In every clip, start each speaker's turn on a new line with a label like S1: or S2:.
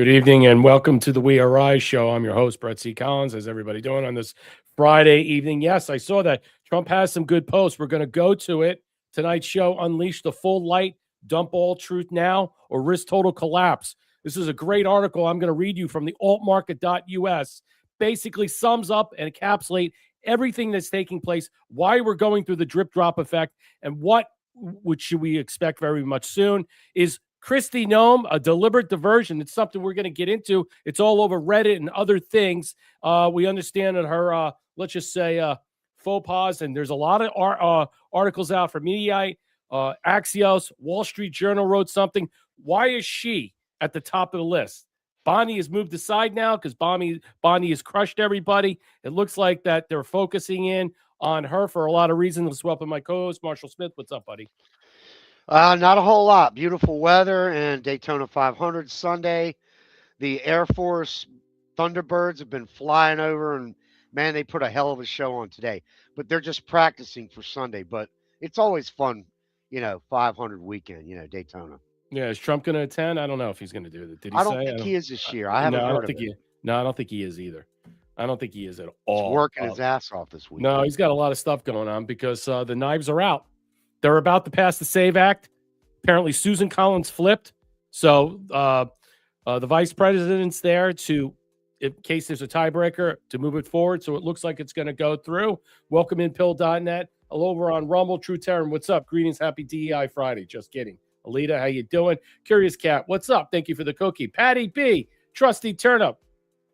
S1: Good evening and welcome to the We Are Rise show. I'm your host, Brett C. Collins. How's everybody doing on this Friday evening? Yes, I saw that Trump has some good posts. We're going to go to it. Tonight's show, Unleash the Full Light, Dump All Truth Now, or Risk Total Collapse. This is a great article I'm going to read you from the altmarket.us. Basically sums up and encapsulate everything that's taking place, why we're going through the drip drop effect, and which should we expect very much soon is Kristi Noem, a deliberate diversion. It's something we're going to get into. It's all over Reddit and other things. We understand that her, let's just say, faux pas, and there's a lot of articles out from Mediaite, Axios, Wall Street Journal wrote something. Why is she at the top of the list? Bonnie has moved aside now because Bonnie has crushed everybody. It looks like that they're focusing in on her for a lot of reasons. Let's welcome my co-host, Marshall Smith. What's up, buddy?
S2: Not a whole lot. Beautiful weather and Daytona 500 Sunday. The Air Force Thunderbirds have been flying over, and man, they put a hell of a show on today. But they're just practicing for Sunday. But it's always fun, 500 weekend, Daytona.
S1: Yeah, is Trump going to attend? I don't know if he's going to do it. Did he
S2: I
S1: say?
S2: don't think he is this year. I haven't heard of it.
S1: No, I don't think he is either. I don't think he is at
S2: He's
S1: all.
S2: working his ass off this week.
S1: No, he's got a lot of stuff going on because the knives are out. They're about to pass the SAVE Act. Apparently, Susan Collins flipped. So the vice president's there in case there's a tiebreaker, to move it forward. So it looks like it's going to go through. Welcome in Pill.net. Hello, over on Rumble. True Terran, what's up? Greetings. Happy DEI Friday. Just kidding. Alita, how you doing? Curious Cat, what's up? Thank you for the cookie. Patty B, Trusty Turnip.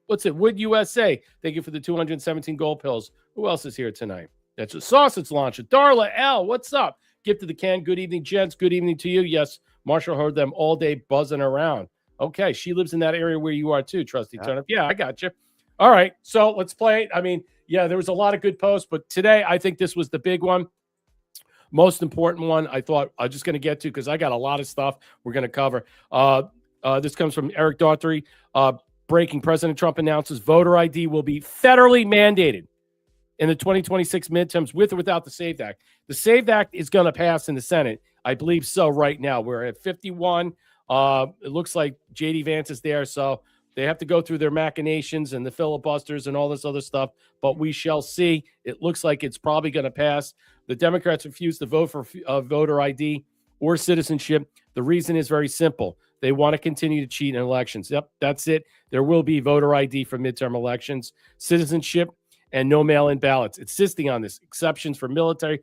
S1: What's it? Wood USA. Thank you for the 217 gold pills. Who else is here tonight? That's a sausage launcher. Darla L, what's up? Gift to the can. Good evening, gents. Good evening to you. Yes, Marshall heard them all day buzzing around. Okay, she lives in that area where you are too, Trusty Turnip. Yeah, I got you. All right, so let's play it. I mean, yeah, there was a lot of good posts, but today I think this was the big one. Most important one I thought I'm just going to get to because I got a lot of stuff we're going to cover. This comes from Eric Daughtry. Breaking: President Trump announces voter ID will be federally mandated in the 2026 midterms with or without the SAVE Act. The SAVE Act is going to pass in the Senate. I believe so right now. We're at 51. It looks like J.D. Vance is there, so they have to go through their machinations and the filibusters and all this other stuff, but we shall see. It looks like it's probably going to pass. The Democrats refuse to vote for voter ID or citizenship. The reason is very simple. They want to continue to cheat in elections. Yep, that's it. There will be voter ID for midterm elections, citizenship, and no mail-in ballots. Insisting on this. Exceptions for military,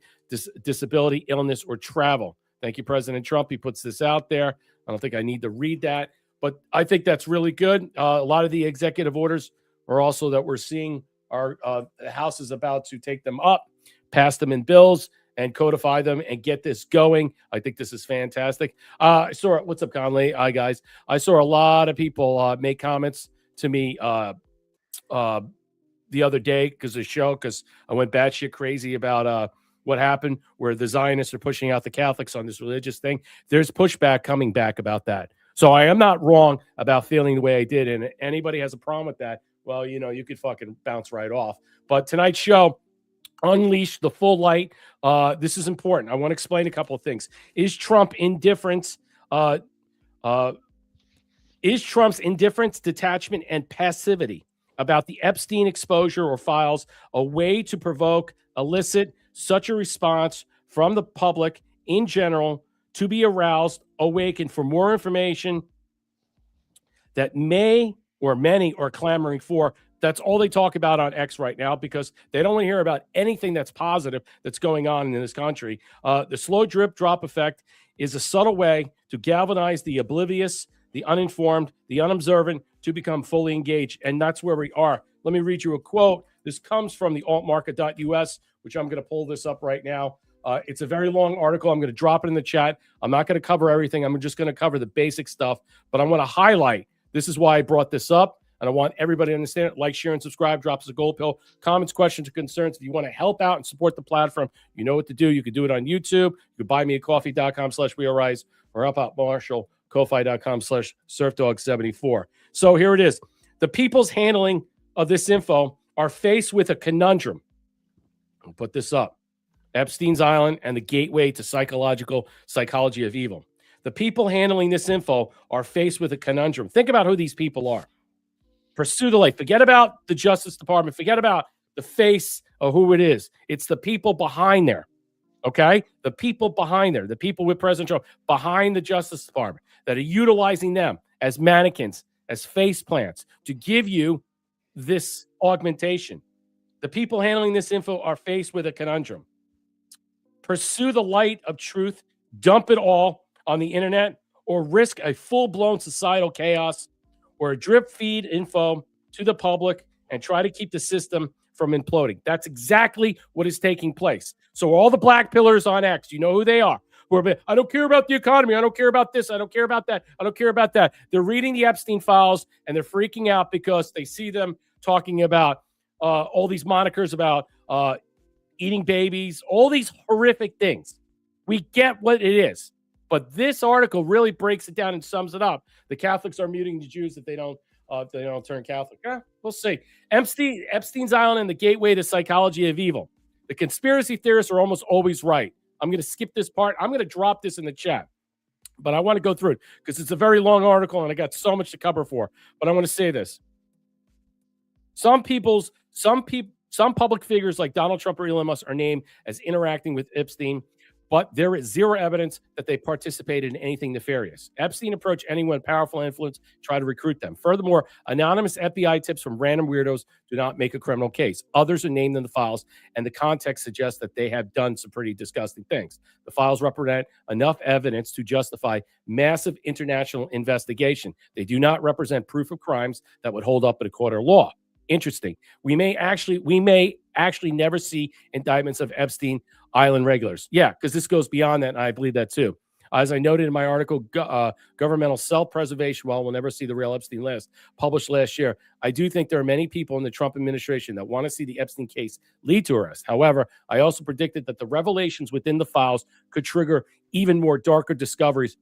S1: disability, illness, or travel. Thank you, President Trump. He puts this out there. I don't think I need to read that, but I think that's really good. A lot of the executive orders are also that we're seeing the House is about to take them up, pass them in bills, and codify them and get this going. I think this is fantastic. I saw, what's up, Conley? Hi, guys. I saw a lot of people make comments to me the other day because I went batshit crazy about what happened where the Zionists are pushing out the Catholics on this religious thing. There's pushback coming back about that. So I am not wrong about feeling the way I did. And anybody has a problem with that, well, you could fucking bounce right off. But tonight's show, Unleash the Full Light. This is important. I want to explain a couple of things. Is Trump's indifference, detachment, and passivity about the Epstein exposure or files a way to provoke, elicit such a response from the public in general to be aroused, awakened for more information that many are clamoring for? That's all they talk about on X right now because they don't want to hear about anything that's positive that's going on in this country. The slow drip drop effect is a subtle way to galvanize the oblivious, the uninformed, the unobservant to become fully engaged. And that's where we are. Let me read you a quote. This comes from the altmarket.us, which I'm going to pull this up right now. It's a very long article. I'm going to drop it in the chat. I'm not going to cover everything. I'm just going to cover the basic stuff, but I want to highlight. This is why I brought this up. And I want everybody to understand it. Like, share, and subscribe. Drop us a gold pill. Comments, questions, or concerns. If you want to help out and support the platform, you know what to do. You can do it on YouTube. You can buy me at coffee.com/wearerise or up at Marshall, Ko-Fi.com/surfdog74. So here it is. The people's handling of this info are faced with a conundrum. I'll put this up. Epstein's Island and the gateway to psychology of evil. The people handling this info are faced with a conundrum. Think about who these people are. Pursue the light. Forget about the Justice Department. Forget about the face of who it is. It's the people behind there. Okay? The people behind there, the people with President Trump behind the Justice Department that are utilizing them as mannequins, as face plants to give you this augmentation. The people handling this info are faced with a conundrum. Pursue the light of truth, dump it all on the internet, or risk a full-blown societal chaos, or drip feed info to the public and try to keep the system from imploding. That's exactly what is taking place. So all the black pillars on X, you know who they are. I don't care about the economy. I don't care about this. I don't care about that. I don't care about that. They're reading the Epstein files and they're freaking out because they see them talking about all these monikers about eating babies, all these horrific things. We get what it is. But this article really breaks it down and sums it up. The Catholics are muting the Jews if they don't turn Catholic. We'll see. Epstein's Island and the gateway to psychology of evil. The conspiracy theorists are almost always right. I'm going to skip this part. I'm going to drop this in the chat. But I want to go through it because it's a very long article and I got so much to cover for. But I want to say this. Some public figures like Donald Trump or Elon Musk are named as interacting with Epstein, but there is zero evidence that they participated in anything nefarious. Epstein approached anyone powerful influence, try to recruit them. Furthermore, anonymous FBI tips from random weirdos do not make a criminal case. Others are named in the files, and the context suggests that they have done some pretty disgusting things. The files represent enough evidence to justify massive international investigation. They do not represent proof of crimes that would hold up in a court of law. Interesting. We may actually never see indictments of Epstein Island regulars. Yeah, because this goes beyond that, and I believe that too. As I noted in my article, Governmental Self-Preservation, while we'll never see the real Epstein list, published last year, I do think there are many people in the Trump administration that want to see the Epstein case lead to arrest. However, I also predicted that the revelations within the files could trigger even more darker discoveries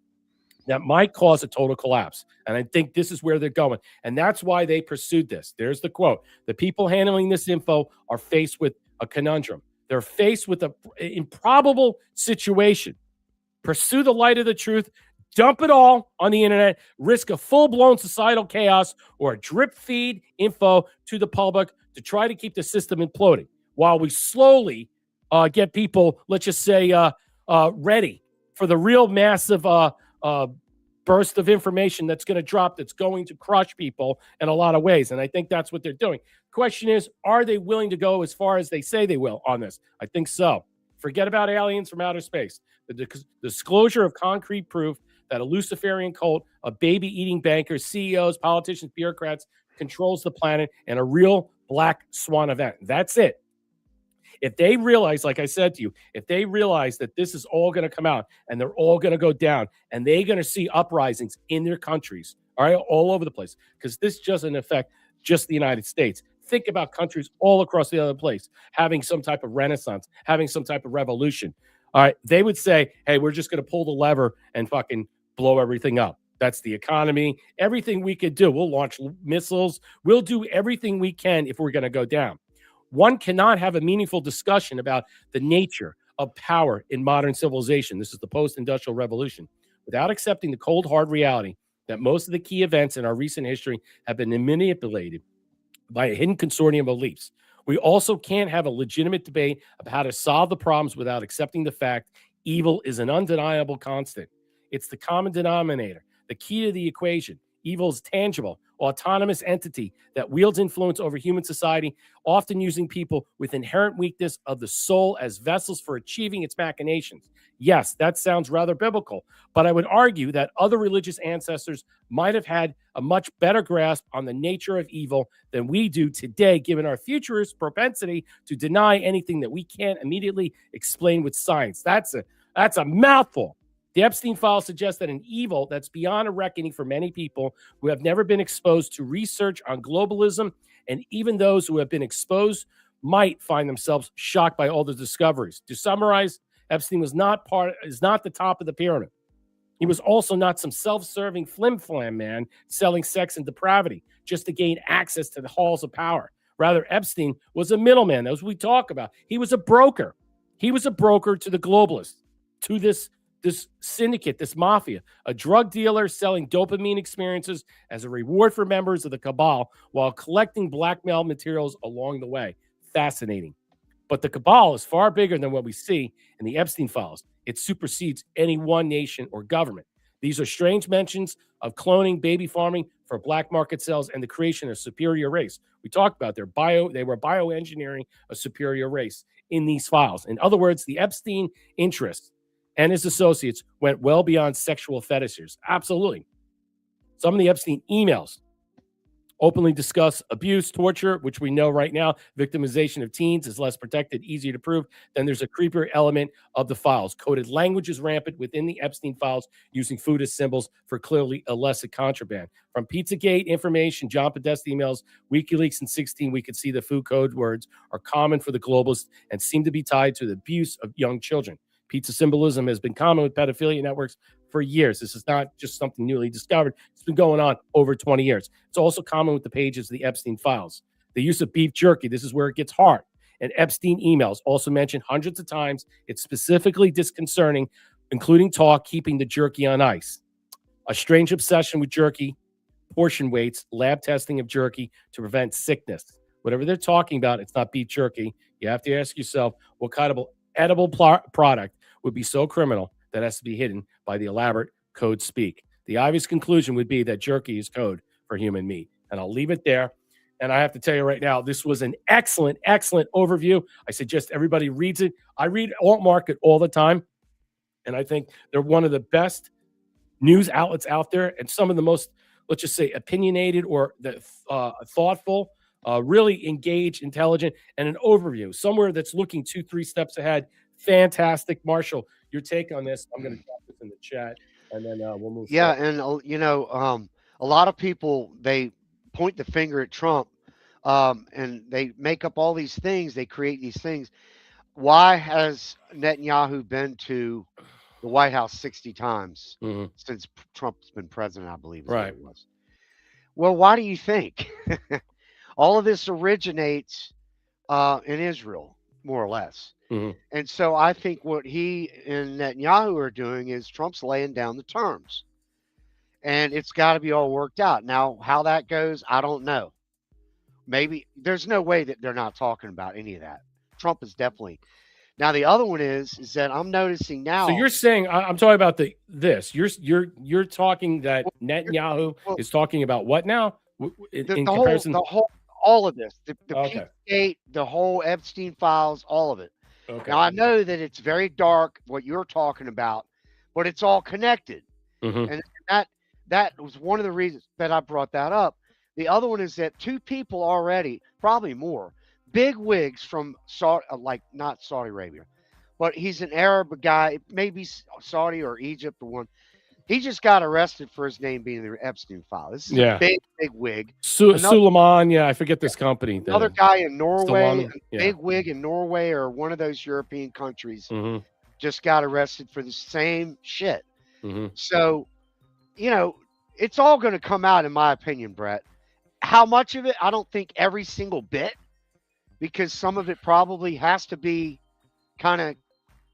S1: that might cause a total collapse. And I think this is where they're going. And that's why they pursued this. There's the quote. The people handling this info are faced with a conundrum. They're faced with an improbable situation. Pursue the light of the truth, dump it all on the internet, risk a full-blown societal chaos, or drip feed info to the public to try to keep the system imploding while we slowly get people, let's just say, ready for the real massive burst of information that's going to drop, that's going to crush people in a lot of ways. And I think that's what they're doing. Question is, are they willing to go as far as they say they will on this? I think so. Forget about aliens from outer space. The disclosure of concrete proof that a Luciferian cult of baby-eating bankers, CEOs, politicians, bureaucrats controls the planet and a real black swan event. That's it. If they realize, like I said to you, if they realize that this is all going to come out and they're all going to go down and they're going to see uprisings in their countries, all right, all over the place, because this doesn't affect just the United States. Think about countries all across the other place having some type of renaissance, having some type of revolution. All right, they would say, hey, we're just going to pull the lever and fucking blow everything up. That's the economy. Everything we could do. We'll launch missiles. We'll do everything we can if we're going to go down. One cannot have a meaningful discussion about the nature of power in modern civilization. This is the post-industrial revolution, without accepting the cold, hard reality that most of the key events in our recent history have been manipulated by a hidden consortium of elites. We also can't have a legitimate debate about how to solve the problems without accepting the fact evil is an undeniable constant. It's the common denominator, the key to the equation. Evil is tangible, autonomous entity that wields influence over human society, often using people with inherent weakness of the soul as vessels for achieving its machinations. Yes, that sounds rather biblical, but I would argue that other religious ancestors might have had a much better grasp on the nature of evil than we do today, given our futurist propensity to deny anything that we can't immediately explain with science. That's a mouthful. The Epstein files suggest that an evil that's beyond a reckoning for many people who have never been exposed to research on globalism, and even those who have been exposed might find themselves shocked by all the discoveries. To summarize, Epstein is not the top of the pyramid. He was also not some self-serving flim-flam man selling sex and depravity just to gain access to the halls of power. Rather, Epstein was a middleman, as we talk about. He was a broker. He was a broker to the globalists, to this this syndicate, this mafia, a drug dealer selling dopamine experiences as a reward for members of the cabal while collecting blackmail materials along the way. Fascinating. But the cabal is far bigger than what we see in the Epstein files. It supersedes any one nation or government. These are strange mentions of cloning, baby farming for black market sales, and the creation of a superior race. We talked about they were bioengineering a superior race in these files. In other words, the Epstein interests and his associates went well beyond sexual fetishes. Absolutely. Some of the Epstein emails openly discuss abuse, torture, which we know right now, victimization of teens is less protected, easier to prove. Then there's a creepier element of the files. Coded language is rampant within the Epstein files, using food as symbols for clearly illicit contraband. From Pizzagate information, John Podesta emails, WikiLeaks in 16, we could see the food code words are common for the globalists and seem to be tied to the abuse of young children. Pizza symbolism has been common with pedophilia networks for years. This is not just something newly discovered. It's been going on over 20 years. It's also common with the pages of the Epstein files. The use of beef jerky, this is where it gets hard. And Epstein emails also mentioned hundreds of times. It's specifically disconcerting, including talk keeping the jerky on ice. A strange obsession with jerky, portion weights, lab testing of jerky to prevent sickness. Whatever they're talking about, it's not beef jerky. You have to ask yourself what kind of edible product would be so criminal that has to be hidden by the elaborate code speak. The obvious conclusion would be that jerky is code for human meat. And I'll leave it there. And I have to tell you right now, this was an excellent, excellent overview. I suggest everybody reads it. I read Alt Market all the time, and I think they're one of the best news outlets out there and some of the most, let's just say, opinionated or thoughtful, really engaged, intelligent, and an overview, somewhere that's looking 2-3 steps ahead. Fantastic. Marshall, your take on this. I'm going to drop this in the chat, and then we'll move forward.
S2: And a lot of people, they point the finger at Trump, and they make up all these things. They create these things. Why has Netanyahu been to the White House 60 times since Trump's been president, I believe is what it was? Well, why do you think? All of this originates in Israel, more or less. And so I think what he and Netanyahu are doing is Trump's laying down the terms. And it's got to be all worked out. Now, how that goes, I don't know. Maybe there's no way that they're not talking about any of that. Trump is definitely. Now, the other one is that I'm noticing now.
S1: So you're saying I'm talking about this. You're talking that Netanyahu is talking about what now? In comparison,
S2: all of this, the Pizzagate, the whole Epstein files, all of it. Okay. Now I know that it's very dark what you're talking about, but it's all connected, and that was one of the reasons that I brought that up. The other one is that 2 people already, probably more, big wigs from not Saudi Arabia, but he's an Arab guy, maybe Saudi or Egypt, the one. He just got arrested for his name being in the Epstein file. This is a big wig.
S1: Suleiman, I forget this company.
S2: Another guy in Norway, big wig in Norway or one of those European countries, just got arrested for the same shit. So, it's all going to come out, in my opinion, Brett. How much of it? I don't think every single bit, because some of it probably has to be kind of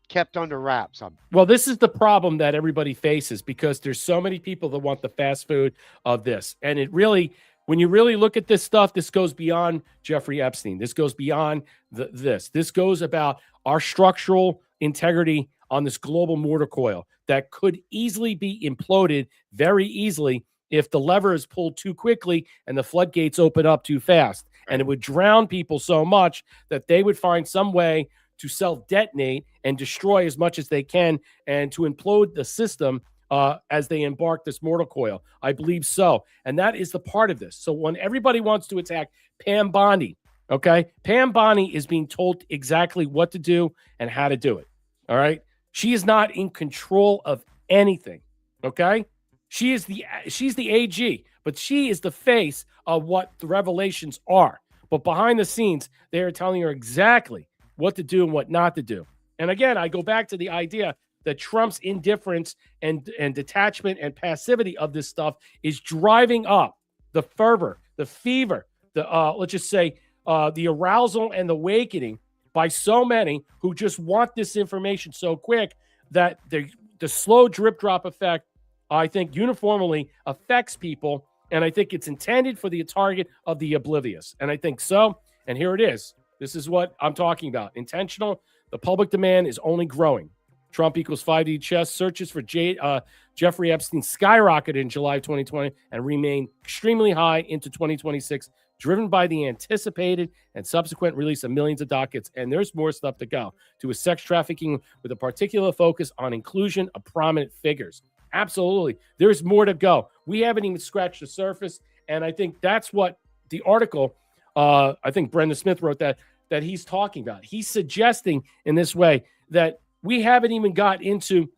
S2: kept under wraps.
S1: Well, this is the problem that everybody faces, because there's so many people that want the fast food of this. And it really, when you really look at this stuff, this goes beyond Jeffrey Epstein. This goes beyond this. This goes about our structural integrity on this global mortar coil that could easily be imploded very easily if the lever is pulled too quickly and the floodgates open up too fast. And it would drown people so much that they would find some way to self-detonate and destroy as much as they can and to implode the system as they embark this mortal coil. I believe so. And that is the part of this. So when everybody wants to attack Pam Bondi, okay, Pam Bondi is being told exactly what to do and how to do it, all right? She is not in control of anything, okay? She's the AG, but she is the face of what the revelations are. But behind the scenes, they are telling her exactly what to do and what not to do. And again, I go back to the idea that Trump's indifference and detachment and passivity of this stuff is driving up the fervor, the fever, let's just say the arousal and the awakening by so many who just want this information so quick that the slow drip drop effect, I think, uniformly affects people. And I think it's intended for the target of the oblivious. And I think so. And here it is. This is what I'm talking about. Intentional. The public demand is only growing. Trump equals 5D chess. Searches for Jeffrey Epstein skyrocketed in July of 2020 and remain extremely high into 2026, driven by the anticipated and subsequent release of millions of dockets. And there's more stuff to go to a sex trafficking with a particular focus on inclusion of prominent figures. Absolutely. There's more to go. We haven't even scratched the surface. And I think that's what the article, I think Brenda Smith wrote that he's talking about. He's suggesting in this way that we haven't even got into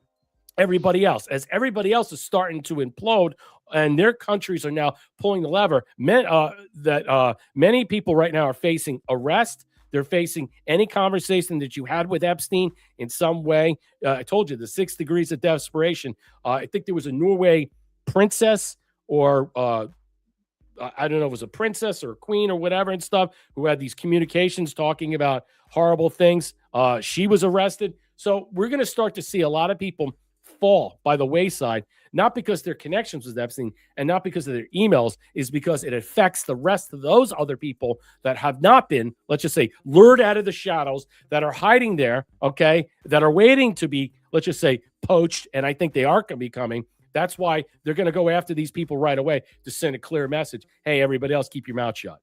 S1: everybody else, as everybody else is starting to implode and their countries are now pulling the lever. Many people right now are facing arrest. They're facing any conversation that you had with Epstein in some way. I told you the 6 degrees of desperation. I think there was a Norway princess or I don't know if it was a princess or a queen or whatever and stuff who had these communications talking about horrible things. She was arrested. So we're going to start to see a lot of people fall by the wayside, not because their connections with Epstein and not because of their emails, is because it affects the rest of those other people that have not been, let's just say, lured out of the shadows, that are hiding there, okay, that are waiting to be, let's just say, poached. And I think they are going to be coming. That's why they're going to go after these people right away to send a clear message. Hey, everybody else, keep your mouth shut.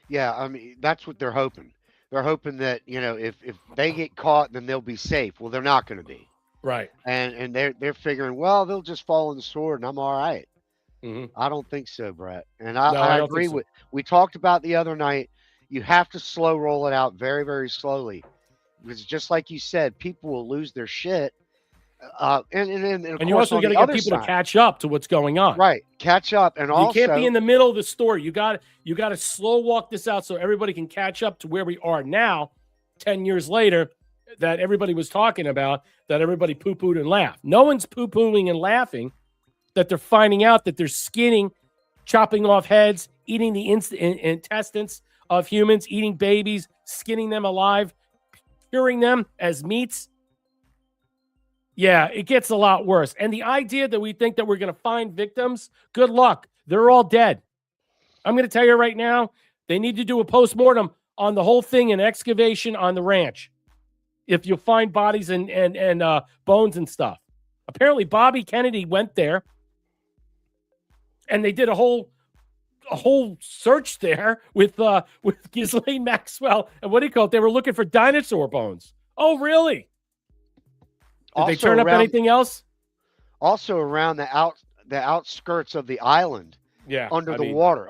S2: Yeah, I mean, that's what they're hoping. They're hoping that, if they get caught, then they'll be safe. Well, they're not going to be.
S1: Right.
S2: And they're figuring, well, they'll just fall in the sword and I'm all right.
S1: Mm-hmm.
S2: I don't think so, Brett. And
S1: No,
S2: I
S1: don't
S2: agree
S1: think so.
S2: with, we talked about the other night, you have to slow roll it out very, very slowly. Because just like you said, people will lose their shit. And of
S1: And you
S2: course,
S1: also
S2: on
S1: got to
S2: the
S1: get
S2: other
S1: people to
S2: side,
S1: catch up to what's going on.
S2: right? Catch up, and
S1: You
S2: also
S1: can't be in the middle of the story. You got to slow walk this out so everybody can catch up to where we are now, 10 years later, that everybody was talking about, that everybody poo-pooed and laughed. No one's poo-pooing and laughing that they're finding out that they're skinning, chopping off heads, eating the intestines of humans, eating babies, skinning them alive, curing them as meats. Yeah, it gets a lot worse. And the idea that we think that we're going to find victims, good luck. They're all dead. I'm going to tell you right now, they need to do a postmortem on the whole thing, an excavation on the ranch. If you find bodies and bones and stuff. Apparently, Bobby Kennedy went there, and they did a whole search there with Ghislaine Maxwell. And what do you call it? They were looking for dinosaur bones. Oh, really? Did they turn up anything else?
S2: Also around the outskirts of the island.
S1: Yeah,
S2: under the water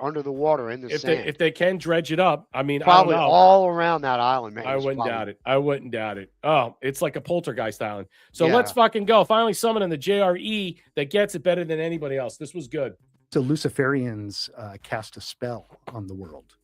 S2: in the sand.
S1: If they can dredge it up, I mean,
S2: probably
S1: I don't know.
S2: all around that island, man.
S1: I wouldn't doubt it. Oh, it's like a poltergeist island. So let's fucking go. Finally, someone in the JRE that gets it better than anybody else. This was good.
S3: So Luciferians cast a spell on the world.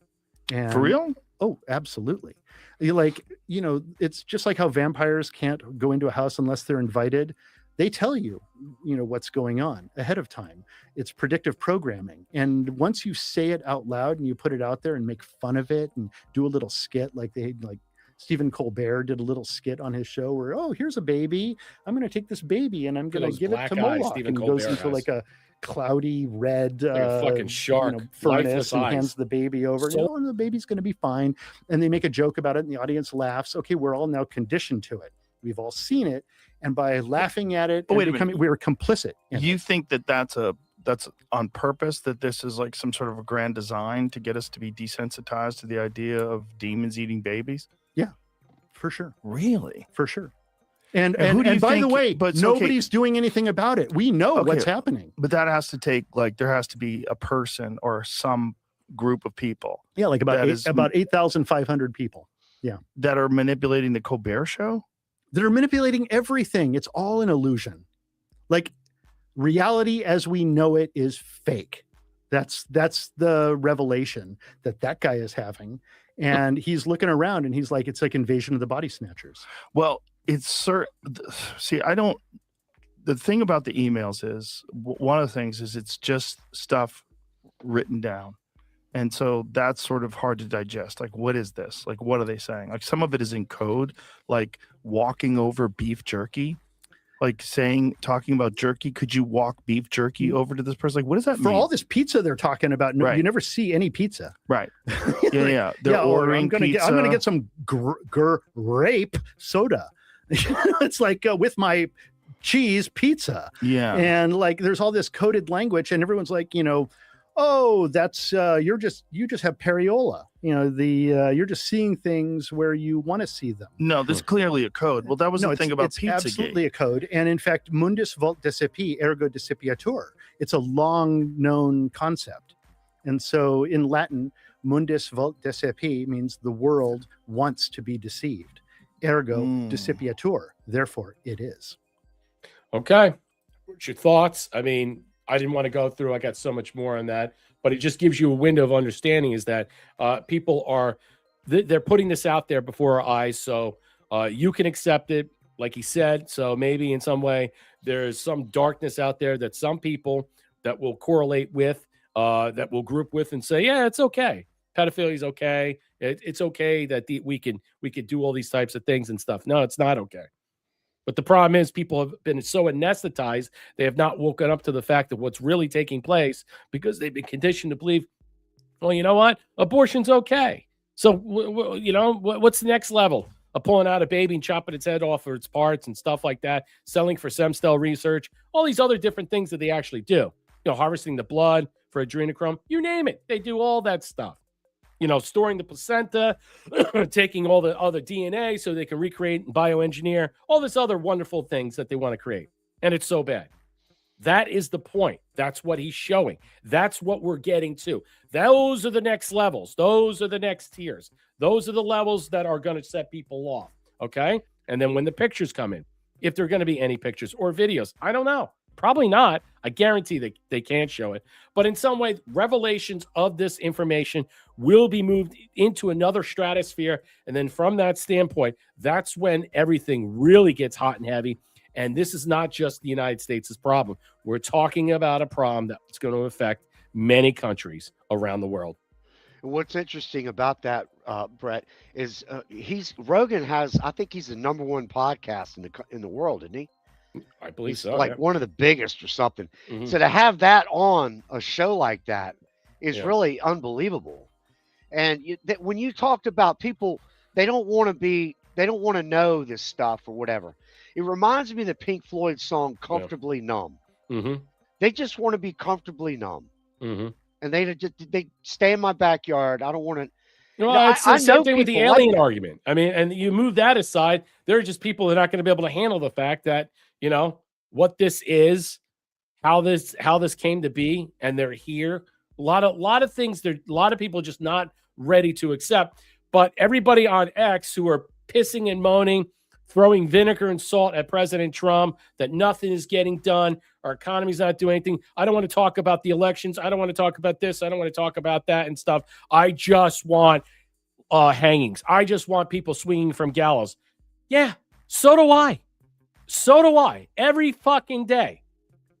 S3: And,
S4: for real?
S3: Oh, absolutely. It's just like how vampires can't go into a house unless they're invited. They tell you, what's going on ahead of time. It's predictive programming. And once you say it out loud and you put it out there and make fun of it and do a little skit, like Stephen Colbert did a little skit on his show where, oh, here's a baby. I'm going to take this baby and I'm going to give it to Moloch. And he goes into like a cloudy red
S1: like a fucking shark
S3: furnace and hands the baby over. And the baby's going to be fine. And they make a joke about it and the audience laughs. Okay, we're all now conditioned to it. We've all seen it. And by laughing at it, we were complicit.
S4: You think that's on purpose, that this is like some sort of a grand design to get us to be desensitized to the idea of demons eating babies?
S3: Yeah, for sure.
S4: Really?
S3: For sure. And by the way, nobody's doing anything about it. We know what's happening.
S4: But that has to take, there has to be a person or some group of people.
S3: Yeah, like about 8,500 people. Yeah.
S4: That are manipulating the Colbert Show?
S3: That are manipulating everything. It's all an illusion. Like reality as we know it is fake. That's the revelation that guy is having. And he's looking around and he's like, it's like Invasion of the Body Snatchers.
S4: Well, the thing about the emails is, one of the things is it's just stuff written down. And so that's sort of hard to digest. Like, what is this? Like, what are they saying? Like, some of it is in code, like walking over beef jerky. like talking about jerky. Could you walk beef jerky over to this person? Like, what does that
S3: For
S4: mean?
S3: all this pizza they're talking about, no,
S4: Right.
S3: you never see any pizza.
S4: Right. Yeah. They're
S3: oh,
S4: ordering
S3: I'm gonna
S4: pizza.
S3: I'm gonna get some grape soda. It's like with my cheese pizza.
S4: Yeah.
S3: And like there's all this coded language, and everyone's like, oh, that's you just have pareola. You're just seeing things where you want to see them.
S4: No, there's clearly a code. Well, that was the thing about
S3: it's
S4: Pizzagate.
S3: absolutely a code. And in fact, mundus vult decipi, ergo decipiatur. It's a long known concept. And so in Latin, mundus vult decipi means the world wants to be deceived. Ergo decipiatur. Therefore, it is.
S1: Okay. What's your thoughts? I mean, I didn't want to go through. I got so much more on that, but it just gives you a window of understanding is that people are, they're putting this out there before our eyes. So you can accept it, like he said. So maybe in some way there's some darkness out there that some people that will correlate with, that will group with and say, yeah, it's okay. Pedophilia is okay. It's okay that we can do all these types of things and stuff. No, it's not okay. But the problem is people have been so anesthetized, they have not woken up to the fact of what's really taking place because they've been conditioned to believe, well, you know what? Abortion's okay. So, what's the next level of pulling out a baby and chopping its head off for its parts and stuff like that, selling for stem cell research, all these other different things that they actually do, harvesting the blood for adrenochrome, you name it. They do all that stuff. Storing the placenta, taking all the other DNA so they can recreate and bioengineer all this other wonderful things that they want to create. And it's so bad. That is the point. That's what he's showing. That's what we're getting to. Those are the next levels. Those are the next tiers. Those are the levels that are going to set people off. Okay. And then when the pictures come in, if there are going to be any pictures or videos, I don't know. Probably not. I guarantee that they can't show it. But in some way, revelations of this information will be moved into another stratosphere. And then from that standpoint, that's when everything really gets hot and heavy. And this is not just the United States' problem. We're talking about a problem that's going to affect many countries around the world.
S2: And what's interesting about that, Brett, is Rogan has, I think he's the #1 podcast in the world, isn't he?
S1: I believe
S2: He's
S1: so.
S2: like one of the biggest or something.
S1: Mhm.
S2: So to have that on a show like that is
S1: Yeah.
S2: really unbelievable. And when you talked about people, they don't want to know this stuff or whatever. It reminds me of the Pink Floyd song "Comfortably Numb."
S1: Mm-hmm.
S2: They just want to be comfortably numb,
S1: Mm-hmm.
S2: and they stay in my backyard. I don't want to.
S1: Well, it's the
S2: I
S1: same
S2: know
S1: thing with the
S2: people like
S1: alien
S2: that.
S1: argument. I mean, and you move that aside, there are just people that are not going to be able to handle the fact that, what this is, how this came to be, and they're here. A lot of things, a lot of people just not ready to accept. But everybody on X who are pissing and moaning, throwing vinegar and salt at President Trump, that nothing is getting done, our economy's not doing anything. I don't want to talk about the elections. I don't want to talk about this. I don't want to talk about that and stuff. I just want hangings. I just want people swinging from gallows. Yeah, so do I. So do I. Every fucking day.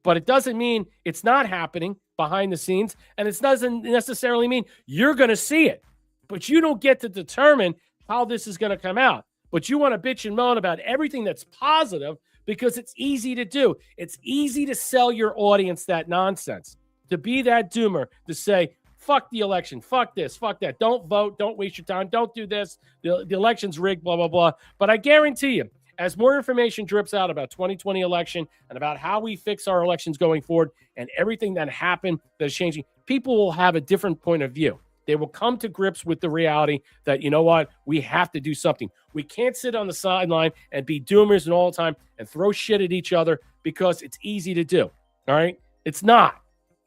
S1: But it doesn't mean it's not happening behind the scenes, and it doesn't necessarily mean you're going to see it. But you don't get to determine how this is going to come out. But you want to bitch and moan about everything that's positive because it's easy to do. It's easy to sell your audience that nonsense, to be that doomer, to say, fuck the election, fuck this, fuck that. Don't vote, don't waste your time, don't do this. The election's rigged, blah, blah, blah. But I guarantee you, as more information drips out about 2020 election and about how we fix our elections going forward and everything that happened that's changing, people will have a different point of view. They will come to grips with the reality that, you know what, we have to do something. We can't sit on the sideline and be doomers and all the time and throw shit at each other because it's easy to do. All right? It's not.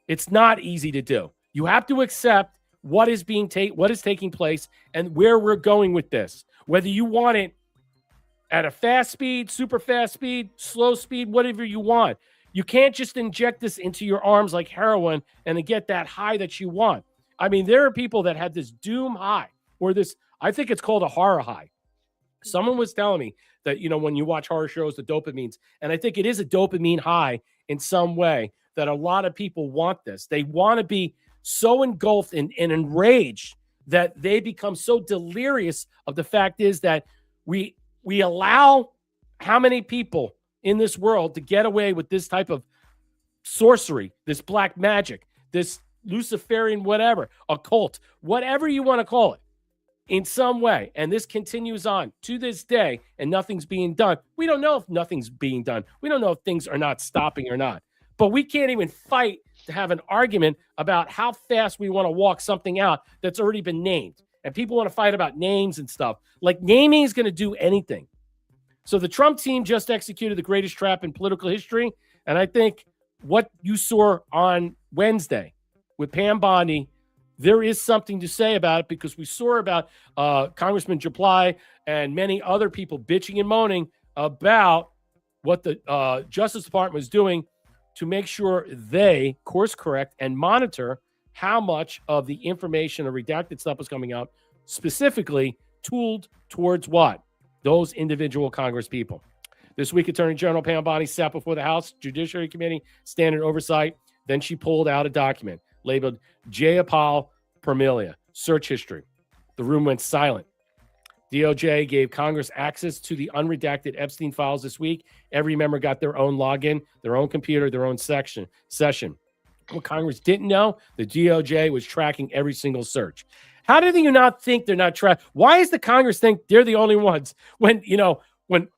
S1: It's not easy to do. You have to accept what is taking place and where we're going with this. Whether you want it at a fast speed, super fast speed, slow speed, whatever you want. You can't just inject this into your arms like heroin and then get that high that you want. I mean, there are people that had this doom high or this, I think it's called a horror high. Someone was telling me that, when you watch horror shows, the dopamines, and I think it is a dopamine high in some way that a lot of people want this. They want to be so engulfed and enraged that they become so delirious of the fact is that we allow how many people in this world to get away with this type of sorcery, this black magic, this Luciferian whatever, occult, whatever you want to call it, in some way. And this continues on to this day, and nothing's being done. We don't know if nothing's being done. We don't know if things are not stopping or not. But we can't even fight to have an argument about how fast we want to walk something out that's already been named. And people want to fight about names and stuff. Like, naming is going to do anything. So the Trump team just executed the greatest trap in political history. And I think what you saw on Wednesday with Pam Bondi, there is something to say about it, because we saw about Congressman Japly and many other people bitching and moaning about what the Justice Department was doing to make sure they course correct and monitor how much of the information or redacted stuff was coming out, specifically tooled towards what? Those individual Congress people. This week, Attorney General Pam Bondi sat before the House Judiciary Committee, standard oversight. Then she pulled out a document labeled Jayapal Parmelia, search history. The room went silent. DOJ gave Congress access to the unredacted Epstein files this week. Every member got their own login, their own computer, their own session. What Congress didn't know, the DOJ was tracking every single search. How do you not think they're not tracking? Why does the Congress think they're the only ones? When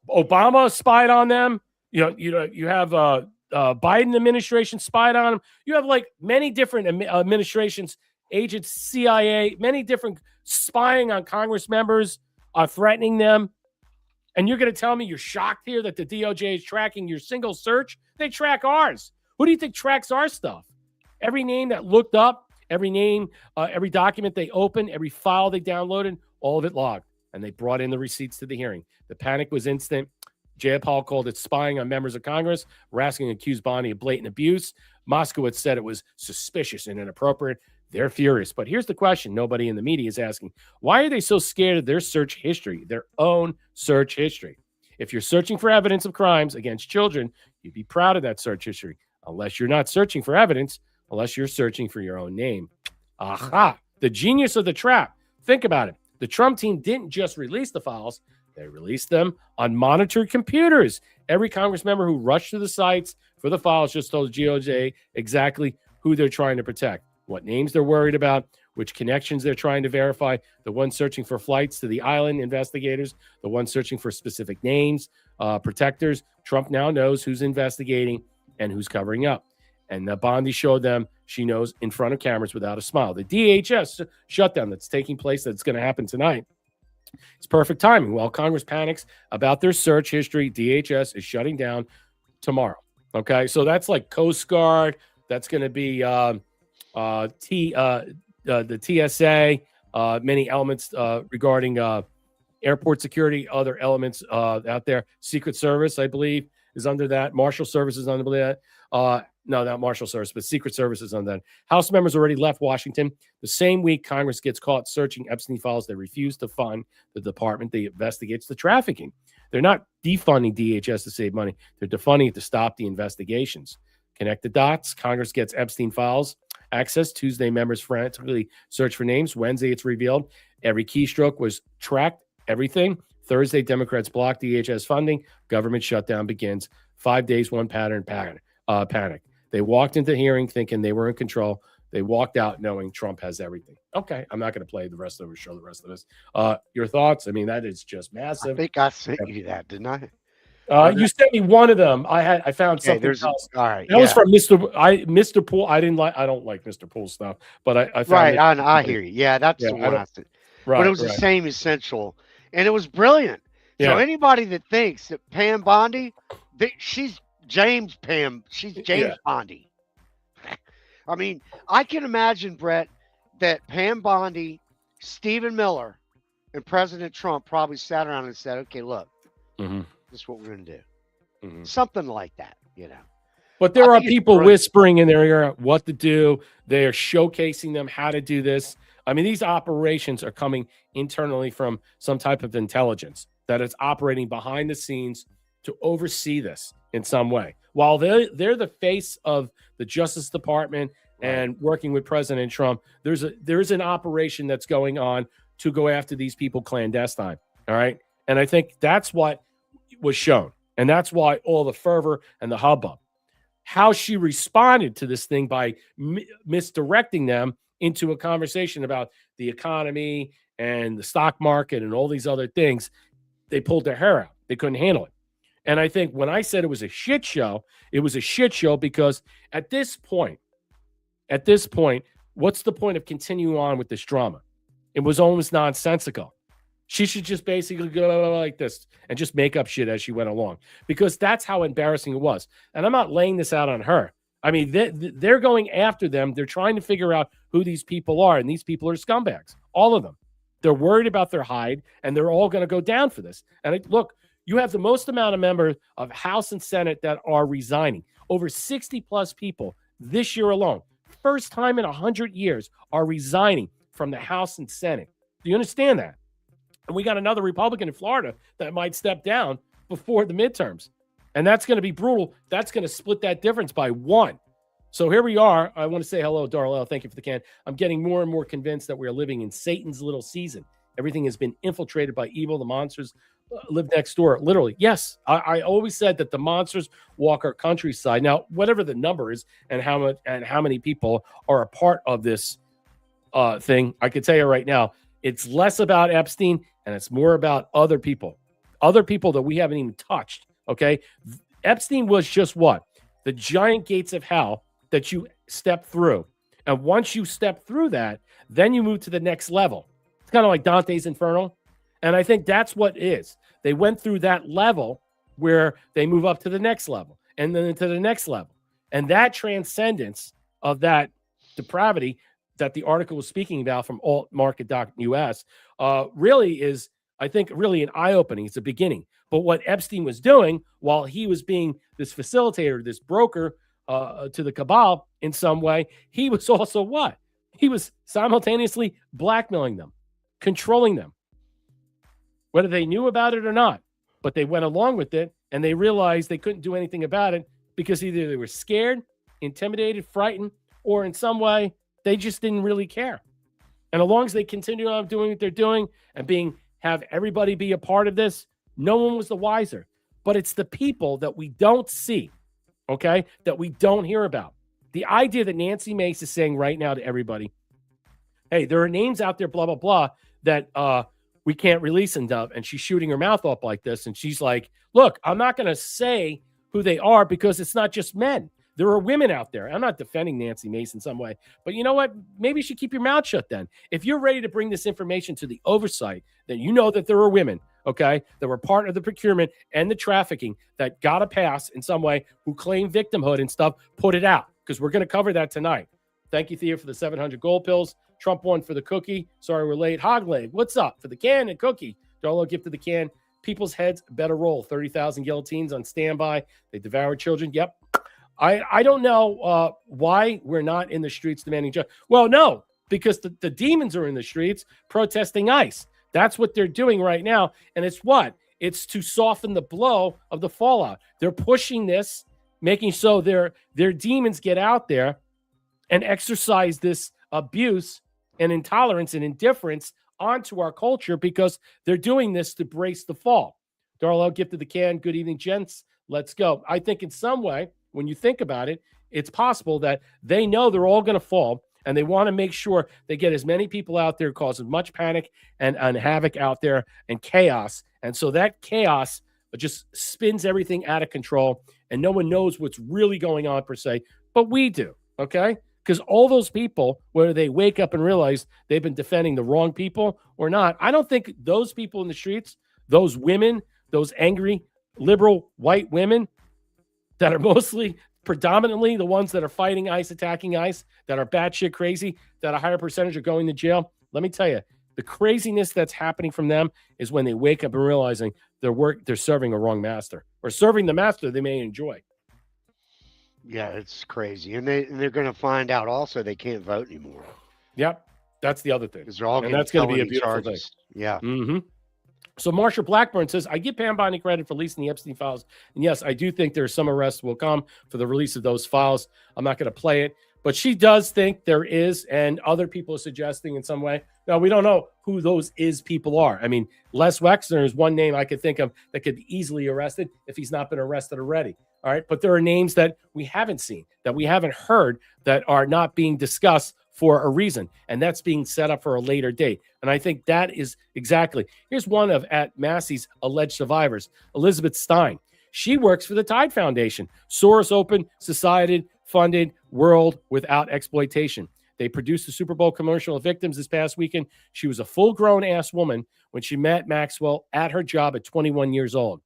S1: Obama spied on them, you have Biden administration spied on them. You have like many different administrations, agents, CIA, many different spying on Congress members, threatening them. And you're going to tell me you're shocked here that the DOJ is tracking your single search? They track ours. Who do you think tracks our stuff? Every name that looked up, every name, every document they opened, every file they downloaded, all of it logged. And they brought in the receipts to the hearing. The panic was instant. Jayapal called it spying on members of Congress. Raskin accused Bondi of blatant abuse. Moskowitz said it was suspicious and inappropriate. They're furious. But here's the question nobody in the media is asking. Why are they so scared of their search history, their own search history? If you're searching for evidence of crimes against children, you'd be proud of that search history. Unless you're not searching for evidence, unless you're searching for your own name. Aha! The genius of the trap. Think about it. The Trump team didn't just release the files. They released them on monitored computers. Every Congress member who rushed to the sites for the files just told DOJ exactly who they're trying to protect, what names they're worried about, which connections they're trying to verify, the ones searching for flights to the island, investigators, the ones searching for specific names, protectors. Trump now knows who's investigating and who's covering up. And Bondi showed them she knows in front of cameras without a smile. The DHS shutdown that's taking place, that's going to happen tonight, it's perfect timing. While Congress panics about their search history, DHS is shutting down tomorrow. Okay, so that's like Coast Guard. That's going to be the TSA, many elements regarding airport security, other elements out there. Secret Service, I believe, is under that. Marshal Service is under that. No, not Marshal Service, but Secret Service is under that. House members already left Washington. The same week Congress gets caught searching Epstein files, they refuse to fund the department that investigates the trafficking. They're not defunding DHS to save money. They're defunding it to stop the investigations. Connect the dots. Congress gets Epstein files access. Tuesday, members frantically search for names. Wednesday, it's revealed every keystroke was tracked, everything. Thursday, Democrats block DHS funding. Government shutdown begins. 5 days, one panic. They walked into the hearing thinking they were in control. They walked out knowing Trump has everything. Okay, I'm not going to play the rest of it, show the rest of this. Your thoughts? I mean, that is just massive.
S2: I think I sent you that, didn't I?
S1: You sent me one of them. I found something else.
S2: All right,
S1: that was from Mr. Poole. I don't like Mr. Poole stuff, but I found
S2: I hear you. Yeah, that's the one I sent.
S1: Right,
S2: but it was the same essential, and it was brilliant. So anybody that thinks that Pam Bondi, she's James Bondi. I mean, I can imagine, Brett, that Pam Bondi, Stephen Miller, and President Trump probably sat around and said, okay, look, this is what we're going to do. Something like that,
S1: But there are people whispering in their ear what to do. They are showcasing them how to do this. I mean, these operations are coming internally from some type of intelligence that is operating behind the scenes to oversee this in some way. While they're the face of the Justice Department and working with President Trump, there's an operation that's going on to go after these people clandestine. All right. And I think that's what was shown. And that's why all the fervor and the hubbub. How she responded to this thing by misdirecting them into a conversation about the economy and the stock market and all these other things, they pulled their hair out. They couldn't handle it. And I think when I said it was a shit show, it was a shit show because at this point, what's the point of continuing on with this drama? It was almost nonsensical. She should just basically go like this and just make up shit as she went along, because that's how embarrassing it was. And I'm not laying this out on her. I mean, they're going after them. They're trying to figure out who these people are, and these people are scumbags, all of them. They're worried about their hide, and they're all going to go down for this. And look, you have the most amount of members of House and Senate that are resigning. Over 60+ people this year alone, first time in 100 years, are resigning from the House and Senate. Do you understand that? And we got another Republican in Florida that might step down before the midterms. And that's going to be brutal. That's going to split that difference by 1. So here we are. I want to say hello, Darrell. Thank you for the can. I'm getting more and more convinced that we are living in Satan's little season. Everything has been infiltrated by evil. The monsters live next door. Literally. Yes. I always said that the monsters walk our countryside. Now, whatever the number is and how many people are a part of this thing, I could tell you right now, it's less about Epstein and it's more about other people that we haven't even touched. Okay. Epstein was just what? The giant gates of hell that you step through. And once you step through that, then you move to the next level. It's kind of like Dante's Inferno. And I think that's what it is. They went through that level where they move up to the next level and then to the next level. And that transcendence of that depravity that the article was speaking about from altmarket.us really is, I think, really an eye-opening. It's a beginning. But what Epstein was doing while he was being this facilitator, this broker to the cabal in some way, he was also what? He was simultaneously blackmailing them, controlling them, whether they knew about it or not. But they went along with it, and they realized they couldn't do anything about it because either they were scared, intimidated, frightened, or in some way, they just didn't really care. And as long as they continue on doing what they're doing and have everybody be a part of this, no one was the wiser. But it's the people that we don't see, okay, that we don't hear about. The idea that Nancy Mace is saying right now to everybody, hey, there are names out there, blah, blah, blah, that we can't release and she's shooting her mouth off like this. And she's like, look, I'm not going to say who they are because it's not just men. There are women out there. I'm not defending Nancy Mace in some way, but you know what? Maybe you should keep your mouth shut then. If you're ready to bring this information to the oversight, then you know that there are women, okay, that were part of the procurement and the trafficking that got a pass in some way, who claim victimhood and stuff, put it out, because we're going to cover that tonight. Thank you, Thea, for the 700 gold pills. Trump won for the cookie. Sorry we're late. Hogleg, what's up? For the can and cookie. Darlo gift of the can. People's heads better roll. 30,000 guillotines on standby. They devour children. Yep. I don't know why we're not in the streets demanding justice. Well, no, because the demons are in the streets protesting ICE. That's what they're doing right now. And it's what? It's to soften the blow of the fallout. They're pushing this, making so their demons get out there and exercise this abuse and intolerance and indifference onto our culture, because they're doing this to brace the fall. Darlo, gift of the can. Good evening, gents. Let's go. I think in some way, when you think about it, it's possible that they know they're all going to fall, and they want to make sure they get as many people out there, cause as much panic and havoc out there and chaos. And so that chaos just spins everything out of control, and no one knows what's really going on per se, but we do, okay? Because all those people, whether they wake up and realize they've been defending the wrong people or not, I don't think those people in the streets, those women, those angry, liberal, white women that are predominantly the ones that are fighting ICE, attacking ICE, that are batshit crazy, that a higher percentage are going to jail. Let me tell you, the craziness that's happening from them is when they wake up and realizing they're serving a wrong master, or serving the master they may enjoy.
S2: Yeah, it's crazy. And they're going to find out also they can't vote anymore.
S1: Yep. That's the other thing.
S2: Because they're all
S1: and that's going to be a beautiful
S2: charges.
S1: thing.
S2: Yeah.
S1: Mm-hmm. So Marsha Blackburn says, I give Pam Bondi credit for releasing the Epstein files. And yes, I do think there's some arrests will come for the release of those files. I'm not going to play it, but she does think there is, and other people are suggesting in some way. Now, we don't know who those people are. I mean, Les Wexner is one name I could think of that could be easily arrested if he's not been arrested already. All right. But there are names that we haven't seen, that we haven't heard, that are not being discussed for a reason. And that's being set up for a later date. And I think that is exactly. Here's one of at Massey's alleged survivors, Elizabeth Stein. She works for the Tide Foundation, Source Open Society funded World Without Exploitation. They produced the Super Bowl commercial of victims this past weekend. She was a full-grown ass woman when she met Maxwell at her job at 21 years old.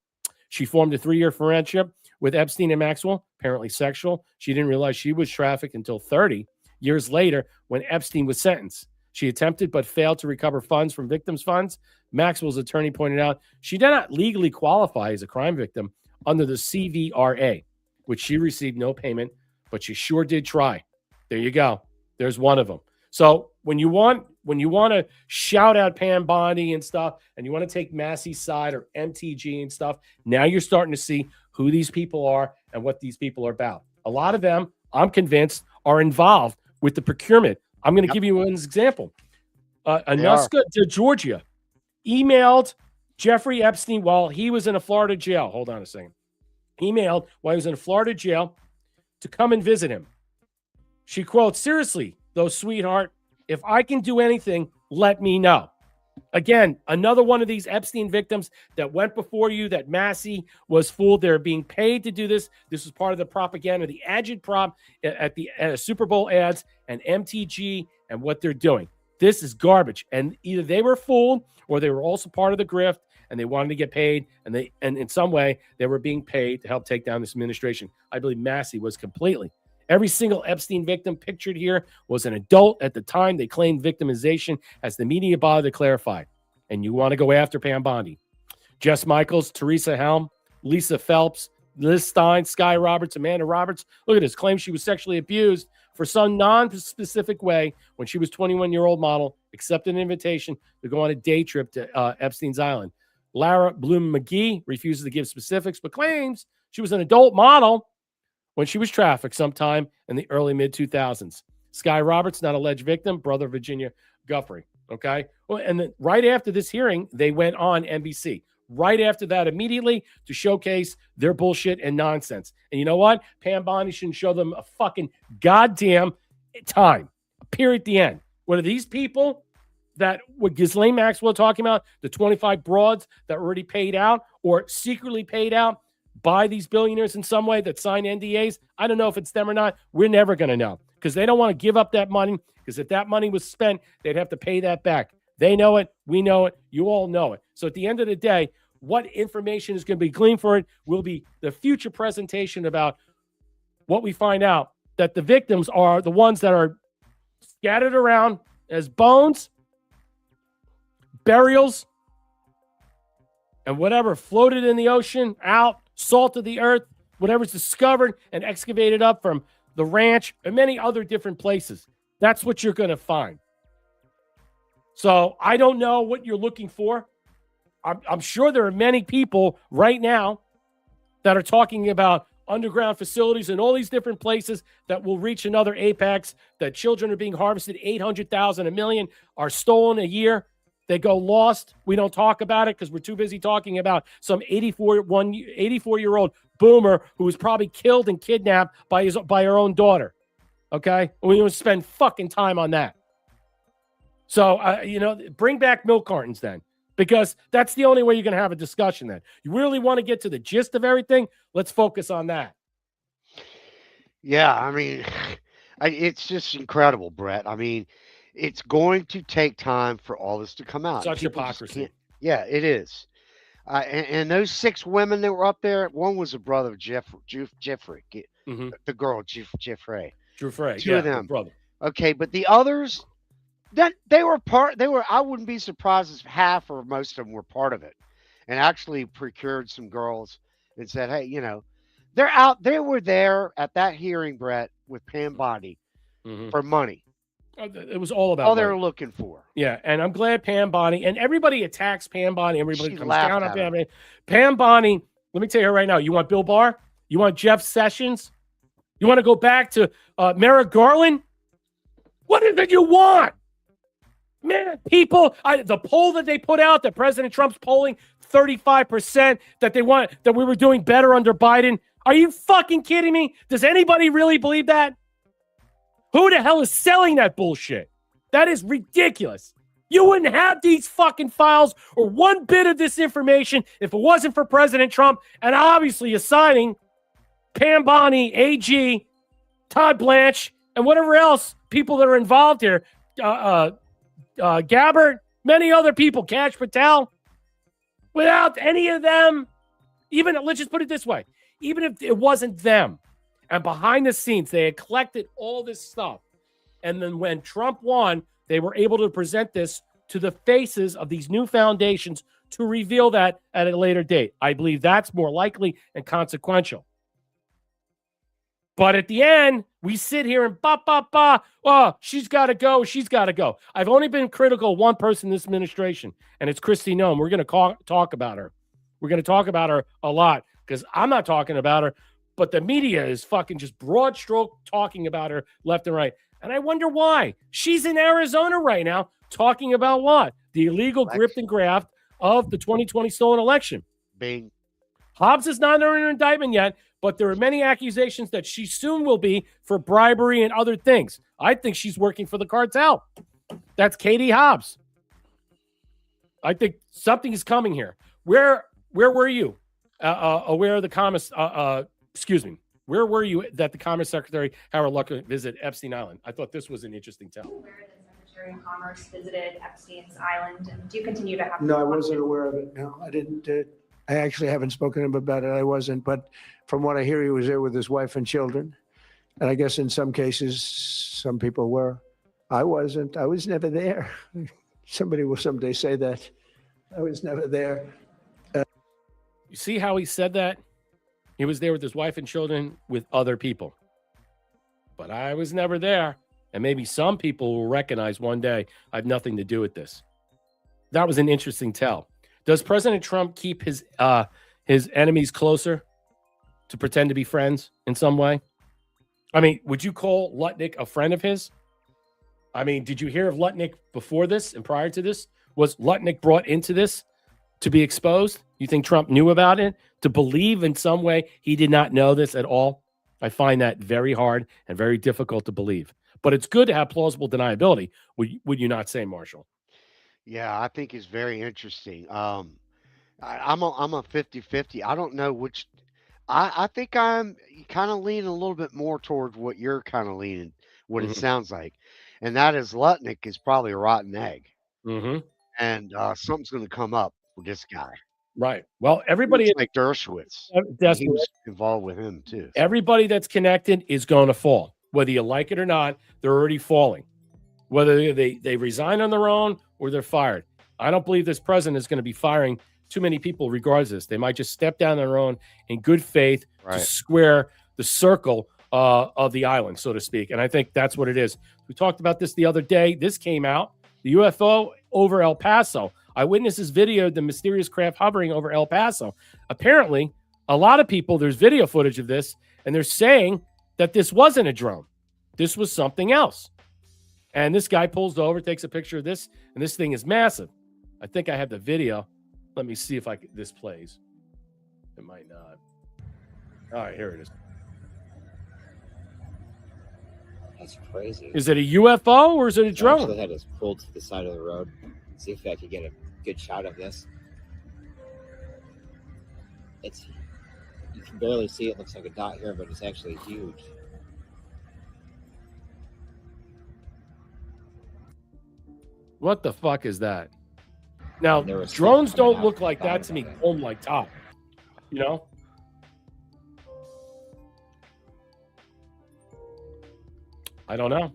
S1: She formed a 3-year friendship with Epstein and Maxwell, apparently sexual. She didn't realize she was trafficked until 30 years later when Epstein was sentenced. She attempted but failed to recover funds from victims' funds. Maxwell's attorney pointed out she did not legally qualify as a crime victim under the CVRA, which she received no payment, but she sure did try. There you go. There's one of them. So when you want to shout out Pam Bondi and stuff, and you want to take Massey's side or MTG and stuff, now you're starting to see who these people are and what these people are about. A lot of them, I'm convinced, are involved with the procurement. I'm going to give you an example. Anuska de Georgia emailed Jeffrey Epstein while he was in a Florida jail. Hold on a second. Emailed while he was in a Florida jail to come and visit him. She quotes, "Seriously, though, sweetheart, if I can do anything, let me know." Again, another one of these Epstein victims that went before you, that Massey was fooled. They're being paid to do this. This was part of the propaganda, the agitprop at the Super Bowl ads and MTG and what they're doing. This is garbage. And either they were fooled or they were also part of the grift and they wanted to get paid. And in some way, they were being paid to help take down this administration. I believe Massey was completely. Every single Epstein victim pictured here was an adult at the time they claimed victimization, as the media bothered to clarify. And you want to go after Pam Bondi. Jess Michaels, Teresa Helm, Lisa Phelps, Liz Stein, Sky Roberts, Amanda Roberts. Look at this. Claims she was sexually abused for some non-specific way when she was 21-year-old model, accepted an invitation to go on a day trip to Epstein's Island. Lara Bloom McGee refuses to give specifics, but claims she was an adult model when she was trafficked sometime in the early mid-2000s. Sky Roberts, not alleged victim, brother of Virginia Guffey. Okay? Well, and then right after this hearing, they went on NBC. Right after that, immediately, to showcase their bullshit and nonsense. And you know what? Pam Bondi shouldn't show them a fucking goddamn time. Period at the end. What are these people that what Ghislaine Maxwell talking about, the 25 broads that were already paid out or secretly paid out by these billionaires in some way that sign NDAs? I don't know if it's them or not. We're never going to know because they don't want to give up that money, because if that money was spent, they'd have to pay that back. They know it. We know it. You all know it. So at the end of the day, what information is going to be gleaned for it will be the future presentation about what we find out, that the victims are the ones that are scattered around as bones, burials, and whatever floated in the ocean, out, salt of the earth, whatever's discovered and excavated up from the ranch and many other different places. That's what you're going to find. So I don't know what you're looking for. I'm sure there are many people right now that are talking about underground facilities and all these different places that will reach another apex, that children are being harvested, 800,000, 1 million are stolen a year. They go lost. We don't talk about it because we're too busy talking about some 84-year-old boomer who was probably killed and kidnapped by her own daughter. Okay? We don't spend fucking time on that. So, bring back milk cartons then, because that's the only way you're going to have a discussion then. You really want to get to the gist of everything? Let's focus on that.
S2: Yeah, I mean, it's just incredible, Brett. I mean, it's going to take time for all this to come out.
S1: Such
S2: People just
S1: hypocrisy.
S2: can't- Yeah, it is. And those 6 women that were up there, one was a brother of Jeffrey,
S1: Mm-hmm.
S2: the girl, Jeffrey.
S1: Drew Frey.
S2: Two of
S1: the
S2: them.
S1: brother.
S2: Okay, but the others, they were I wouldn't be surprised if half or most of them were part of it, and actually procured some girls and said, hey, they were there at that hearing, Brett, with Pam Bondi for money.
S1: It was all about
S2: All they
S1: money.
S2: were looking for.
S1: Yeah, and I'm glad Pam Bondi, and everybody attacks Pam Bondi. Everybody
S2: She
S1: comes
S2: laughed
S1: down on
S2: at
S1: Pam Bondi. Pam Bondi, let me tell you right now, you want Bill Barr? You want Jeff Sessions? You want to go back to Merrick Garland? What is it you want? Man, people, the poll that they put out that President Trump's polling 35% that we were doing better under Biden. Are you fucking kidding me? Does anybody really believe that? Who the hell is selling that bullshit? That is ridiculous. You wouldn't have these fucking files or one bit of this information if it wasn't for President Trump and obviously assigning Pam Bondi, AG, Todd Blanche, and whatever else people that are involved here. Gabbard, many other people, Cash Patel. Without any of them, even, let's just put it this way, even if it wasn't them, and behind the scenes, they had collected all this stuff. And then when Trump won, they were able to present this to the faces of these new foundations to reveal that at a later date. I believe that's more likely and consequential. But at the end, we sit here and oh, she's got to go. She's got to go. I've only been critical of one person in this administration, and it's Kristi Noem. We're going to talk about her. We're going to talk about her a lot because I'm not talking about her, but the media is fucking just broad stroke talking about her left and right. And I wonder why. She's in Arizona right now talking about what? The illegal grift and graft of the 2020 stolen election.
S2: Bing.
S1: Hobbs is not under indictment yet, but there are many accusations that she soon will be for bribery and other things. I think she's working for the cartel. That's Katie Hobbs. I think something is coming here. Where were you aware of the comments? Where were you that the Commerce Secretary Howard Lutnick visited Epstein Island? I thought this was an interesting tell.
S5: Aware that the Secretary of Commerce visited Epstein's Island, and do you continue to have?
S6: No, I wasn't aware of it. No, I didn't. I actually haven't spoken to him about it. I wasn't. But from what I hear, he was there with his wife and children. And I guess in some cases, some people were. I wasn't. I was never there. Somebody will someday say that. I was never there.
S1: You see how he said that? He was there with his wife and children with other people. But I was never there. And maybe some people will recognize one day I have nothing to do with this. That was an interesting tell. Does President Trump keep his enemies closer to pretend to be friends in some way? I mean, would you call Lutnick a friend of his? I mean, did you hear of Lutnick before this and prior to this? Was Lutnick brought into this to be exposed? You think Trump knew about it? To believe in some way he did not know this at all? I find that very hard and very difficult to believe. But it's good to have plausible deniability. Would you not say, Marshall?
S2: Yeah, I think it's very interesting. I'm a 50-50. I don't know which. I think I'm kind of leaning a little bit more towards what you're kind of leaning, what it sounds like. And that is Lutnick is probably a rotten egg.
S1: Mm-hmm.
S2: And something's going to come up with this guy.
S1: Right. Well, everybody
S2: like Dershowitz. He was involved with him too.
S1: Everybody that's connected is going to fall. Whether you like it or not, they're already falling. Whether they resign on their own or they're fired. I don't believe this president is going to be firing too many people regardless of this. They might just step down their own in good faith to square the circle of the island, so to speak. And I think that's what it is. We talked about this the other day. This came out. The UFO over El Paso. Eyewitnesses videoed the mysterious craft hovering over El Paso. Apparently, a lot of people, there's video footage of this, and they're saying that this wasn't a drone. This was something else. And this guy pulls over, takes a picture of this, and this thing is massive. I think I have the video. Let me see if this plays. It might not. All right, here it is.
S7: That's crazy.
S1: Is it a UFO or is it a drone?
S7: I actually had to pull to the side of the road and see if I could get a good shot of this. You can barely see it. It looks like a dot here, but it's actually huge.
S1: What the fuck is that? Now, drones don't look like that to me, home like top. You know? I don't know.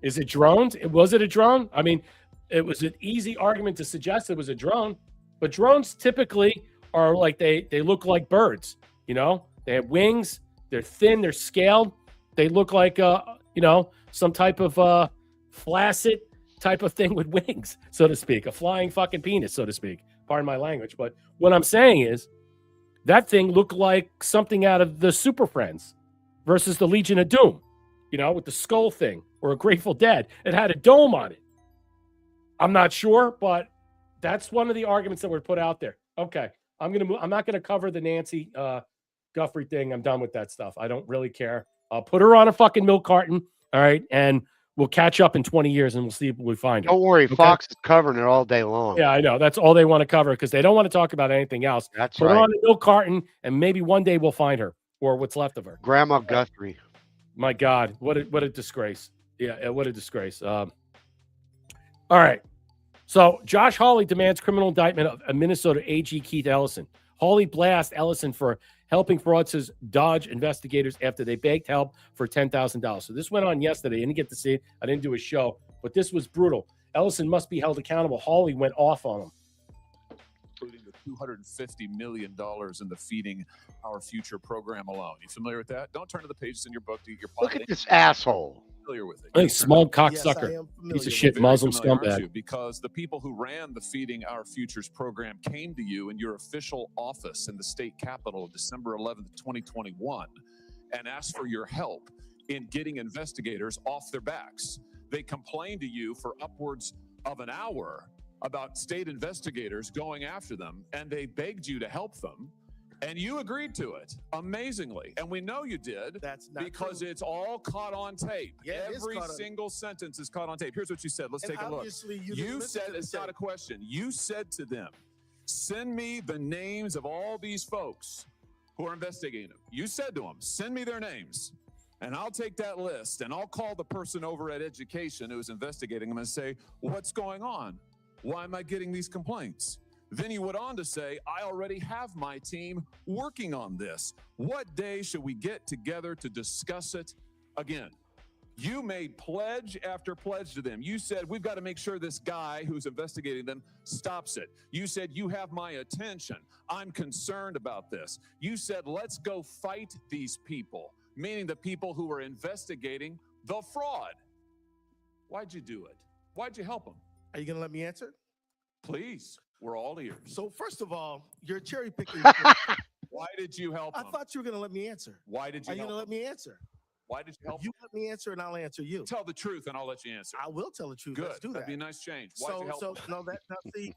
S1: Is it drones? Was it a drone? I mean, it was an easy argument to suggest it was a drone, but drones typically are like they look like birds. You know, they have wings. They're thin. They're scaled. They look like some type of flaccid type of thing with wings, so to speak, a flying fucking penis, so to speak. Pardon my language, but what I'm saying is that thing looked like something out of the Super Friends versus the Legion of Doom. You know, with the skull thing, or a Grateful Dead. It had a dome on it. I'm not sure, but that's one of the arguments that were put out there. Okay, I'm not gonna cover the Nancy Guthrie thing. I'm done with that stuff. I don't really care. I'll put her on a fucking milk carton. All right, and we'll catch up in 20 years and we'll see if we find her.
S2: Don't worry,
S1: Okay?
S2: Fox is covering it all day long.
S1: Yeah, I know. That's all they want to cover because they don't want to talk about anything else.
S2: That's
S1: Put her
S2: right.
S1: on a milk carton, and maybe one day we'll find her or what's left of her.
S2: Grandma Guthrie.
S1: My God, what a disgrace. Yeah, what a disgrace. All right. So Josh Hawley demands criminal indictment of Minnesota AG Keith Ellison. Hawley blasts Ellison for helping fraudsters dodge investigators after they begged help for $10,000. So this went on yesterday. I didn't get to see it. I didn't do a show, but this was brutal. Ellison must be held accountable. Hawley went off on him.
S8: Including the $250 million in the Feeding Our Future program alone. You familiar with that? Don't turn to the pages in your book to get your
S2: Look at this asshole.
S8: Familiar with it?
S1: Hey, small
S9: Yes, I
S1: cocksucker.
S9: am
S1: Piece of
S9: familiar
S1: shit
S8: Very
S1: Muslim
S8: familiar, aren't
S1: scumbag.
S8: you? Because the people who ran the Feeding Our Futures program came to you in your official office in the state capitol December 11th, 2021, and asked for your help in getting investigators off their backs. They complained to you for upwards of an hour about state investigators going after them, and they begged you to help them, and you agreed to it, amazingly. And we know you did.
S9: That's not
S8: because
S9: true.
S8: it's all caught on tape.
S9: Yeah, it is
S8: Every
S9: caught on-
S8: single sentence is caught on tape. Here's what you said. Let's
S9: And
S8: take a look.
S9: obviously you didn't
S8: You
S9: listen
S8: said,
S9: to the
S8: it's not a
S9: tape.
S8: question. You said to them, send me the names of all these folks who are investigating them. You said to them, send me their names. And I'll take that list and I'll call the person over at Education who's investigating them and say, what's going on? Why am I getting these complaints? Then he went on to say, I already have my team working on this. What day should we get together to discuss it again? You made pledge after pledge to them. You said, we've got to make sure this guy who's investigating them stops it. You said, you have my attention. I'm concerned about this. You said, let's go fight these people, meaning the people who are investigating the fraud. Why'd you do it? Why'd you help them?
S9: Are you going to let me answer?
S8: Please, we're all ears.
S9: So first of all, you're cherry picking.
S8: Why did you help
S9: I
S8: them?
S9: thought you were going to let me answer.
S8: Why did you
S9: Are you
S8: help
S9: going to
S8: them?
S9: let me answer?
S8: Why did you help
S9: You
S8: them?
S9: let me answer and I'll answer you.
S8: Tell the truth and I'll let you answer.
S9: I will tell the truth.
S8: Good.
S9: Let's do
S8: That'd
S9: that.
S8: be a nice change. Why'd you help them?
S9: Now see,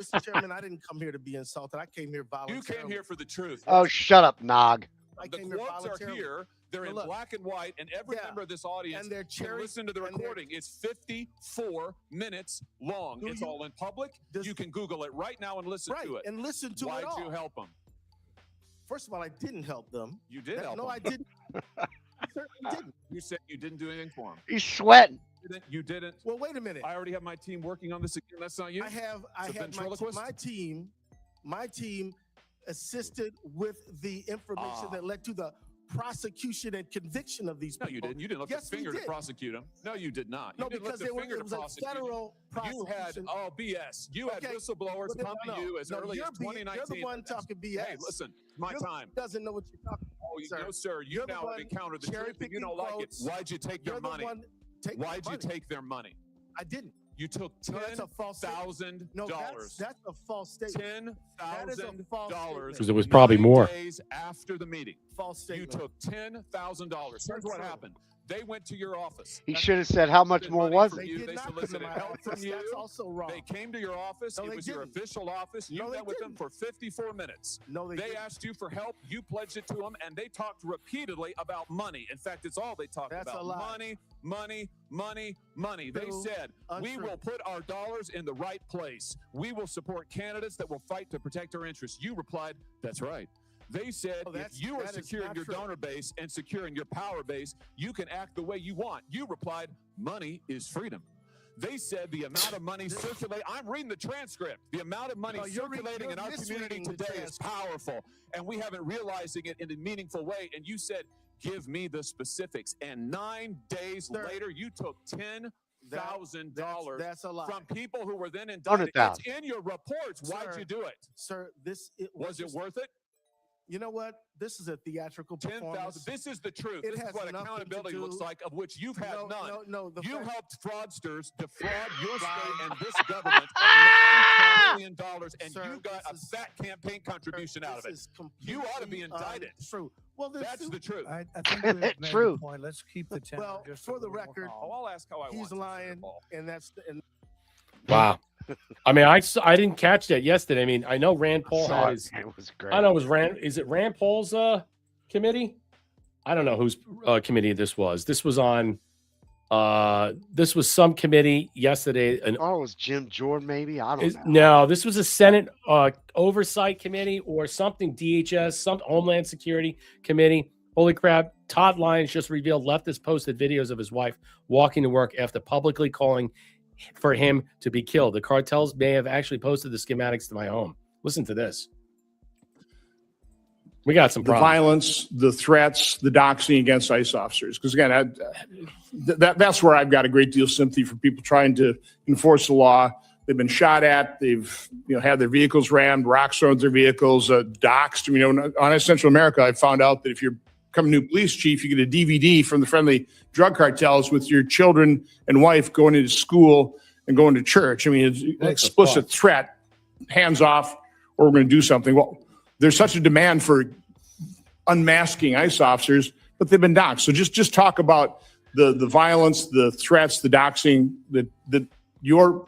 S9: Mr. Chairman, I didn't come here to be insulted. I came here
S8: You
S9: voluntarily.
S8: came here for the truth.
S2: Oh, shut up, Nog.
S9: I
S8: The
S9: came here
S8: quotes are
S9: voluntarily.
S8: here. They're
S9: Now
S8: in
S9: look.
S8: black and white, and every
S9: Yeah.
S8: member of this audience
S9: And they're
S8: can
S9: cherry.
S8: listen to the
S9: and they're-
S8: recording. It's 54 minutes long.
S9: Do
S8: It's
S9: you-
S8: all in public.
S9: Does-
S8: You can Google it right now and listen
S9: Right,
S8: to it.
S9: and listen to
S8: Why'd
S9: it all.
S8: you help them?
S9: First of all, I didn't help them.
S8: You did help
S9: No,
S8: them.
S9: I didn't. I certainly didn't.
S8: You said you didn't do anything for them.
S2: He's sweating.
S8: You didn't.
S9: Well, wait a minute.
S8: I already have my team working on this again. That's not you.
S9: I have
S8: It's a ventriloquist?
S9: my team assisted with the information that led to the prosecution and conviction of these
S8: No,
S9: people.
S8: you didn't. You didn't lift
S9: Yes,
S8: the
S9: we
S8: finger to
S9: did.
S8: prosecute him. No, you did not.
S9: No,
S8: you didn't
S9: because
S8: lift the finger
S9: it
S8: to
S9: was a
S8: prosecute him.
S9: federal
S8: You
S9: prosecution.
S8: had BS. You had
S9: Okay,
S8: whistleblowers
S9: but then-
S8: come to you as early
S9: you're
S8: as 2019.
S9: You're the one talking BS.
S8: Hey, listen, my
S9: You're the one
S8: time.
S9: who doesn't know what you're talking about.
S8: Oh,
S9: sir.
S8: no, sir. You
S9: You're the
S8: now have
S9: one
S8: encountered the truth and you
S9: cherry-picking
S8: don't like it.
S9: quotes.
S8: Why'd you take their
S9: You're the
S8: money?
S9: one taking their
S8: Why'd you
S9: money.
S8: take their money?
S9: I didn't.
S8: You took
S9: No, that's a false statement.
S8: $10,000.
S9: No, that's a false statement. That is a false
S8: $10,000.
S9: statement.
S1: Because it was probably
S8: 9
S1: more.
S8: days after the meeting.
S9: False
S8: You
S9: statement.
S8: took $10,000. Here's what
S9: True.
S8: happened. They went to your office.
S2: He should have said, how much more was
S9: They
S2: it?
S8: you.
S9: did not come to
S8: solicited
S9: my
S8: help
S9: office.
S8: from you.
S9: That's also wrong.
S8: They came to your office.
S9: No,
S8: It
S9: they
S8: was your
S9: didn't.
S8: official office. You
S9: No, they
S8: met with them
S9: didn't.
S8: for 54 minutes.
S9: No, they
S8: They
S9: didn't.
S8: asked you for help. You pledged it to them, and they talked repeatedly about money. In fact, it's all they talked
S9: That's
S8: about.
S9: a lie.
S8: Money, money, money, money. They
S9: True.
S8: said, we
S9: Untrue.
S8: will put our dollars in the right place. We will support candidates that will fight to protect our interests. You replied, that's right. They said,
S9: Oh,
S8: if you are
S9: that is
S8: securing
S9: not
S8: your
S9: true.
S8: donor base and securing your power base, you can act the way you want. You replied, money is freedom. They said the amount of money circulating, I'm reading the transcript. The amount of money
S9: No, you're
S8: circulating in
S9: you're
S8: our community
S9: misreading the
S8: today is
S9: transcript.
S8: powerful, and we haven't realizing it in a meaningful way. And you said, give me the specifics. And 9 days
S9: Sir,
S8: later, you took $10,000
S9: That's a lie.
S8: from people who were then indicted. It's
S2: 100,000.
S8: in your reports. Why'd
S9: Sir,
S8: you do it?
S9: Sir,
S8: Was it worth it?
S9: You know what? This is a theatrical
S8: 10,000.
S9: performance.
S8: This is the truth.
S9: It
S8: This is
S9: has
S8: what
S9: nothing to
S8: accountability looks
S9: do-
S8: like, of which you've had none.
S9: No. The
S8: You
S9: fact-
S8: helped fraudsters defraud your state and this government of $9 million, and
S9: Sir,
S8: you got a
S9: this is-
S8: fat campaign contribution out of it.
S9: This is
S8: You ought to be
S9: completely
S8: indicted.
S9: untrue. Well,
S8: That's the truth.
S10: I think we've made
S2: True.
S10: the point. Let's keep the temper
S9: Well,
S10: just
S9: for
S10: a
S9: the
S10: little more
S9: record,
S10: calm.
S8: Oh, I'll ask how I want
S9: he's
S8: to,
S9: lying,
S8: Paul.
S9: and that's and
S1: Wow. I mean, I didn't catch that yesterday. I mean, I know Rand Paul
S2: Saw
S1: had
S2: it,
S1: his.
S2: man. It was great.
S1: I don't know. Is it Rand Paul's committee? I don't know whose committee this was. This was on. This was some committee yesterday.
S2: I thought it was Jim Jordan, maybe. I don't know.
S1: No, this was a Senate oversight committee or something. DHS, some Homeland Security committee. Holy crap! Todd Lyons just revealed leftist posted videos of his wife walking to work after publicly calling for him to be killed. The cartels may have actually posted the schematics to my home. Listen to this. We got some
S10: the
S1: problems.
S10: violence, the threats, the doxing against ICE officers. Because again, that's where I've got a great deal of sympathy for people trying to enforce the law. They've been shot at. They've had their vehicles rammed, rocks thrown at their vehicles, doxed. On Central America, I found out that if you're become a new police chief, you get a DVD from the friendly drug cartels with your children and wife going into school and going to church. I mean, it's an explicit threat, hands off, or we're going to do something. Well, there's such a demand for unmasking ICE officers, but they've been doxxed. So just talk about the violence, the threats, the doxing that your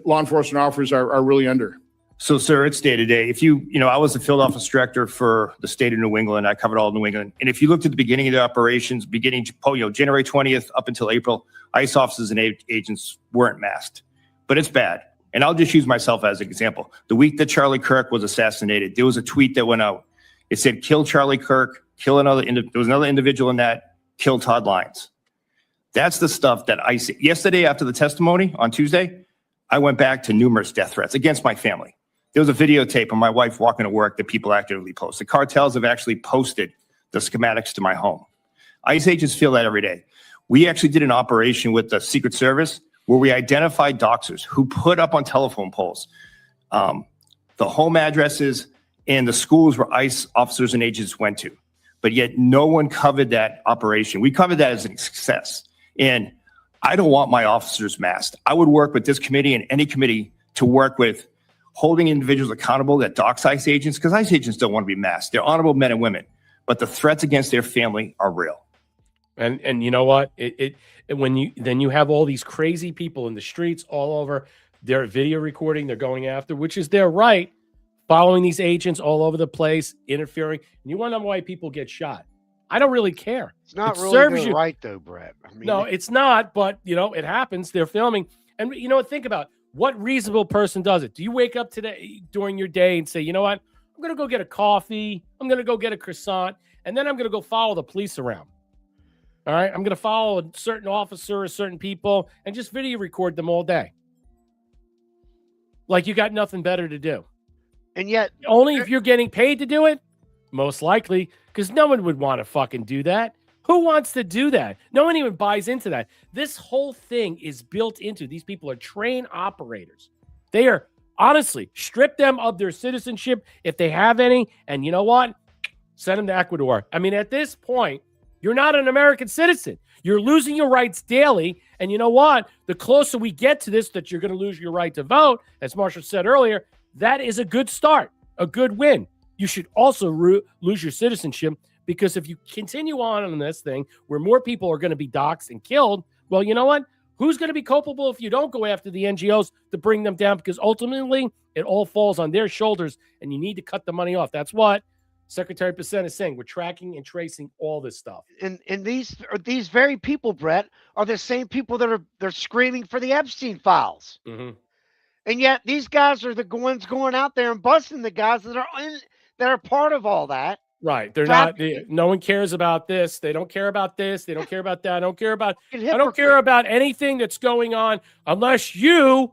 S10: law enforcement officers are really under.
S11: So, sir, it's day to day. I was the field office director for the state of New England. I covered all of New England. And if you looked at the beginning of the operations, January 20th up until April, ICE officers and agents weren't masked. But it's bad. And I'll just use myself as an example. The week that Charlie Kirk was assassinated, there was a tweet that went out. It said, kill Charlie Kirk, kill another, there was another individual in that, kill Todd Lyons. That's the stuff that I see. Yesterday, after the testimony on Tuesday, I went back to numerous death threats against my family. There was a videotape of my wife walking to work that people actively post. The cartels have actually posted the schematics to my home. ICE agents feel that every day. We actually did an operation with the Secret Service where we identified doxers who put up on telephone poles the home addresses and the schools where ICE officers and agents went to. But yet no one covered that operation. We covered that as a success. And I don't want my officers masked. I would work with this committee and any committee to work with holding individuals accountable that dox ICE agents, because ICE agents don't want to be masked. They're honorable men and women, but the threats against their family are real.
S1: And you know what? When you have all these crazy people in the streets all over, they're video recording, they're going after, which is their right, following these agents all over the place, interfering. And you want to know why people get shot? I don't really care.
S2: It's not
S1: it
S2: really their right, though, Brett. I mean,
S1: no, it's not. But it happens. They're filming, and think about what reasonable person does it. Do you wake up today during your day and say, you know what? I'm going to go get a coffee. I'm going to go get a croissant, and then I'm going to go follow the police around. All right, I'm going to follow a certain officer or certain people and just video record them all day. Like you got nothing better to do.
S2: And yet,
S1: only if you're getting paid to do it, most likely, because no one would want to fucking do that. Who wants to do that? No one even buys into that. This whole thing is built into, these people are trained operators. They are, honestly, strip them of their citizenship if they have any, and you know what? Send them to Ecuador. I mean, at this point, you're not an American citizen. You're losing your rights daily. And you know what? The closer we get to this, that you're going to lose your right to vote, as Marshall said earlier, that is a good start, a good win. You should also lose your citizenship, because if you continue on this thing where more people are going to be doxxed and killed, well, you know what? Who's going to be culpable if you don't go after the NGOs to bring them down? Because ultimately, it all falls on their shoulders, and you need to cut the money off. That's what Secretary Percent is saying. We're tracking and tracing all this stuff.
S2: And these very people, Brett, are the same people that they're screaming for the Epstein files.
S1: Mm-hmm.
S2: And yet these guys are the ones going out there and busting the guys that are part of all that.
S1: Right. They're not. No one cares about this. They don't care about this. They don't care about that. I don't care about anything that's going on unless you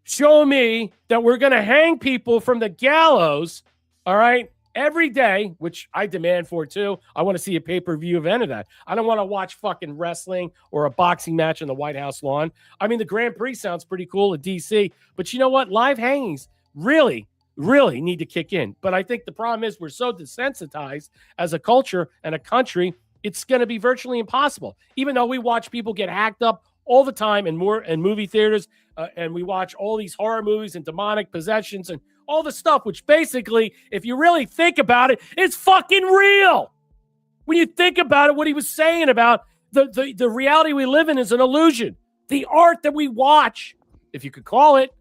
S1: show me that we're going to hang people from the gallows. All right. Every day, which I demand for too. I want to see a pay-per-view event of that. I don't want to watch fucking wrestling or a boxing match on the White House lawn. I mean, the Grand Prix sounds pretty cool at DC, but you know what? Live hangings really need to kick in. But I think the problem is we're so desensitized as a culture and a country, it's going to be virtually impossible. Even though we watch people get hacked up all the time in movie theaters, and we watch all these horror movies and demonic possessions and all the stuff, which basically, if you really think about it, it's fucking real. When you think about it, what he was saying about the reality we live in is an illusion. The art that we watch if you could call it,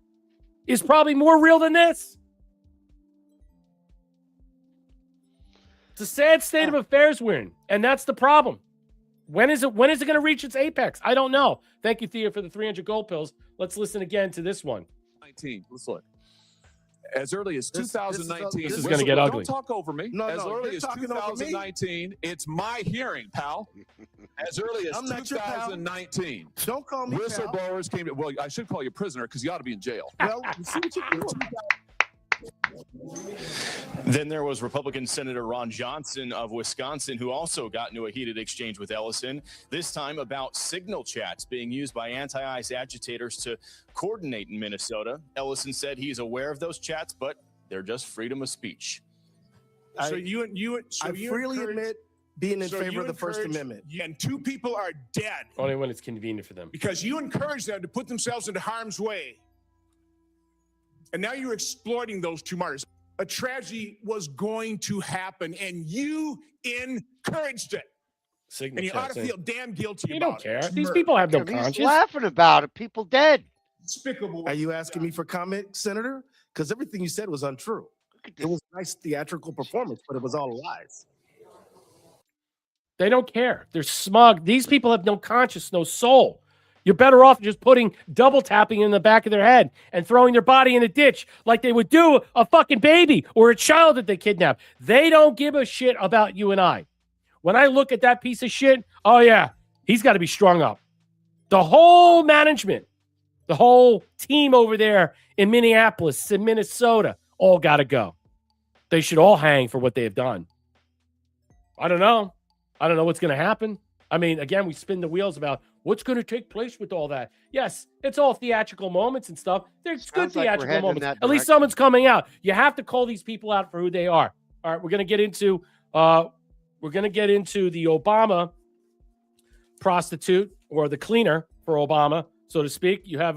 S1: is probably more real than this. It's a sad state of affairs we're in, and that's the problem. When is it going to reach its apex? I don't know. Thank you, Thea, for the 300 gold pills. Let's listen again to this one.
S8: 19. Let's look. As early as 2019.
S1: This is going to get ugly.
S8: Don't talk over me.
S9: No,
S8: as early
S9: you're
S8: as
S9: talking over me.
S8: 2019, it's my hearing, pal. As early as
S9: I'm not your pal.
S8: 2019.
S9: Don't call me pal.
S8: Whistleblowers came to, well, I should call you prisoner because you ought to be in jail.
S9: Well, you see what you're doing.
S12: Then there was Republican Senator Ron Johnson of Wisconsin, who also got into a heated exchange with Ellison, this time about signal chats being used by anti-ICE agitators to coordinate in Minnesota. Ellison said he's aware of those chats, but they're just freedom of speech.
S9: I freely admit being in favor of the First Amendment.
S10: And 2 people are dead
S1: Only when it's convenient for them.
S10: because you encourage them to put themselves into harm's way. And now you're exploiting those 2 martyrs. A tragedy was going to happen, and you encouraged it.
S1: Signal
S10: And you ought to
S1: chats,
S10: feel damn guilty
S1: You
S10: about
S1: don't care.
S10: it.
S1: These people have no
S2: He's
S1: conscience.
S2: laughing about it. People dead.
S10: Despicable.
S9: Are you asking me for comment, Senator? Because everything you said was untrue. It was a nice theatrical performance, but it was all lies.
S1: They don't care. They're smug. These people have no conscience, no soul. You're better off just putting double tapping in the back of their head and throwing their body in a ditch like they would do a fucking baby or a child that they kidnap. They don't give a shit about you and I. When I look at that piece of shit, oh yeah, he's got to be strung up. The whole management, the whole team over there in Minneapolis, in Minnesota, all got to go. They should all hang for what they have done. I don't know. I don't know what's going to happen. I mean, again, we spin the wheels about what's going to take place with all that. Yes, it's all theatrical moments and stuff. There's good theatrical moments. At least someone's coming out. You have to call these people out for who they are. All right, we're going to get into the Obama prostitute or the cleaner for Obama, so to speak. You have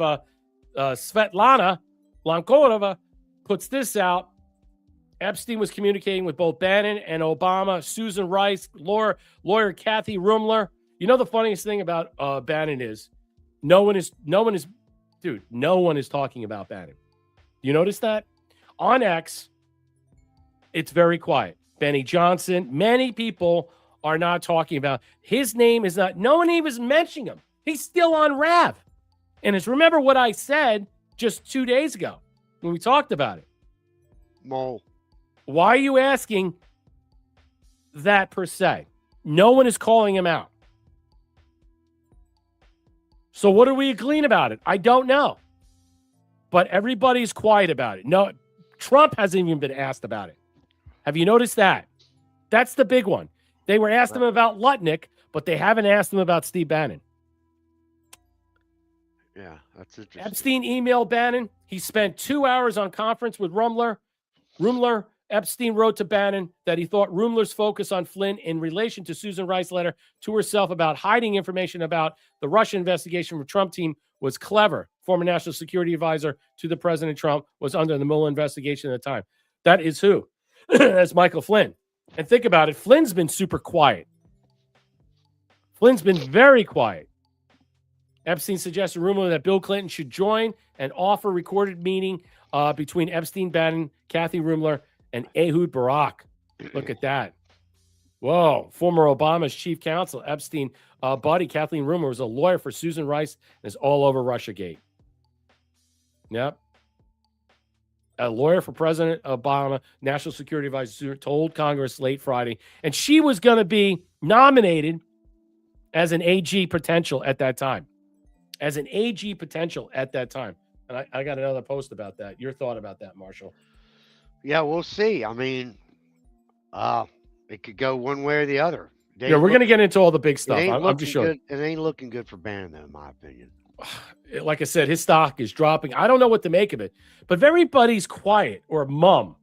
S1: Svetlana Blankorova puts this out. Epstein was communicating with both Bannon and Obama. Susan Rice, lawyer Kathy Rumler. You know the funniest thing about Bannon is no one is talking about Bannon. You notice that? On X, it's very quiet. Benny Johnson, many people are not talking about his name is not, no one even mentioning him. He's still on RAV. And it's remember what I said just 2 days ago when we talked about it.
S2: Mole.
S1: Why are you asking that per se? No one is calling him out. So what do we glean about it? I don't know. But everybody's quiet about it. No, Trump hasn't even been asked about it. Have you noticed that? That's the big one. They were asked him about Lutnick, but they haven't asked him about Steve Bannon.
S2: Yeah, that's interesting.
S1: Epstein emailed Bannon. He spent 2 hours on conference with Rumler. Epstein wrote to Bannon that he thought Rumler's focus on Flynn in relation to Susan Rice's letter to herself about hiding information about the Russia investigation from Trump team was clever. Former national security advisor to the President Trump was under the Mueller investigation at the time. That is who? That's Michael Flynn. And think about it. Flynn's been super quiet. Flynn's been very quiet. Epstein suggested Rumler that Bill Clinton should join and offer recorded meeting between Epstein, Bannon, Kathy Rumler, and Ehud Barak. Look at that. Whoa. Former Obama's chief counsel, Epstein buddy, Kathleen Rumler, was a lawyer for Susan Rice and is all over Russiagate. Yep. A lawyer for President Obama, National Security Advisor, told Congress late Friday, and she was going to be nominated as an AG potential at that time. As an AG potential at that time. And I got another post about that. Your thought about that, Marshall?
S2: Yeah, we'll see. I mean, it could go one way or the other.
S1: Yeah, we're going to get into all the big stuff. I'm just showing.
S2: It ain't looking good for Bannon, though, in my opinion.
S1: Like I said, his stock is dropping. I don't know what to make of it. But if everybody's quiet or mum,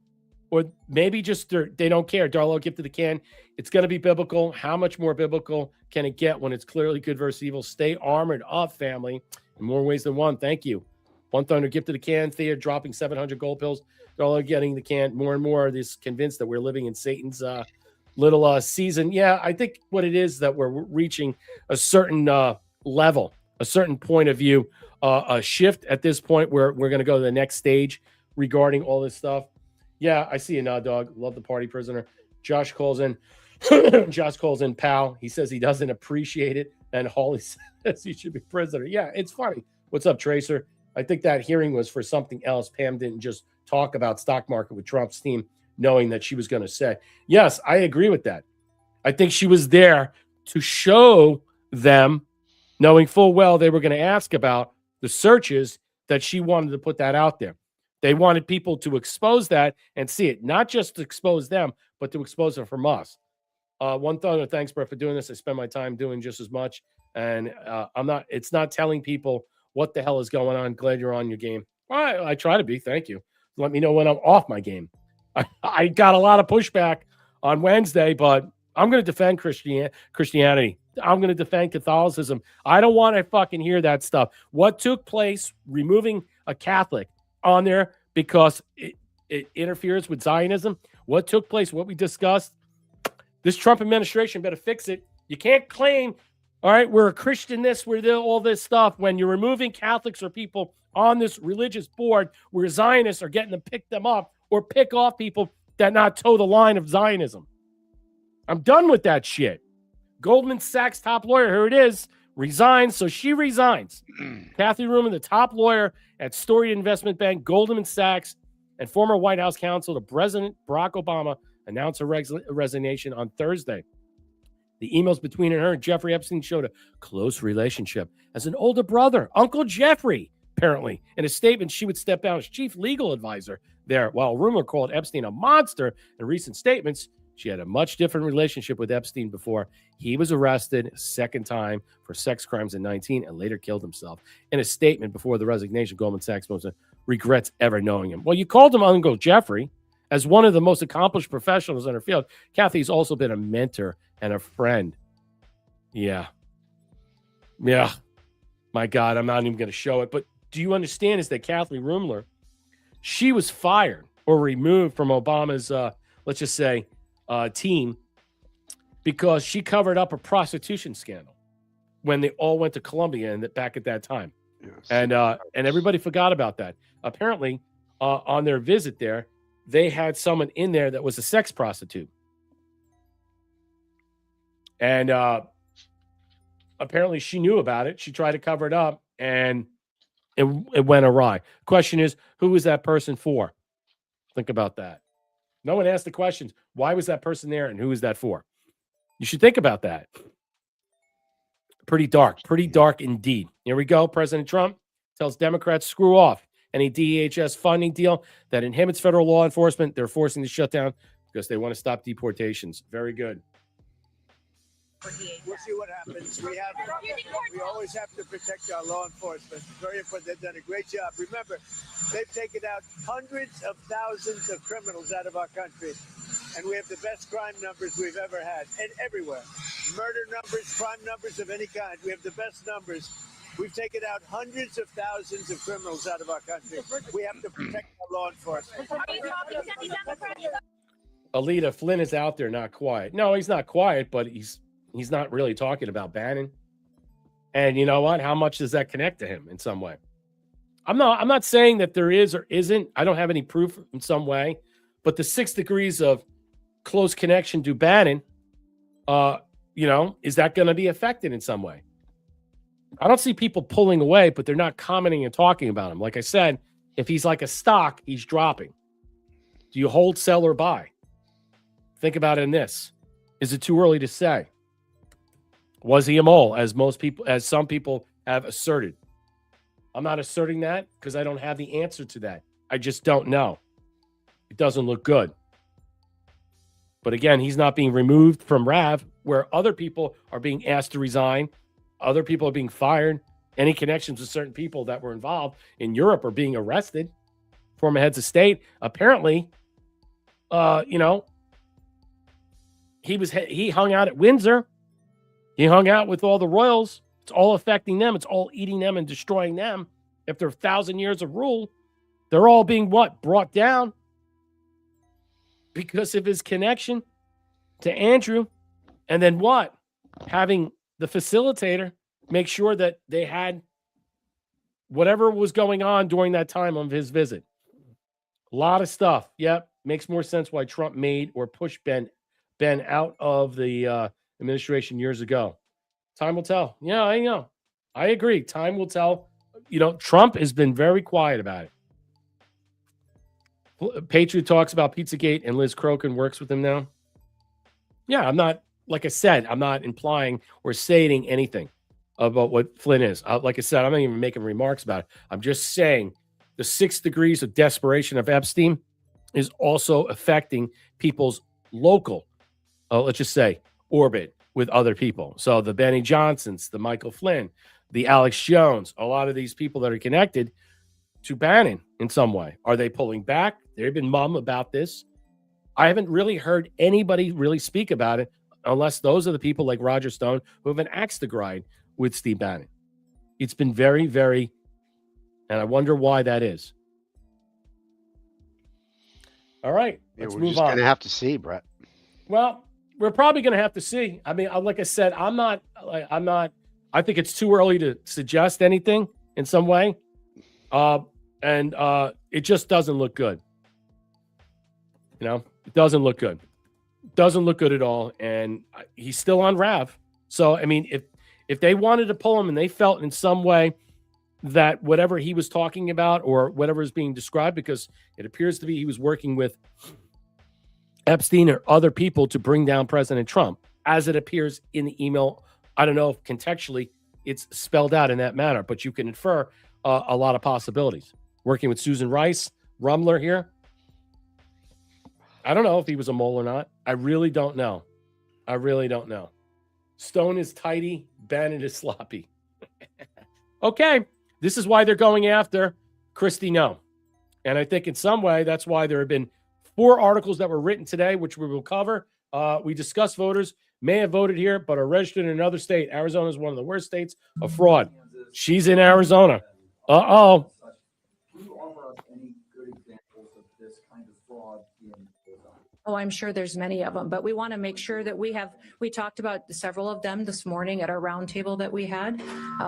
S1: or maybe just they don't care, Darlo, give to the can. It's going to be biblical. How much more biblical can it get when it's clearly good versus evil? Stay armored up, family, in more ways than one. Thank you. One Thunder, gift to the can. Thea dropping 700 gold pills. Darlo getting the can. More and more is convinced that we're living in Satan's little season. Yeah, I think what it is that we're reaching a certain level a certain point of view, a shift at this point where we're going to go to the next stage regarding all this stuff. Yeah, I see you now, dog. Love the party prisoner. Josh calls in. Josh calls in, pal. He says he doesn't appreciate it. And Hawley says he should be prisoner. Yeah, it's funny. What's up, Tracer? I think that hearing was for something else. Pam didn't just talk about stock market with Trump's team, knowing that she was going to say. Yes, I agree with that. I think she was there to show them, knowing full well they were going to ask about the searches, that she wanted to put that out there. They wanted people to expose that and see it, not just to expose them, but to expose it from us. One thing, thanks, Brett, for doing this. I spend my time doing just as much. And it's not telling people what the hell is going on. Glad you're on your game. I try to be. Thank you. Let me know when I'm off my game. I got a lot of pushback on Wednesday, but I'm going to defend Christianity. I'm going to defend Catholicism. I don't want to fucking hear that stuff. What took place removing a Catholic on there because it interferes with Zionism? What took place, what we discussed, this Trump administration better fix it. You can't claim, all right, we're a Christian this, we're all this stuff, when you're removing Catholics or people on this religious board where Zionists are getting to pick them up or pick off people that not toe the line of Zionism. I'm done with that shit. Goldman Sachs top lawyer, here it is, resigns, so she resigns. Kathy Rubin, the top lawyer at Storied Investment Bank, Goldman Sachs, and former White House counsel to President Barack Obama, announced her resignation on Thursday. The emails between her and Jeffrey Epstein showed a close relationship as an older brother, Uncle Jeffrey, apparently. In a statement, she would step down as chief legal advisor there. While rumor called Epstein a monster in recent statements, she had a much different relationship with Epstein before he was arrested a second time for sex crimes in 2019 and later killed himself. In a statement before the resignation, Goldman Sachs spokesman regrets ever knowing him. Well, you called him Uncle Jeffrey. As one of the most accomplished professionals in her field, Kathy's also been a mentor and a friend. Yeah. My God, I'm not even going to show it. But do you understand is that Kathy Rumler, she was fired or removed from Obama's, let's just say, team because she covered up a prostitution scandal when they all went to Colombia and back at that time. Yes. And everybody forgot about that. Apparently, on their visit there, they had someone in there that was a sex prostitute. And apparently she knew about it. She tried to cover it up, and it went awry. Question is, who was that person for? Think about that. No one asked the questions. Why was that person there, and who is that for? You should think about that. Pretty dark indeed. Here we go. President Trump tells Democrats, screw off any DHS funding deal that inhibits federal law enforcement. They're forcing the shutdown because they want to stop deportations. Very good.
S6: We'll see what happens. We always have to protect our law enforcement. Very important. They've done a great job. Remember, they've taken out hundreds of thousands of criminals out of our country, and we have the best crime numbers we've ever had, and everywhere. Murder numbers, crime numbers of any kind. We have the best numbers. We've taken out hundreds of thousands of criminals out of our country. We have to protect our law enforcement.
S1: Alita, Flynn is out there, not quiet. No, he's not quiet, but he's not really talking about Bannon. And you know what? How much does that connect to him in some way? I'm not saying that there is or isn't. I don't have any proof in some way, but the 6 degrees of close connection to Bannon, is that going to be affected in some way? I don't see people pulling away, but they're not commenting and talking about him. Like I said, if he's like a stock, he's dropping. Do you hold, sell, or buy? Think about it in this. Is it too early to say? Was he a mole, as some people have asserted? I'm not asserting that because I don't have the answer to that. I just don't know. It doesn't look good. But again, he's not being removed from RAV, where other people are being asked to resign. Other people are being fired. Any connections with certain people that were involved in Europe are being arrested. Former heads of state. Apparently, he hung out at Windsor. He hung out with all the royals. It's all affecting them. It's all eating them and destroying them. After 1,000 years of rule, they're all being brought down because of his connection to Andrew. And then what? Having the facilitator make sure that they had whatever was going on during that time of his visit. A lot of stuff. Yep. Makes more sense why Trump made or pushed Ben out of the administration years ago. Time will tell. Yeah, I know. I agree. Time will tell. Trump has been very quiet about it. Patriot talks about Pizzagate and Liz Crokin works with him now. Yeah, I'm not, like I said, I'm not implying or stating anything about what Flynn is. Like I said, I'm not even making remarks about it. I'm just saying the 6 degrees of desperation of Epstein is also affecting people's local, let's just say, orbit with other people. So the Benny Johnsons, the Michael Flynn, the Alex Jones, a lot of these people that are connected to Bannon in some way. Are they pulling back? They've been mum about this. I haven't really heard anybody really speak about it unless those are the people like Roger Stone who have an axe to grind with Steve Bannon. It's been very, very, and I wonder why that is. All right, let's
S2: we're
S1: move
S2: just
S1: on.
S2: going to have to see, Brett.
S1: Well, we're probably going to have to see. I mean, like I said, I'm not, I think it's too early to suggest anything in some way. And it just doesn't look good. It doesn't look good. It doesn't look good at all. And he's still on Rav. So, I mean, if they wanted to pull him and they felt in some way that whatever he was talking about or whatever is being described, because it appears to be he was working with Epstein or other people to bring down President Trump, as it appears in the email. I don't know if contextually it's spelled out in that manner, but you can infer a lot of possibilities. Working with Susan Rice, Rumler here. I don't know if he was a mole or not. I really don't know. Stone is tidy. Bannon is sloppy. Okay. This is why they're going after Kristi Noem. And I think in some way, that's why there have been 4 articles that were written today, which we will cover. We discussed voters may have voted here, but are registered in another state. Arizona is one of the worst states of fraud. She's in Arizona. Uh-oh.
S13: Can you offer us any good examples of this kind of fraud in Arizona?
S14: Oh, I'm sure there's many of them, but we want to make sure that we talked about several of them this morning at our roundtable that we had.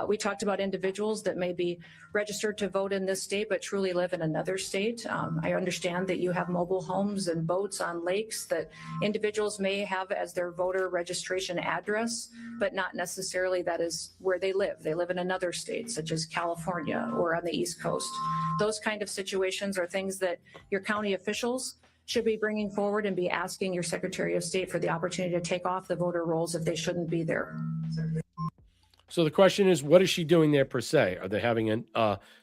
S14: We talked about individuals that may be registered to vote in this state, but truly live in another state. I understand that you have mobile homes and boats on lakes that individuals may have as their voter registration address, but not necessarily that is where they live. They live in another state, such as California or on the East Coast. Those kind of situations are things that your county officials should be bringing forward and be asking your Secretary of State for the opportunity to take off the voter rolls if they shouldn't be there.
S1: So the question is, what is she doing there per se? Are they having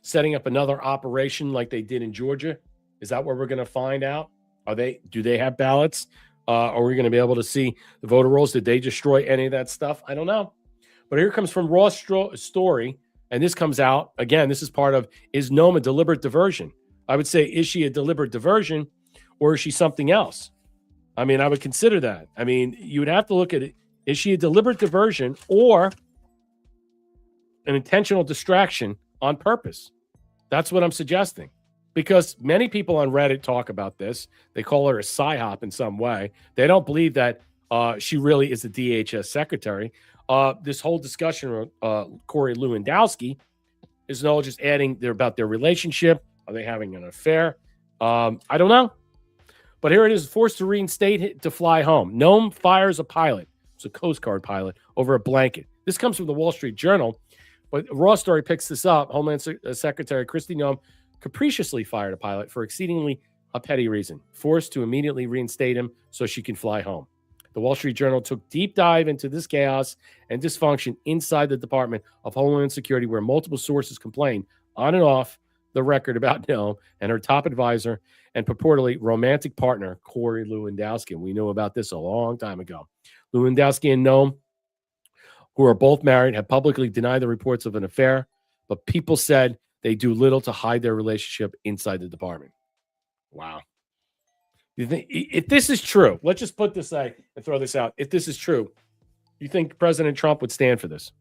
S1: setting up another operation like they did in Georgia? Is that where we're going to find out? Do they have ballots? Are we going to be able to see the voter rolls? Did they destroy any of that stuff? I don't know. But here comes from Ross story, and this comes out again. This is part of, is Noem a deliberate diversion? I would say, is she a deliberate diversion? Or is she something else? I mean, I would consider that. I mean, you would have to look at it. Is she a deliberate diversion or an intentional distraction on purpose? That's what I'm suggesting. Because many people on Reddit talk about this. They call her a psyop in some way. They don't believe that she really is a DHS secretary. This whole discussion of Corey Lewandowski is no just adding about their relationship. Are they having an affair? I don't know. But here it is, forced to reinstate to fly home. Noem fires a pilot. It's a Coast Guard pilot over a blanket. This comes from the Wall Street Journal, but Raw Story picks this up. Homeland Secretary Kristi Noem capriciously fired a pilot for exceedingly a petty reason, forced to immediately reinstate him so she can fly home. The Wall Street Journal took deep dive into this chaos and dysfunction inside the Department of Homeland Security, where multiple sources complained on and off the record about Noem and her top advisor and purportedly romantic partner, Corey Lewandowski. And we knew about this a long time ago. Lewandowski and Noem, who are both married, have publicly denied the reports of an affair, but people said they do little to hide their relationship inside the department. Wow. You think, if this is true, let's just put this and throw this out. If this is true, you think President Trump would stand for this?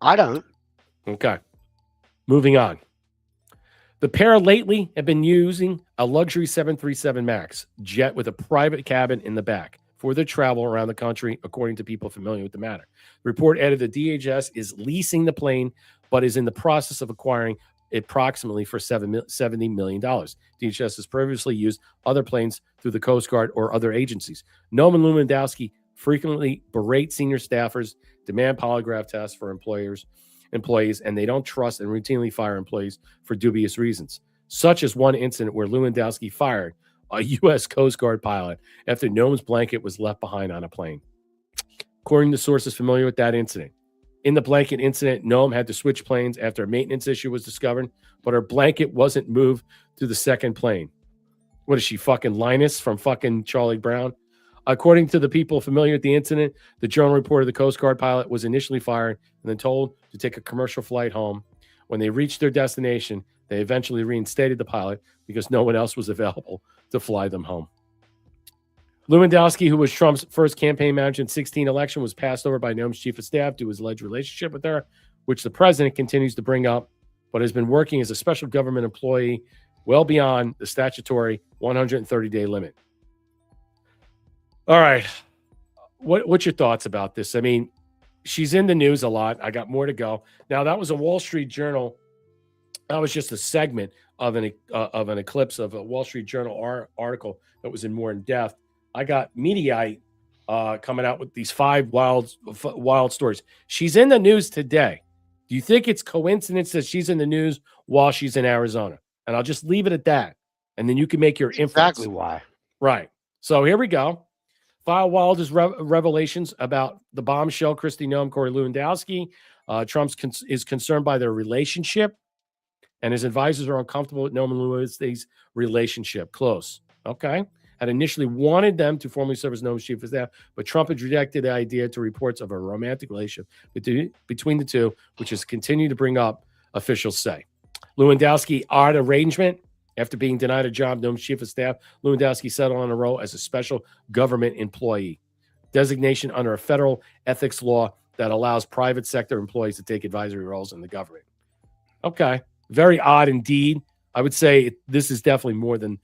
S2: I don't.
S1: Okay. Moving on. The pair lately have been using a luxury 737 MAX jet with a private cabin in the back for their travel around the country, according to people familiar with the matter. The report added the DHS is leasing the plane, but is in the process of acquiring approximately for $70 million. DHS has previously used other planes through the Coast Guard or other agencies. Noem and Lewandowski frequently berate senior staffers, demand polygraph tests for employees, and they don't trust and routinely fire employees for dubious reasons, such as one incident where Lewandowski fired a U.S. Coast Guard pilot after Noem's blanket was left behind on a plane. According to sources familiar with that incident, in the blanket incident, Noem had to switch planes after a maintenance issue was discovered, but her blanket wasn't moved to the second plane. What is she, fucking Linus from fucking Charlie Brown? According to the people familiar with the incident, the Journal reported the Coast Guard pilot was initially fired and then told to take a commercial flight home. When they reached their destination, they eventually reinstated the pilot because no one else was available to fly them home. Lewandowski, who was Trump's first campaign manager in 2016 election, was passed over by Noem's chief of staff due to his alleged relationship with her, which the president continues to bring up, but has been working as a special government employee well beyond the statutory 130-day limit. All right. What's your thoughts about this? I mean, she's in the news a lot. I got more to go. Now, that was a Wall Street Journal. That was just a segment of an eclipse of a Wall Street Journal article that was more in depth. I got Mediaite coming out with these 5 wild stories. She's in the news today. Do you think it's coincidence that she's in the news while she's in Arizona? And I'll just leave it at that. And then you can make your inference.
S2: Exactly why.
S1: Right. So here we go. File Wilder's revelations about the bombshell Kristi Noem, Corey Lewandowski. Trump is concerned by their relationship, and his advisors are uncomfortable with Noem and Lewandowski's relationship. Close. Okay. Had initially wanted them to formally serve as Noem's chief of staff, but Trump had rejected the idea to reports of a romantic relationship between the two, which has continued to bring up, officials say. Lewandowski odd arrangement. After being denied a job, Noem's chief of staff, Lewandowski settled on a role as a special government employee. Designation under a federal ethics law that allows private sector employees to take advisory roles in the government. Okay. Very odd indeed. I would say this is definitely more than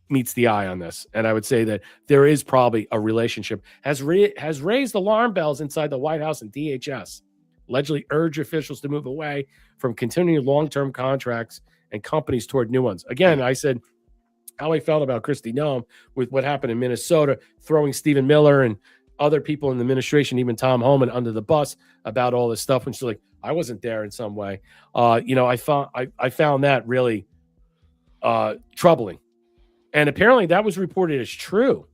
S1: meets the eye on this. And I would say that there is probably a relationship, has raised alarm bells inside the White House and DHS, allegedly urge officials to move away from continuing long-term contracts and companies toward new ones. Again, I said how I felt about Kristi Noem with what happened in Minnesota, throwing Stephen Miller and other people in the administration, even Tom Homan, under the bus about all this stuff. When she's like, I wasn't there in some way. I found that really troubling. And apparently that was reported as true.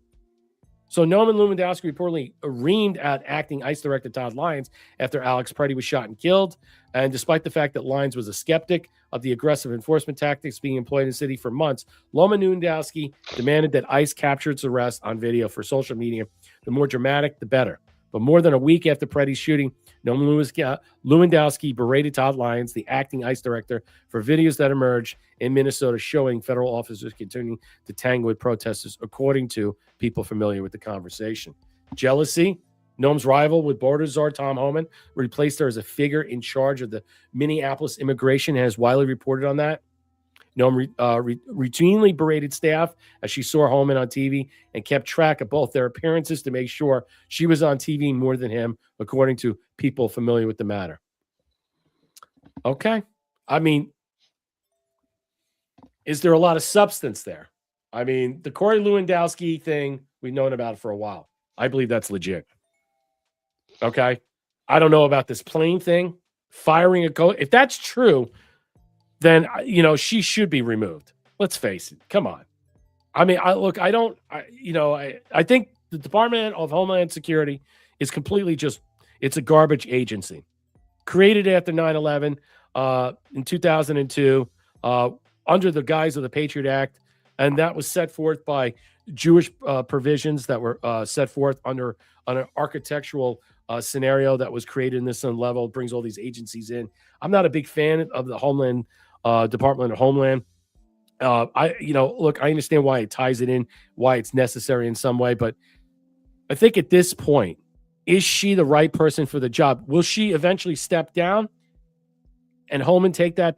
S1: So Noem and Lewandowski reportedly reamed at acting ICE Director Todd Lyons after Alex Preddy was shot and killed. And despite the fact that Lyons was a skeptic of the aggressive enforcement tactics being employed in the city for months, Noem and Lewandowski demanded that ICE capture its arrest on video for social media. The more dramatic, the better. But more than a week after Preddy's shooting, Noem Lewandowski berated Todd Lyons, the acting ICE director, for videos that emerged in Minnesota showing federal officers continuing to tangle with protesters, according to people familiar with the conversation. Jealousy. Noem's rival with border czar Tom Homan replaced her as a figure in charge of the Minneapolis immigration, and has widely reported on that. Noem routinely berated staff as she saw Homan on TV and kept track of both their appearances to make sure she was on TV more than him, according to people familiar with the matter. Okay. I mean, is there a lot of substance there? I mean, the Corey Lewandowski thing, we've known about for a while. I believe that's legit. Okay. I don't know about this plane thing, firing a coach. If that's true, then, she should be removed. Let's face it. Come on. I mean, I think the Department of Homeland Security is completely it's a garbage agency. Created after 9/11 in 2002 under the guise of the Patriot Act. And that was set forth by Jewish provisions that were set forth under an architectural scenario that was created in this level. It brings all these agencies in. I'm not a big fan of the Homeland Department of Homeland. I understand why it ties it in, why it's necessary in some way, but I think at this point, is she the right person for the job? Will she eventually step down? and Holman take that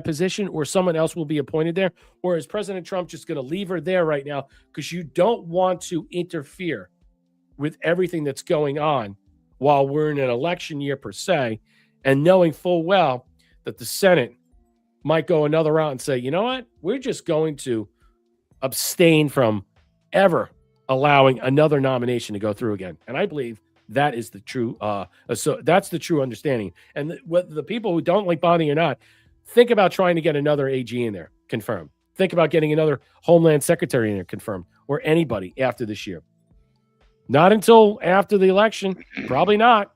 S1: position, or someone else will be appointed there? Or is President Trump just going to leave her there right now because you don't want to interfere with everything that's going on while we're in an election year per se, and knowing full well that the Senate might go another route and say, you know what, we're just going to abstain from ever allowing another nomination to go through again. And I believe that is the true, so that's the true understanding. And whether the people who don't like Bondi or not, think about trying to get another AG in there confirmed. Think about getting another Homeland Secretary in there confirmed, or anybody after this year. Not until after the election, probably not.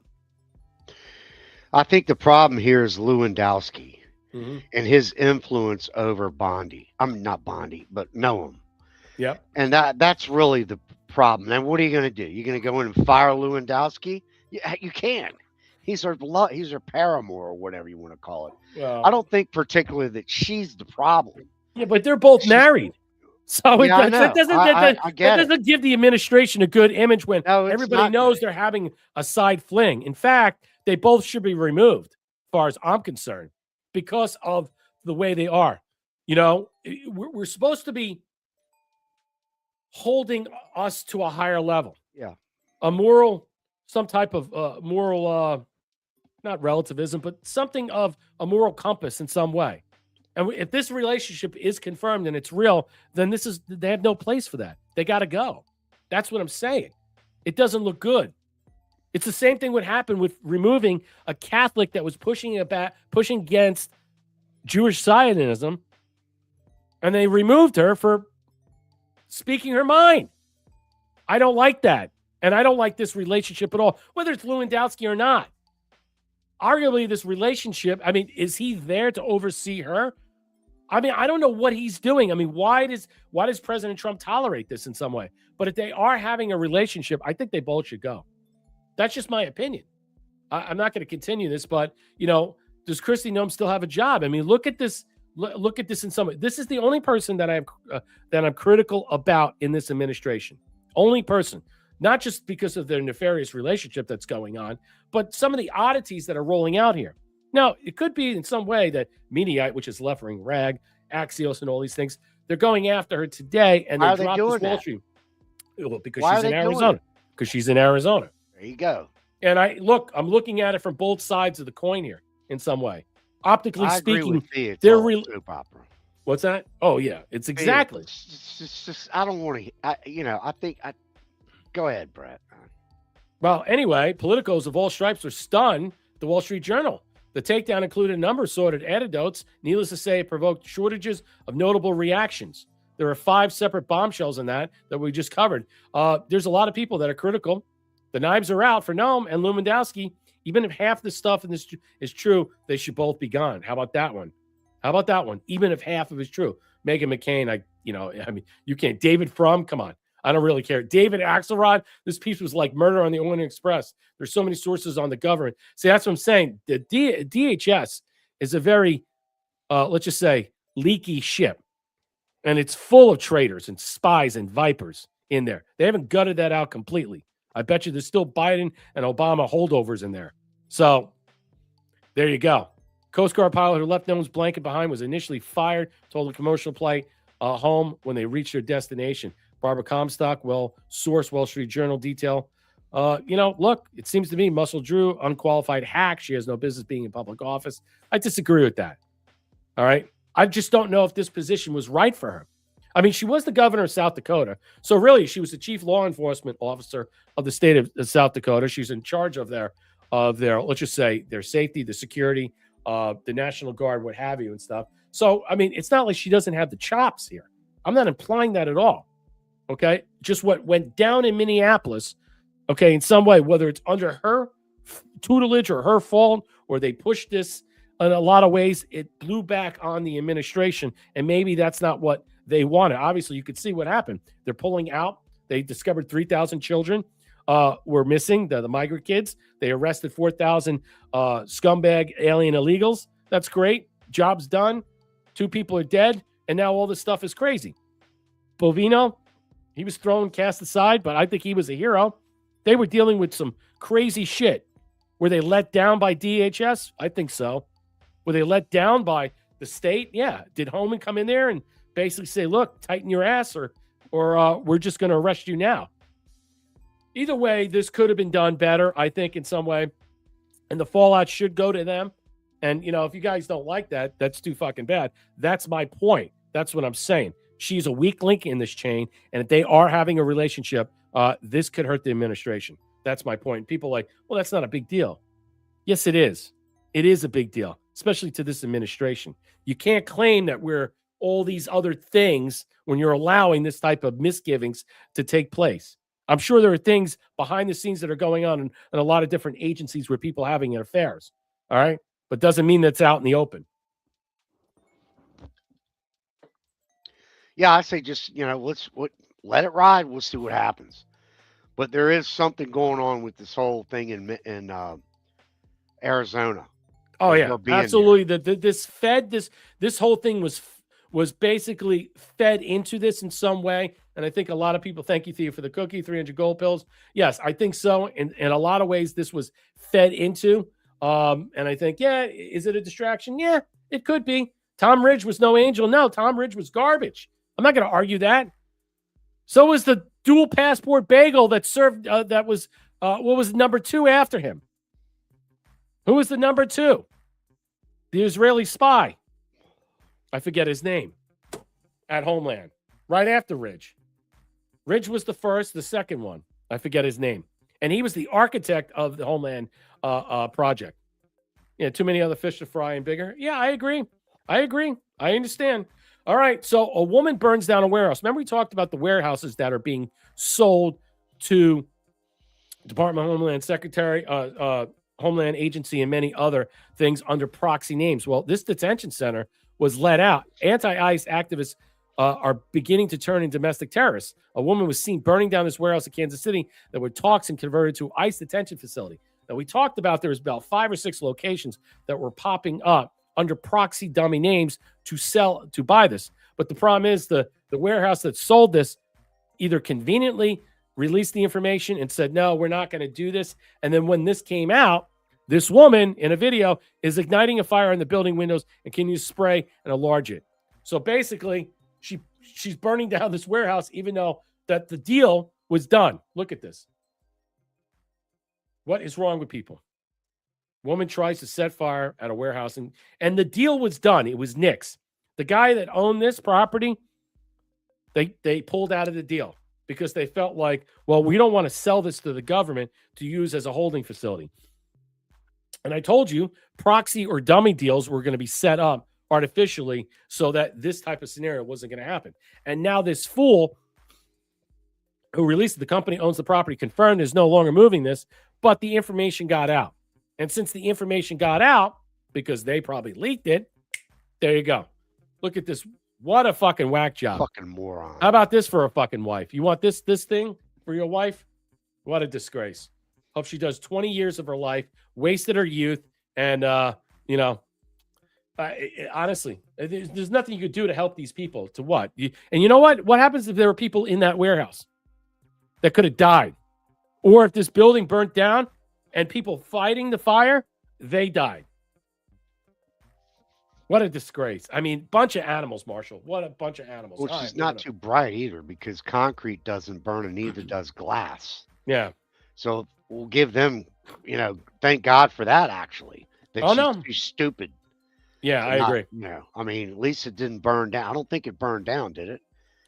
S2: I think the problem here is Lewandowski
S1: Mm-hmm.
S2: and his influence over Bondi. I'm not Bondi, but Noem.
S1: Yep.
S2: And that's really the problem. And what are you going to do? You're going to go in and fire Lewandowski? You can't. He's her paramour, or whatever you want to call it.
S1: Well,
S2: I don't think particularly that she's the problem.
S1: Yeah, but they're both married. So
S2: Yeah, I know.
S1: that doesn't give the administration a good image when
S2: No, it's
S1: everybody
S2: not
S1: knows
S2: good.
S1: they're having a side fling. In fact, they both should be removed, as far as I'm concerned, because of the way they are. You know, we're supposed to be holding us to a higher level.
S2: Yeah.
S1: A moral, some type of moral, not relativism, but something of a moral compass in some way. And if this relationship is confirmed and it's real, then they have no place for that. They got to go. That's what I'm saying. It doesn't look good. It's the same thing would happen with removing a Catholic that was pushing against Jewish Zionism, and they removed her for speaking her mind. I don't like that. And I don't like this relationship at all, whether it's Lewandowski or not. Arguably, this relationship, I mean, is he there to oversee her? I mean, I don't know what he's doing. I mean, why does President Trump tolerate this in some way? But if they are having a relationship, I think they both should go. That's just my opinion. I'm not going to continue this, but, you know, does Kristi Noem still have a job? I mean, look at this. Look at this in some way. This is the only person that I'm critical about in this administration. Only person. Not just because of their nefarious relationship that's going on, but some of the oddities that are rolling out here. Now, it could be in some way that Mediaite, which is left-wing rag, Axios, and all these things, they're going after her today, and
S2: Why are
S1: they
S2: they
S1: dropped
S2: doing
S1: this Wall
S2: that?
S1: Street. Well, because
S2: Why
S1: she's
S2: are
S1: in
S2: they doing
S1: Arizona.
S2: it?
S1: Because she's in Arizona.
S2: There you go.
S1: And I'm looking at it from both sides of the coin here in some way. Optically
S2: I agree
S1: speaking,
S2: with thee. It's
S1: they're
S2: all soap opera.
S1: What's that? Oh, yeah. It's exactly.
S2: It's just, I don't want to. I think. Go ahead, Brett.
S1: Well, anyway, politicos of all stripes are stunned. The Wall Street Journal. The takedown included a number of sordid anecdotes. Needless to say, it provoked shortages of notable reactions. There are 5 separate bombshells in that we just covered. There's a lot of people that are critical. The knives are out for Noem and Lewandowski. Even if half the stuff in this is true, they should both be gone. How about that one? Even if half of it is true. Meghan McCain, you can't. David Frum, come on. I don't really care. David Axelrod, this piece was like Murder on the Orient Express. There's so many sources on the government. See, that's what I'm saying. The DHS is a very, let's just say, leaky ship. And it's full of traitors and spies and vipers in there. They haven't gutted that out completely. I bet you there's still Biden and Obama holdovers in there. So there you go. Coast Guard pilot who left Noem's blanket behind was initially fired, told the commercial flight home when they reached their destination. Barbara Comstock, source Wall Street Journal detail. Look, it seems to me Muscle Drew, unqualified hack. She has no business being in public office. I disagree with that. All right. I just don't know if this position was right for her. I mean, she was the governor of South Dakota. So really, she was the chief law enforcement officer of the state of South Dakota. She's in charge of their, let's just say, their safety, the security, the National Guard, what have you, and stuff. So, I mean, it's not like she doesn't have the chops here. I'm not implying that at all. Okay. Just what went down in Minneapolis, okay, in some way, whether it's under her tutelage or her fault, or they pushed this in a lot of ways, it blew back on the administration. And maybe that's not what they wanted. Obviously, you could see what happened. They're pulling out. They discovered 3,000 children were missing, the migrant kids. They arrested 4,000 scumbag alien illegals. That's great. Job's done. 2 people are dead. And now all this stuff is crazy. Bovino, he was cast aside, but I think he was a hero. They were dealing with some crazy shit. Were they let down by DHS? I think so. Were they let down by the state? Yeah. Did Homan come in there and basically say, look, tighten your ass or we're just going to arrest you now? Either way, this could have been done better, I think, in some way. And the fallout should go to them. And, if you guys don't like that, that's too fucking bad. That's my point. That's what I'm saying. She's a weak link in this chain. And if they are having a relationship, this could hurt the administration. That's my point. People are like, well, that's not a big deal. Yes, it is. It is a big deal, especially to this administration. You can't claim that we're all these other things when you're allowing this type of misgivings to take place. I'm sure there are things behind the scenes that are going on in a lot of different agencies where people are having affairs. All right. But doesn't mean that's out in the open.
S2: Yeah, I say just, let it ride. We'll see what happens. But there is something going on with this whole thing in Arizona.
S1: Oh yeah, absolutely. This whole thing was basically fed into this in some way. And I think a lot of people, thank you, Thea, for the cookie, 300 gold pills. Yes, I think so. In a lot of ways, this was fed into. And I think, yeah, is it a distraction? Yeah, it could be. Tom Ridge was no angel. No, Tom Ridge was garbage. I'm not going to argue that. So was the dual passport bagel that served, that was, what was number 2 after him? Who was the number 2? The Israeli spy. I forget his name. At Homeland. Right after Ridge. Ridge was the first, the second one. I forget his name. And he was the architect of the Homeland project. Yeah, too many other fish to fry and bigger. Yeah, I agree. I understand. All right, so a woman burns down a warehouse. Remember we talked about the warehouses that are being sold to Department of Homeland Secretary, Homeland Agency, and many other things under proxy names. Well, this detention center was let out. Anti-ICE activists are beginning to turn into domestic terrorists. A woman was seen burning down this warehouse in Kansas City that were talks and converted to ICE detention facility. Now, we talked about there was about 5 or 6 locations that were popping up under proxy dummy names to buy this. But the problem is the warehouse that sold this either conveniently released the information and said, no, we're not going to do this. And then when this came out, this woman in a video is igniting a fire in the building windows and can use spray and enlarge it. So basically, she's burning down this warehouse, even though that the deal was done. Look at this. What is wrong with people? Woman tries to set fire at a warehouse, and the deal was done. It was Nick's. The guy that owned this property, they pulled out of the deal because they felt like, well, we don't want to sell this to the government to use as a holding facility. And I told you, proxy or dummy deals were going to be set up artificially so that this type of scenario wasn't going to happen. And now this fool who released the company owns the property confirmed is no longer moving this, but the information got out. And since the information got out, because they probably leaked it, there you go. Look at this. What a fucking whack job.
S2: Fucking moron.
S1: How about this for a fucking wife? You want this thing for your wife? What a disgrace. Hope she does 20 years of her life, wasted her youth, and, honestly, there's nothing you could do to help these people. To what? And you know what? What happens if there were people in that warehouse that could have died? Or if this building burnt down and people fighting the fire, they died. What a disgrace. I mean, bunch of animals, Marshall. What a bunch of animals.
S2: Which is not too bright either, because concrete doesn't burn and neither does glass.
S1: Yeah.
S2: So we'll give them, thank God for that, actually. She's stupid.
S1: Yeah, I agree.
S2: I mean, at least it didn't burn down. I don't think it burned down, did it?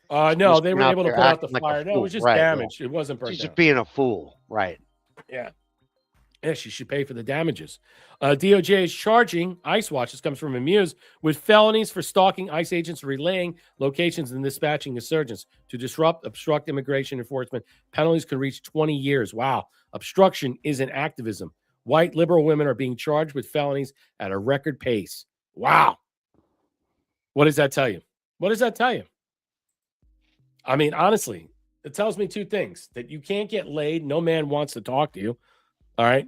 S1: No, they were able to put out the fire. No, it was just damaged. It wasn't burned down.
S2: She's just being a fool. Right.
S1: Yeah. Yeah, she should pay for the damages. DOJ is charging ICE Watch, this comes from Amuse, with felonies for stalking ICE agents, relaying locations, and dispatching insurgents to obstruct immigration enforcement. Penalties could reach 20 years. Wow. Obstruction isn't activism. White liberal women are being charged with felonies at a record pace. Wow. What does that tell you? What does that tell you? I mean, honestly, it tells me 2 things. That you can't get laid. No man wants to talk to you. All right.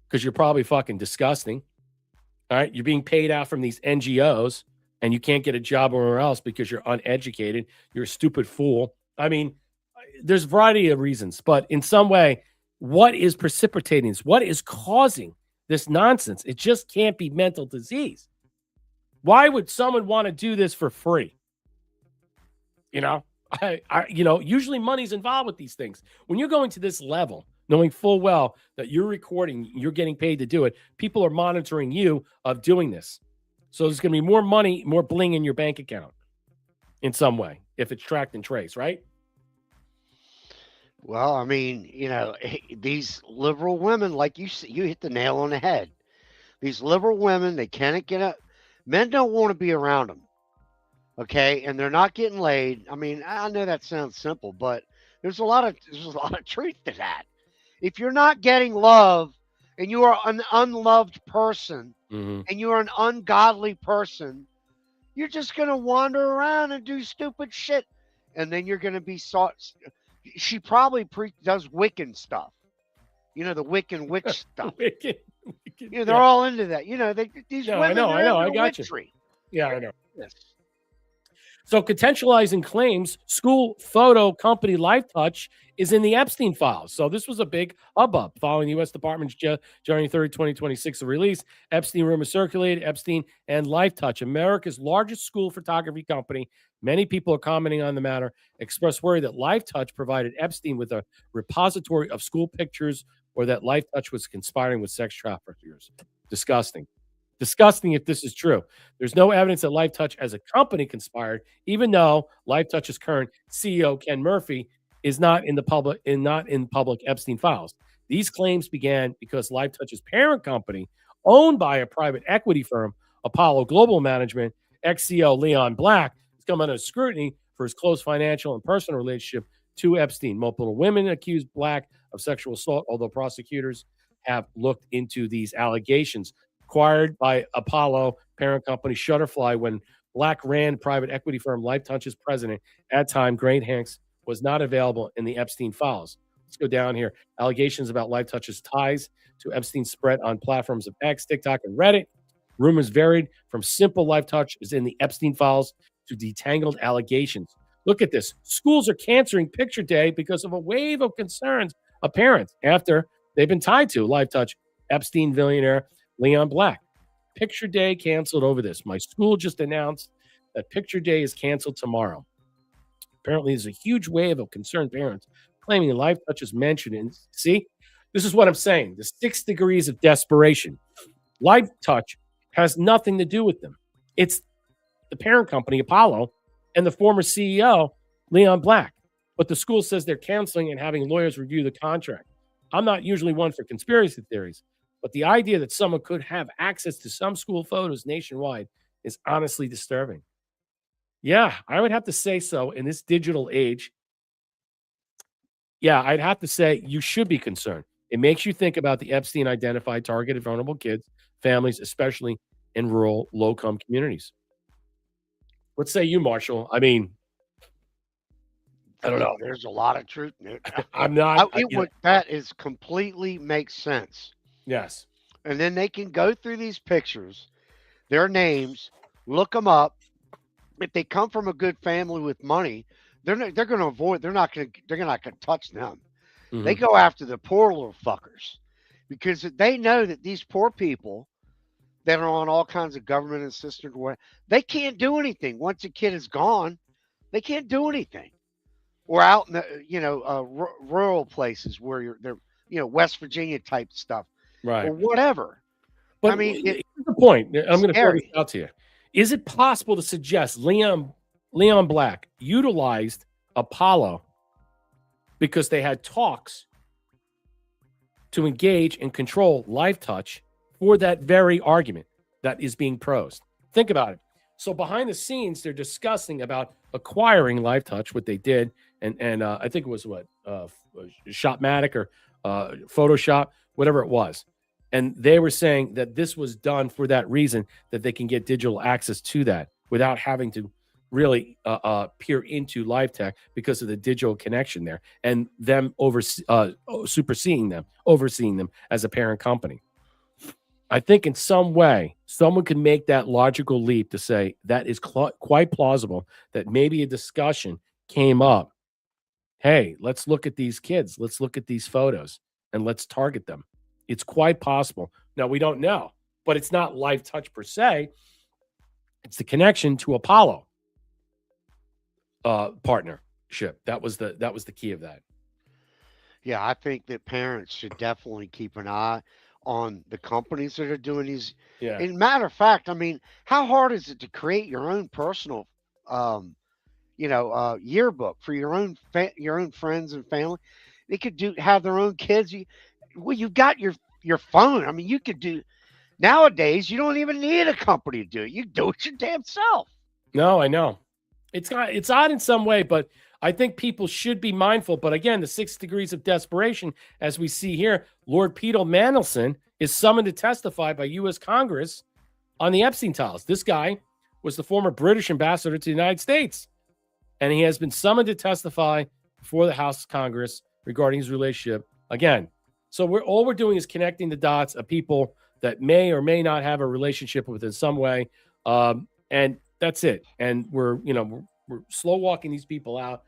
S1: Because you're probably fucking disgusting. All right. You're being paid out from these NGOs and you can't get a job anywhere else because you're uneducated. You're a stupid fool. I mean, there's a variety of reasons, but in some way, what is precipitating this? What is causing this nonsense. It just can't be mental disease. Why would someone want to do this for free? You know, usually money's involved with these things. When you're going to this level, knowing full well that you're recording, you're getting paid to do it, people are monitoring you of doing this. So there's going to be more money, more bling in your bank account in some way if it's tracked and traced, right?
S2: Well, I mean, these liberal women, like you hit the nail on the head. These liberal women, they cannot get up. Men don't want to be around them. Okay, and they're not getting laid. I mean, I know that sounds simple, but there's a lot of truth to that. If you're not getting love and you are an unloved person and you are an ungodly person, you're just going to wander around and do stupid shit. And then you're going to be sought. She probably does Wiccan stuff. The Wiccan witch stuff. They're all into that. These women.
S1: I know. I got you. Yeah, I know. Yes. So contextualizing claims, school photo company LifeTouch is in the Epstein files. So this was a big hubbub following the U.S. Department's January 3rd, 2026 release. Epstein rumors circulated. Epstein and LifeTouch, America's largest school photography company. Many people are commenting on the matter, expressed worry that LifeTouch provided Epstein with a repository of school pictures or that LifeTouch was conspiring with sex traffickers. Disgusting. Disgusting if this is true. There's no evidence that LifeTouch as a company conspired, even though LifeTouch's current CEO, Ken Murphy, is not in public Epstein files. These claims began because LifeTouch's parent company, owned by a private equity firm, Apollo Global Management, ex-CEO Leon Black, has come under scrutiny for his close financial and personal relationship to Epstein. Multiple women accused Black of sexual assault, although prosecutors have looked into these allegations. Acquired by Apollo parent company Shutterfly when Black ran private equity firm LifeTouch's president at time, Grant Hanks, was not available in the Epstein files. Let's go down here. Allegations about LifeTouch's ties to Epstein spread on platforms of X, TikTok, and Reddit. Rumors varied from simple LifeTouch is in the Epstein files to detangled allegations. Look at this. Schools are canceling Picture Day because of a wave of concerns of parents after they've been tied to LifeTouch Epstein billionaire Leon Black. Picture Day canceled over this. My school just announced that Picture Day is canceled tomorrow. Apparently, there's a huge wave of concerned parents claiming LifeTouch is mentioned. And see, this is what I'm saying. The 6 degrees of desperation. LifeTouch has nothing to do with them. It's the parent company, Apollo, and the former CEO, Leon Black. But the school says they're canceling and having lawyers review the contract. I'm not usually one for conspiracy theories, but the idea that someone could have access to some school photos nationwide is honestly disturbing. Yeah, I would have to say so in this digital age. Yeah, I'd have to say you should be concerned. It makes you think about the Epstein identified targeted vulnerable kids, families, especially in rural, low-income communities. What say you, Marshall? I mean, I don't know.
S2: There's a lot of truth in it.
S1: I'm not.
S2: That is completely makes sense.
S1: Yes.
S2: And then they can go through these pictures, their names, look them up. If they come from a good family with money, they're going to avoid. They're not going to touch them. Mm-hmm. They go after the poor little fuckers because they know that these poor people that are on all kinds of government assistance, they can't do anything once a kid is gone. They can't do anything. Or out in the rural places where they're West Virginia type stuff.
S1: Right.
S2: Or whatever.
S1: But I mean, here's the point. I'm going to throw this out to you. Is it possible to suggest Leon Black utilized Apollo because they had talks to engage and control LifeTouch for that very argument that is being prosed? Think about it. So behind the scenes, they're discussing about acquiring LifeTouch, what they did, and I think it was Shopmatic or Photoshop, whatever it was. And they were saying that this was done for that reason, that they can get digital access to that without having to really peer into LifeTech because of the digital connection there and them overseeing them as a parent company. I think in some way, someone can make that logical leap to say that is quite plausible that maybe a discussion came up. Hey, let's look at these kids. Let's look at these photos and let's target them. It's quite possible. Now, we don't know, but it's not live touch per se. It's the connection to Apollo partnership. That was the key of that.
S2: Yeah, I think that parents should definitely keep an eye on the companies that are doing these.
S1: Yeah.
S2: And matter of fact, I mean, how hard is it to create your own personal, yearbook for your own friends and family? They could have their own kids. You've got your phone. I mean, you could do nowadays. You don't even need a company to do it. You do it your damn self.
S1: No, I know. It's odd in some way, but I think people should be mindful. But again, the 6 degrees of desperation, as we see here, Lord Peter Mandelson is summoned to testify by U.S. Congress on the Epstein files. This guy was the former British ambassador to the United States, and he has been summoned to testify before the House of Congress regarding his relationship again. So all we're doing is connecting the dots of people that may or may not have a relationship with in some way, and that's it. And we're slow walking these people out.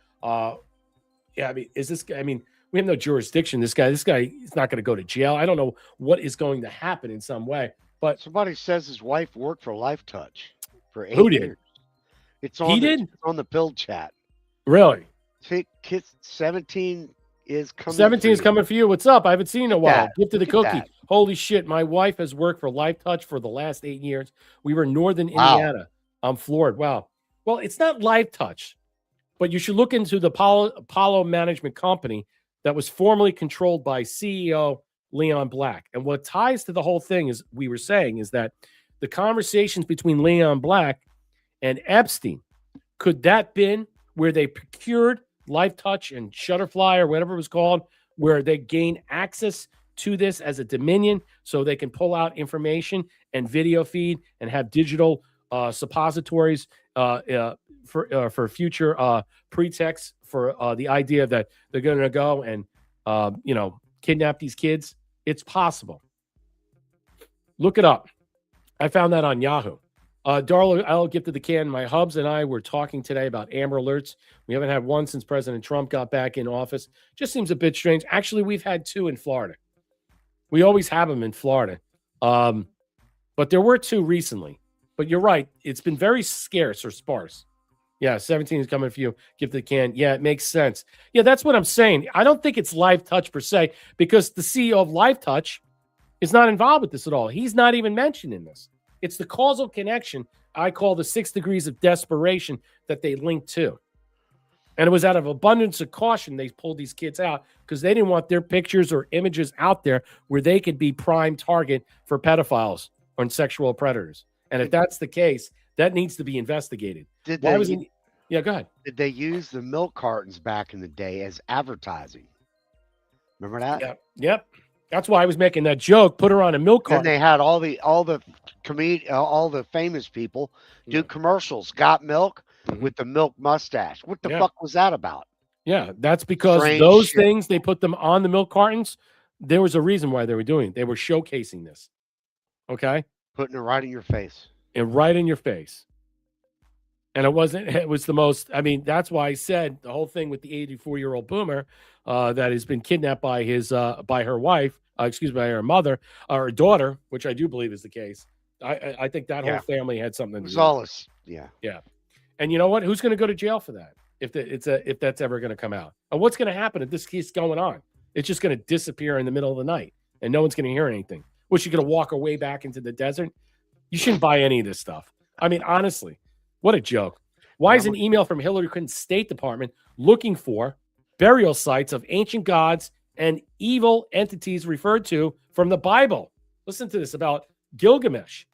S1: Yeah, I mean, we have no jurisdiction. This guy is not going to go to jail. I don't know what is going to happen in some way. But
S2: somebody says his wife worked for Life Touch for 8
S1: who did?
S2: years. It's on the build chat.
S1: Really?
S2: 17 is coming.
S1: 17 is coming for you. What's up? I haven't seen you in a while. Gift of the
S2: Look at
S1: cookie.
S2: that.
S1: Holy shit! My wife has worked for Life Touch for the last 8 years. We were in Northern Indiana. I'm floored. Wow. Well, it's not Life Touch, but you should look into the Apollo Management Company that was formerly controlled by CEO Leon Black. And what ties to the whole thing is that the conversations between Leon Black and Epstein, could that been where they procured Life Touch and Shutterfly or whatever it was called, where they gain access to this as a dominion so they can pull out information and video feed and have digital suppositories for future pretexts for the idea that they're going to go and kidnap these kids? It's possible. Look it up. I found that on Yahoo. Darla, I'll get to the can. My hubs and I were talking today about Amber Alerts. We haven't had one since President Trump got back in office. Just seems a bit strange. Actually, we've had 2 in Florida. We always have them in Florida. But there were 2 recently. But you're right. It's been very scarce or sparse. Yeah, 17 is coming for you. Give the can. Yeah, it makes sense. Yeah, that's what I'm saying. I don't think it's Live Touch per se, because the CEO of Live Touch is not involved with this at all. He's not even mentioned in this. It's the causal connection I call the 6 degrees of desperation that they linked to. And it was out of abundance of caution they pulled these kids out because they didn't want their pictures or images out there where they could be prime target for pedophiles or sexual predators. And if that's the case, that needs to be investigated. Yeah, go ahead.
S2: Did they use the milk cartons back in the day as advertising? Remember that?
S1: Yeah. Yep. That's why I was making that joke. Put her on a milk carton.
S2: And they had all the famous people do commercials. Got milk with the milk mustache. What the fuck was that about?
S1: Yeah, that's because things they put them on the milk cartons. There was a reason why they were doing it. They were showcasing this. Okay,
S2: putting it right in your face.
S1: And right in your face. And it was the most, I mean, that's why I said the whole thing with the 84-year-old boomer that has been kidnapped by by her wife, by her mother, or her daughter, which I do believe is the case. I think that whole family had something to do with it.
S2: Yeah.
S1: Yeah. And you know what? Who's going to go to jail for that if that's ever going to come out? And what's going to happen if this keeps going on? It's just going to disappear in the middle of the night and no one's going to hear anything. What, you're going to walk away back into the desert? You shouldn't buy any of this stuff. I mean, honestly, what a joke. Why is an email from Hillary Clinton's State Department looking for burial sites of ancient gods and evil entities referred to from the Bible? Listen to this about Gilgamesh.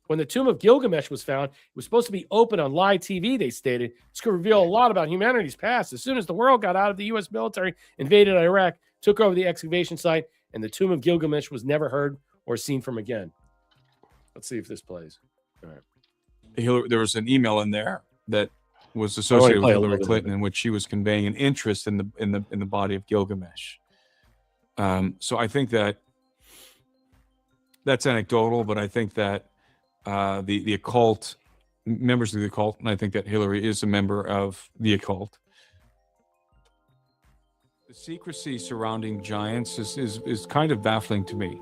S1: When the tomb of Gilgamesh was found, it was supposed to be open on live TV, they stated. This could reveal a lot about humanity's past. As soon as the world got out of the U.S. military, invaded Iraq, took over the excavation site, and the tomb of Gilgamesh was never heard or seen from again. Let's see if this plays. All right.
S15: There was an email in there that was associated with Hillary Clinton in which she was conveying an interest in the body of Gilgamesh. So I think that's anecdotal, but I think that the occult, members of the occult, and I think that Hillary is a member of the occult. The secrecy surrounding giants is kind of baffling to me.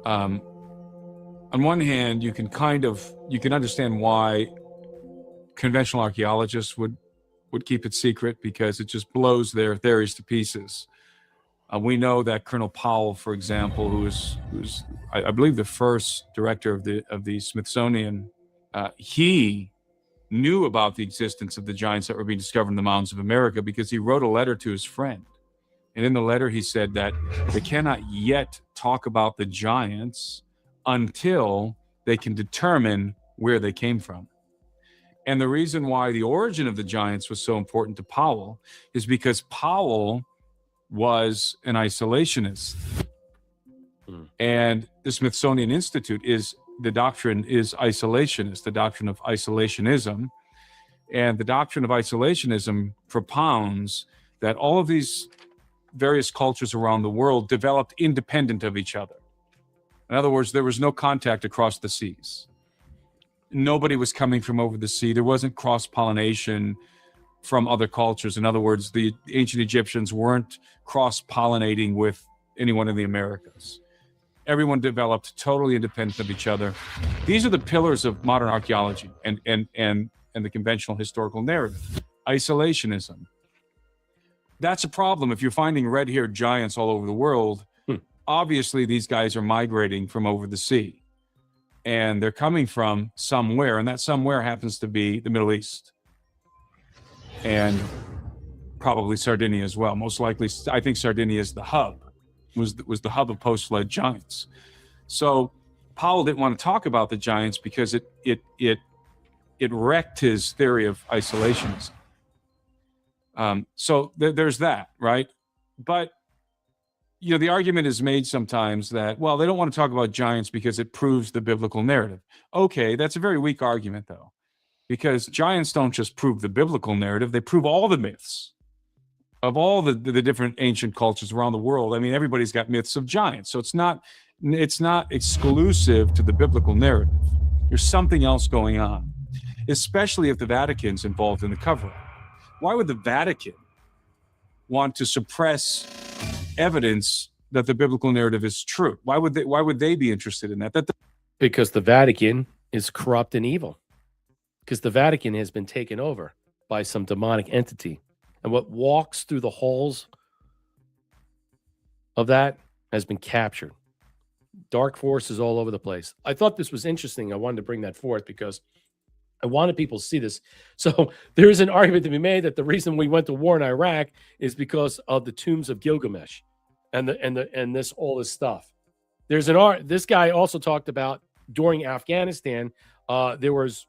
S15: on one hand, you can understand why conventional archaeologists would keep it secret, because it just blows their theories to pieces. We know that Colonel Powell, for example, who's I believe the first director of the Smithsonian, he knew about the existence of the giants that were being discovered in the mountains of America because he wrote a letter to his friend. And in the letter, he said that they cannot yet talk about the giants until they can determine where they came from. And the reason why the origin of the giants was so important to Powell is because Powell was an isolationist. And the Smithsonian Institute the doctrine is isolationist, the doctrine of isolationism. And the doctrine of isolationism propounds that all of these various cultures around the world developed independent of each other. In other words, there was no contact across the seas. Nobody was coming from over the sea. There wasn't cross-pollination from other cultures. In other words, the ancient Egyptians weren't cross-pollinating with anyone in the Americas. Everyone developed totally independent of each other. These are the pillars of modern archaeology and the conventional historical narrative. Isolationism. That's a problem. If you're finding red-haired giants all over the world, obviously these guys are migrating from over the sea. And they're coming from somewhere, and that somewhere happens to be the Middle East. And probably Sardinia as well. Most likely, I think Sardinia is the hub, was the hub of post-flood giants. So Powell didn't want to talk about the giants because it wrecked his theory of isolationism. So there's that, right? But the argument is made sometimes that, well, they don't want to talk about giants because it proves the biblical narrative. Okay, that's a very weak argument, though, because giants don't just prove the biblical narrative, they prove all the myths of all the different ancient cultures around the world. I mean, everybody's got myths of giants, so it's not exclusive to the biblical narrative. There's something else going on, especially if the Vatican's involved in the cover-up. Why would the Vatican want to suppress evidence that the biblical narrative is true? Why would they be interested in that?
S1: Because the Vatican is corrupt and evil. Because the Vatican has been taken over by some demonic entity. And what walks through the halls of that has been captured. Dark forces all over the place. I thought this was interesting. I wanted to bring that forth because I wanted people to see this. So there is an argument to be made that the reason we went to war in Iraq is because of the tombs of Gilgamesh and all this stuff. There's this guy also talked about during Afghanistan, there was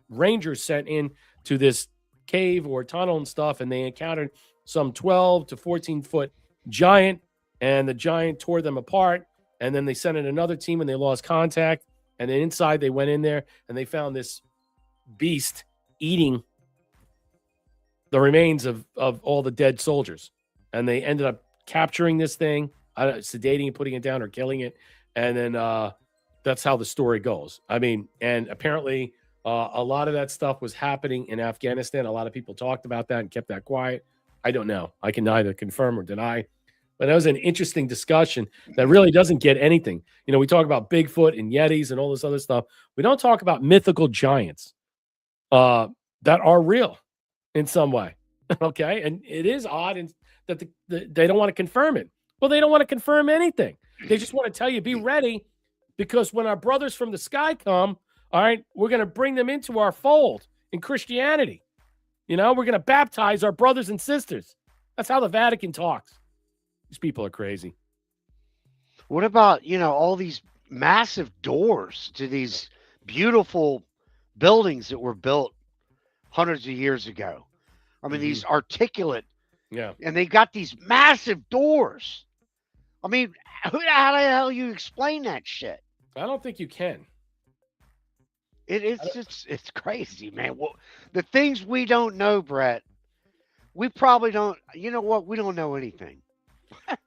S1: rangers sent in to this cave or tunnel and stuff, and they encountered some 12 to 14 foot giant, and the giant tore them apart. And then they sent in another team and they lost contact. And then inside they went in there and they found this beast eating the remains of all the dead soldiers. And they ended up capturing this thing, sedating it, putting it down, or killing it. And then that's how the story goes. I mean, and apparently a lot of that stuff was happening in Afghanistan. A lot of people talked about that and kept that quiet. I don't know. I can neither confirm or deny. But that was an interesting discussion that really doesn't get anything. We talk about Bigfoot and Yetis and all this other stuff. We don't talk about mythical giants that are real in some way. Okay. And it is odd that they don't want to confirm it. Well, they don't want to confirm anything. They just want to tell you, be ready, because when our brothers from the sky come, all right, we're going to bring them into our fold in Christianity. We're going to baptize our brothers and sisters. That's how the Vatican talks. These people are crazy.
S2: What about, all these massive doors to these beautiful buildings that were built hundreds of years ago? I mean, these articulate, and they got these massive doors. I mean, how the hell you explain that shit?
S1: I don't think you can.
S2: It's crazy, man. Well, the things we don't know, Brett, we probably don't. You know what? We don't know anything.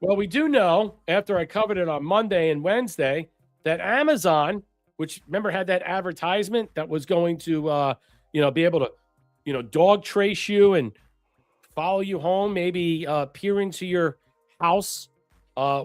S1: Well, we do know, after I covered it on Monday and Wednesday, that Amazon, which remember had that advertisement that was going to, be able to, dog trace you and follow you home, maybe peer into your house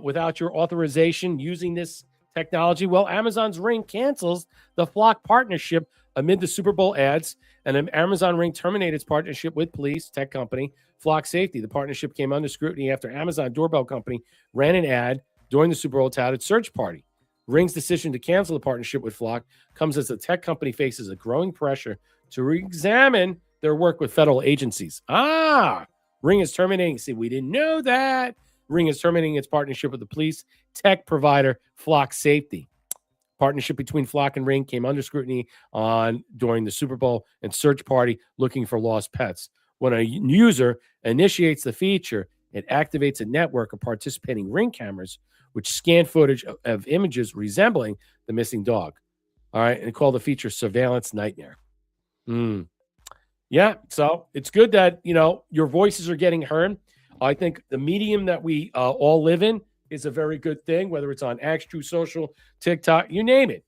S1: without your authorization using this technology. Well, Amazon's Ring cancels the Flock partnership amid the Super Bowl ads, and then Amazon Ring terminated its partnership with police tech company Flock Safety. The partnership came under scrutiny after Amazon doorbell company ran an ad during the Super Bowl touted search party. Ring's decision to cancel the partnership with Flock comes as the tech company faces a growing pressure to re-examine their work with federal agencies. Ring is terminating. See, we didn't know that. Ring is terminating its partnership with the police tech provider Flock Safety. Partnership between Flock and Ring came under scrutiny during the Super Bowl and search party looking for lost pets. When a user initiates the feature, it activates a network of participating Ring cameras, which scan footage of images resembling the missing dog. All right, and call the feature Surveillance Nightmare. Yeah, so it's good that, your voices are getting heard. I think the medium that we all live in is a very good thing, whether it's on X, True Social, TikTok, you name it.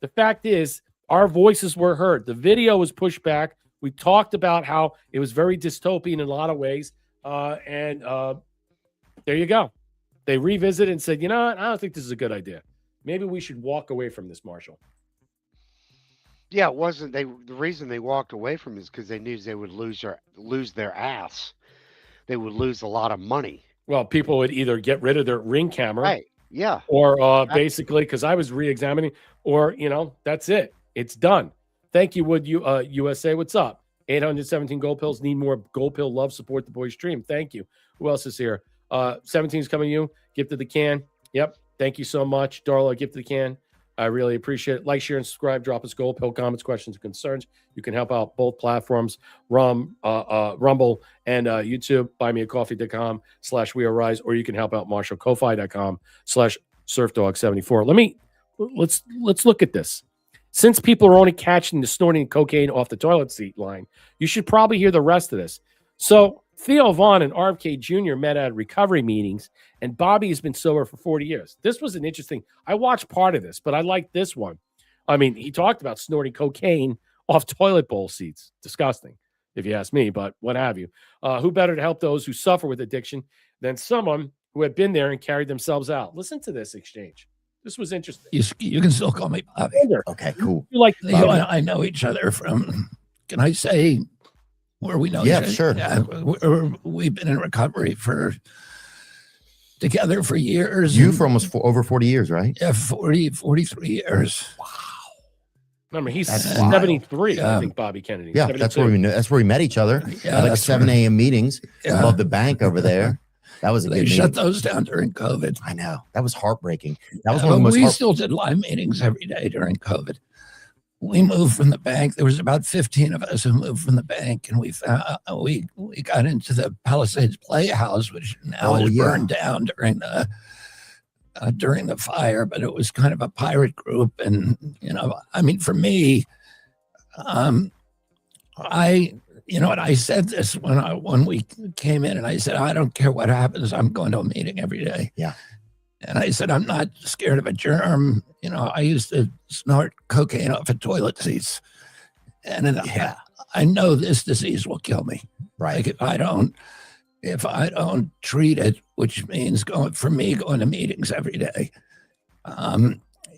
S1: The fact is, our voices were heard. The video was pushed back. We talked about how it was very dystopian in a lot of ways. And there you go. They revisited and said, you know what? I don't think this is a good idea. Maybe we should walk away from this, Marshall.
S2: Yeah, it wasn't. The reason they walked away from it is because they knew they would lose their ass. They would lose a lot of money.
S1: Well, people would either get rid of their Ring camera,
S2: right? Yeah,
S1: or basically, because I was re-examining, or that's it. It's done. Thank you, Wood USA. What's up? 817 gold pills. Need more gold pill love. Support the boys stream. Thank you. Who else is here? 17 is coming to you. Gifted the can. Yep. Thank you so much, Darla. Gifted the can. I really appreciate it. Like, share, and subscribe. Drop us gold pill comments, questions, and concerns. You can help out both platforms, Rumble and YouTube. buymeacoffee.com/wearerise, or you can help out Marshall, Ko-fi.com/surfdog74. Let's look at this. Since people are only catching the snorting cocaine off the toilet seat line, you should probably hear the rest of this. So Theo Vaughn and RFK Jr. met at recovery meetings, and Bobby has been sober for 40 years. This was an interesting. I watched part of this, but I liked this one. I mean, he talked about snorting cocaine off toilet bowl seats. Disgusting, if you ask me, but what have you. Who better to help those who suffer with addiction than someone who had been there and carried themselves out? Listen to this exchange. This was interesting.
S16: You can still call me Bobby.
S17: Okay, cool.
S1: You like
S16: you and I know each other from, can I say where we know each other?
S17: Sure.
S16: Yeah, we've been in recovery together for years.
S17: You for almost over 40 years, right?
S16: Yeah, 43 years.
S17: Wow.
S1: Remember, he's
S17: That's
S1: 73,
S17: wild.
S1: I think, Bobby Kennedy.
S17: Yeah,
S1: 72.
S17: that's where we met each other.
S16: Yeah,
S17: At like
S16: that's
S17: 7 a.m. meetings above the bank over there. That was a
S16: They
S17: good
S16: shut
S17: meeting.
S16: those down during COVID.
S17: I know. That was heartbreaking. That was
S16: Yeah,
S17: one of the
S16: but
S17: most
S16: we still did live meetings every day during COVID. We moved from the bank. There was about 15 of us who moved from the bank, and we got into the Palisades Playhouse, which now is burned down during the fire. But it was kind of a pirate group, and I mean, for me, I said this when we came in, and I said, I don't care what happens. I'm going to a meeting every day.
S17: Yeah.
S16: And I said, I'm not scared of a germ. I used to snort cocaine off of toilet seats. And I know this disease will kill me.
S17: Right.
S16: Like if I don't treat it, which means going to meetings every day,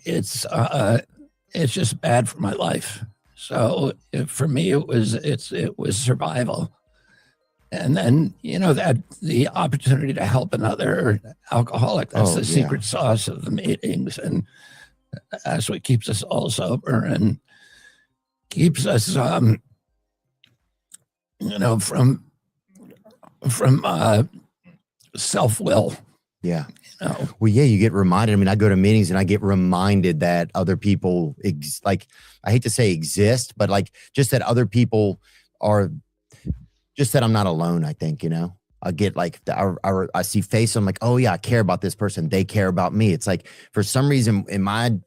S16: it's just bad for my life. So for me, it was survival. And then, that the opportunity to help another alcoholic, that's the secret sauce of the meetings. And that's what keeps us all sober and keeps us, from self-will.
S17: Yeah. Well, yeah, you get reminded. I mean, I go to meetings and I get reminded that other people, I hate to say exist, but just that other people are, just that I'm not alone, I think, I get I see face. I'm like, oh yeah, I care about this person. They care about me. It's like, for some reason in my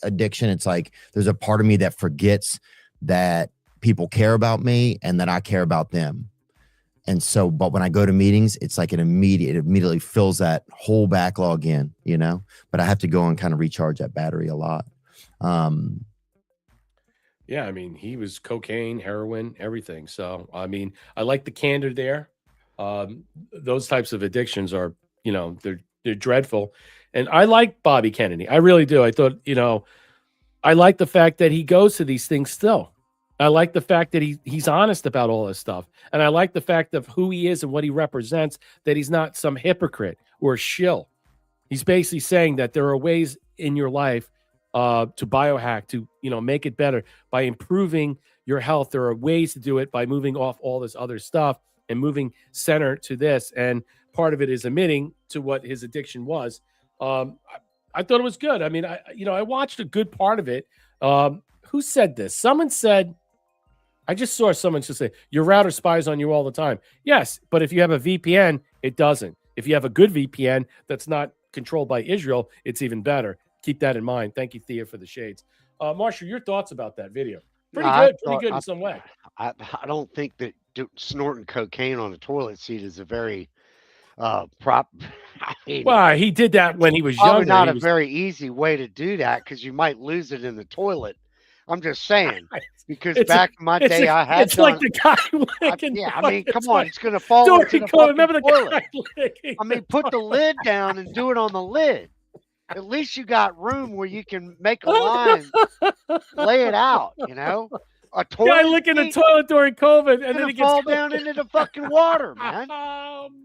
S17: addiction, it's like, there's a part of me that forgets that people care about me and that I care about them. And so, but when I go to meetings, it's like it immediately fills that whole backlog in, but I have to go and kind of recharge that battery a lot.
S1: Yeah, I mean, he was cocaine, heroin, everything. So, I mean, I like the candor there. Those types of addictions are, they're dreadful. And I like Bobby Kennedy. I really do. I thought, I like the fact that he goes to these things still. I like the fact that he's honest about all this stuff. And I like the fact of who he is and what he represents, that he's not some hypocrite or shill. He's basically saying that there are ways in your life to biohack, to, make it better by improving your health. There are ways to do it by moving off all this other stuff and moving center to this. And part of it is admitting to what his addiction was. I thought it was good. I mean, I watched a good part of it. Who said this? Someone said, I just saw someone just say, your router spies on you all the time. Yes, but if you have a VPN, it doesn't. If you have a good VPN that's not controlled by Israel, it's even better. Keep that in mind. Thank you, Thea, for the shades. Marshall, your thoughts about that video? Pretty good in some way.
S2: I don't think that snorting cocaine on a toilet seat is a very
S1: Well, he did that when he was
S2: probably
S1: younger.
S2: not a very easy way to do that, because you might lose it in the toilet. I'm just saying, because back in my day, I had.
S1: It's like the guy licking.
S2: Yeah, I mean, come on, it's gonna fall into the
S1: remember the
S2: toilet.
S1: guy licking.
S2: I mean, put the lid down and do it on the lid. At least you got room where you can make a line, lay it out. A toilet.
S1: Guy licking the toilet during COVID, and then he
S2: fall
S1: gets
S2: down into the fucking water, man.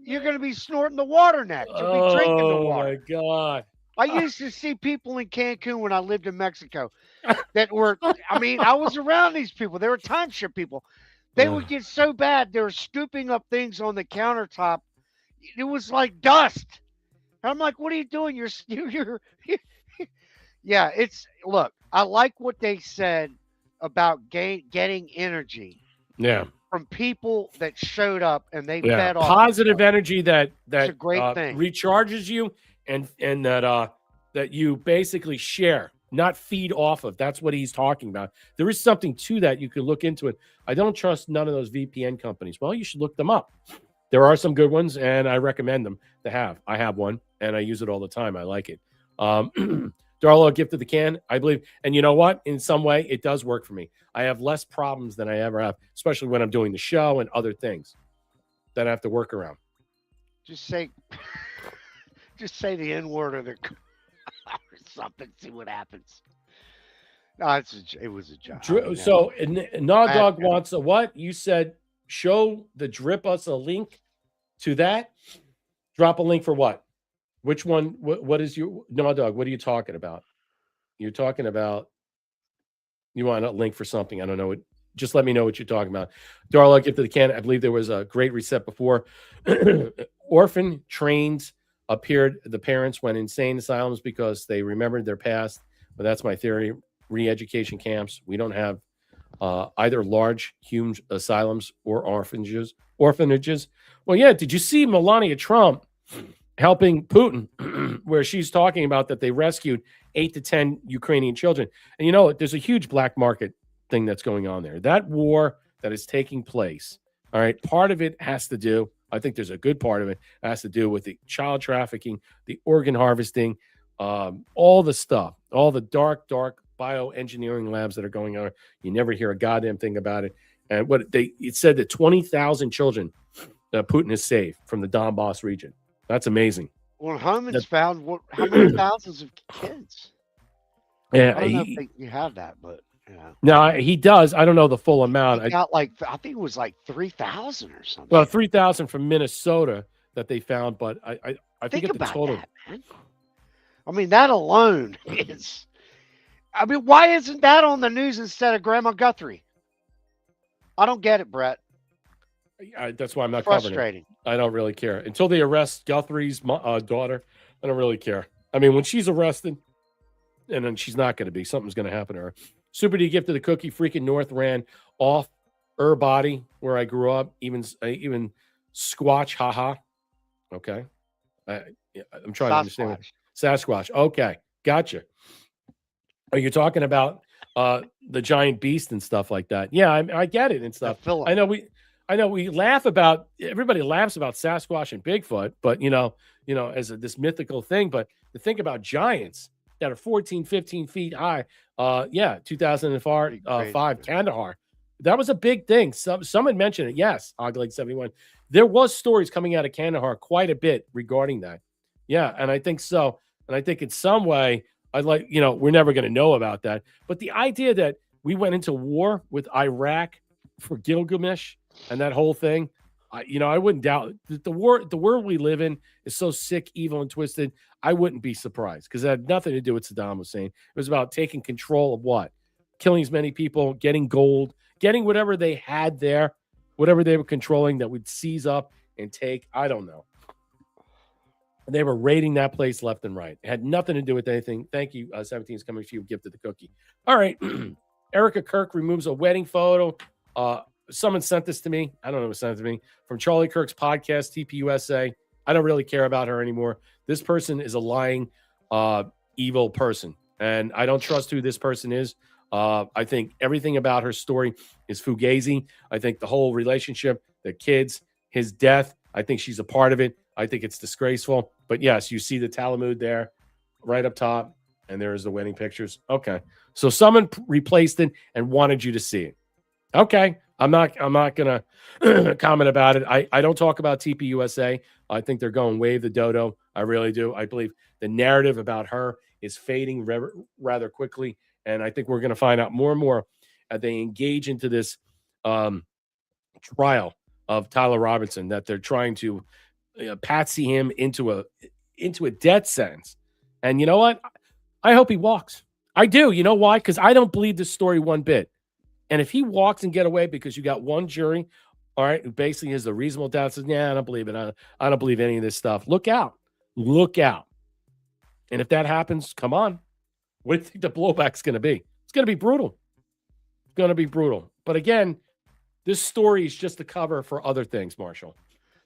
S2: You're gonna be snorting the water next. You'll be drinking the water.
S1: Oh my God.
S2: I used to see people in Cancun when I lived in Mexico that were, I was around these people. They were timeshare people. They would get so bad, they were scooping up things on the countertop. It was like dust. And I'm like, what are you doing? You're yeah, look, I like what they said about getting energy.
S1: Yeah.
S2: From people that showed up and they fed off
S1: positive energy that
S2: a great thing.
S1: Recharges you and that you basically share, not feed off of. That's what he's talking about. There is something to that. You could look into it. I don't trust none of those VPN companies. Well, you should look them up. There are some good ones, and I recommend them to have. I have one, and I use it all the time. I like it. Darla, gift of the can, I believe. And you know what? In some way, it does work for me. I have less problems than I ever have, especially when I'm doing the show and other things that I have to work around.
S2: Just say the N word or something. See what happens. No, it was a joke.
S1: So, Naw Dog wants a what? You said drip us a link to that. Drop a link for what? Which one? What is your Naw Dog? What are you talking about? You're talking about. You want a link for something? I don't know. Just let me know what you're talking about. Darla, gift of the can. I believe there was a great reset before. Orphan trains appeared. The parents went insane asylums because they remembered their past. But that's my theory. Re-education camps. We don't have either large, huge asylums or orphanages. Well, yeah. Did you see Melania Trump helping Putin, where she's talking about that they rescued 8 to 10 Ukrainian children? And there's a huge black market thing that's going on there. That war that is taking place. All right. Part of it has to do, I think there's a good part of it has to do with the child trafficking, the organ harvesting, all the stuff, all the dark bioengineering labs that are going on. You never hear a goddamn thing about it. And it said that 20,000 children Putin has saved from the Donbass region. That's amazing.
S2: Well, Homan's found how many thousands of kids?
S1: Yeah,
S2: I don't know if you have that, but
S1: no, he does. I don't know the full amount.
S2: He got I think it was like 3,000 or something.
S1: Well, 3,000 from Minnesota that they found, but I think
S2: about
S1: the total.
S2: That, man. I mean, that alone is. I mean, why isn't that on the news instead of Grandma Guthrie? I don't get it, Brett.
S1: That's why I'm not covering it. I don't really care until they arrest Guthrie's daughter. I don't really care. I mean, when she's arrested, and then she's not going to be, something's going to happen to her. Super D gifted the cookie. Freaking North ran off her body where I grew up. Even Squatch, haha. Okay, I'm trying to understand. Sasquatch. Okay, gotcha. Are you talking about the giant beast and stuff like that? Yeah, I get it and stuff. I know we laugh about, everybody laughs about Sasquatch and Bigfoot, but as this mythical thing. But to think about giants that are 14, 15 feet high, 2005 Kandahar, that was a big thing. Someone mentioned it. Yes, Ogleg 71. There was stories coming out of Kandahar quite a bit regarding that. Yeah, and I think so. And I think in some way, I'd like, we're never going to know about that. But the idea that we went into war with Iraq for Gilgamesh and that whole thing, I wouldn't doubt the world we live in is so sick, evil, and twisted. I wouldn't be surprised because it had nothing to do with Saddam Hussein. It was about taking control of what? Killing as many people, getting gold, getting whatever they had there, whatever they were controlling that would seize up and take. I don't know. They were raiding that place left and right. It had nothing to do with anything. Thank you. 17 is coming for you. Gifted the cookie. All right. Erica Kirk removes a wedding photo. Someone sent this to me. I don't know who sent it to me. From Charlie Kirk's podcast, TPUSA. I don't really care about her anymore. This person is a lying, evil person. And I don't trust who this person is. I think everything about her story is fugazi. I think the whole relationship, the kids, his death, I think she's a part of it. I think it's disgraceful. But yes, you see the Talmud there right up top, and there's the wedding pictures. Okay. So someone replaced it and wanted you to see it. Okay. I'm not going to comment about it. I don't talk about TPUSA. I think they're going wave the dodo. I really do. I believe the narrative about her is fading rather quickly. And I think we're going to find out more and more as they engage into this trial of Tyler Robinson, that they're trying to patsy him into a death sentence. And you know what? I hope he walks. I do. You know why? Because I don't believe this story one bit. And if he walks and get away because you got one jury, all right, who basically is the reasonable doubt, says, yeah, I don't believe it. I don't believe any of this stuff. Look out. Look out. And if that happens, come on. What do you think the blowback's going to be? It's going to be brutal. It's going to be brutal. But again, this story is just a cover for other things, Marshall.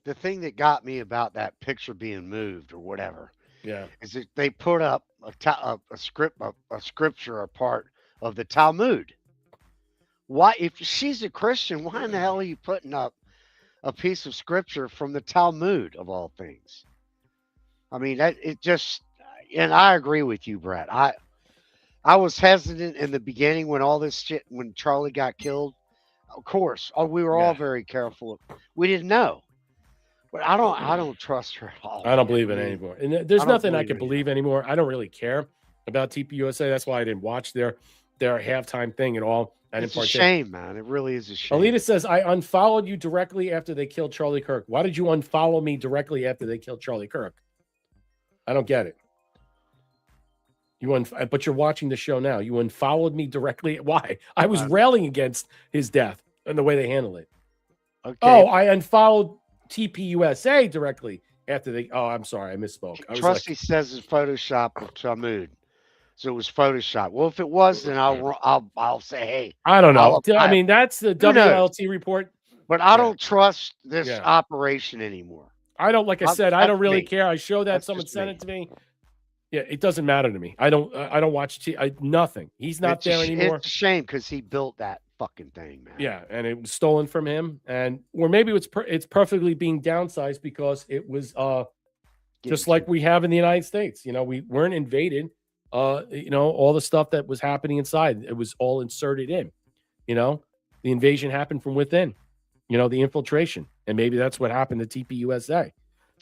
S2: The thing that got me about that picture being moved or whatever, is that they put up a scripture, a part of the Talmud. Why, if she's a Christian, why in the hell are you putting up a piece of scripture from the Talmud of all things? I mean, and I agree with you, Brett. I was hesitant in the beginning when all this shit, when Charlie got killed. Of course, we were all very careful. We didn't know, but I don't trust her at all.
S1: I don't believe it anymore. And there's nothing I can believe anymore. I don't really care about TPUSA. That's why I didn't watch their halftime thing at all.
S2: It's a shame, man. It really is a shame.
S1: Alita says, I unfollowed you directly after they killed Charlie Kirk. Why did you unfollow me directly after they killed Charlie Kirk? I don't get it. But you're watching the show now. You unfollowed me directly. Why? I was railing against his death and the way they handled it.
S2: Okay.
S1: Oh, I unfollowed TPUSA directly after they. Oh, I'm sorry. I misspoke.
S2: Trusty says it's Photoshop of Talmud. So it was Photoshop. Well, if it was, then I'll say, hey.
S1: I don't know. I mean, that's the WLT report.
S2: But I don't trust this operation anymore.
S1: I don't, like I said, I don't really care. I showed that someone sent it to me. Yeah, it doesn't matter to me. I don't watch nothing. He's not there anymore.
S2: It's a shame because he built that fucking thing, man.
S1: Yeah, and it was stolen from him, or maybe it's perfectly being downsized because it was just like we have in the United States. We weren't invaded. All the stuff that was happening inside, it was all inserted in. The invasion happened from within. The infiltration, and maybe that's what happened to TPUSA.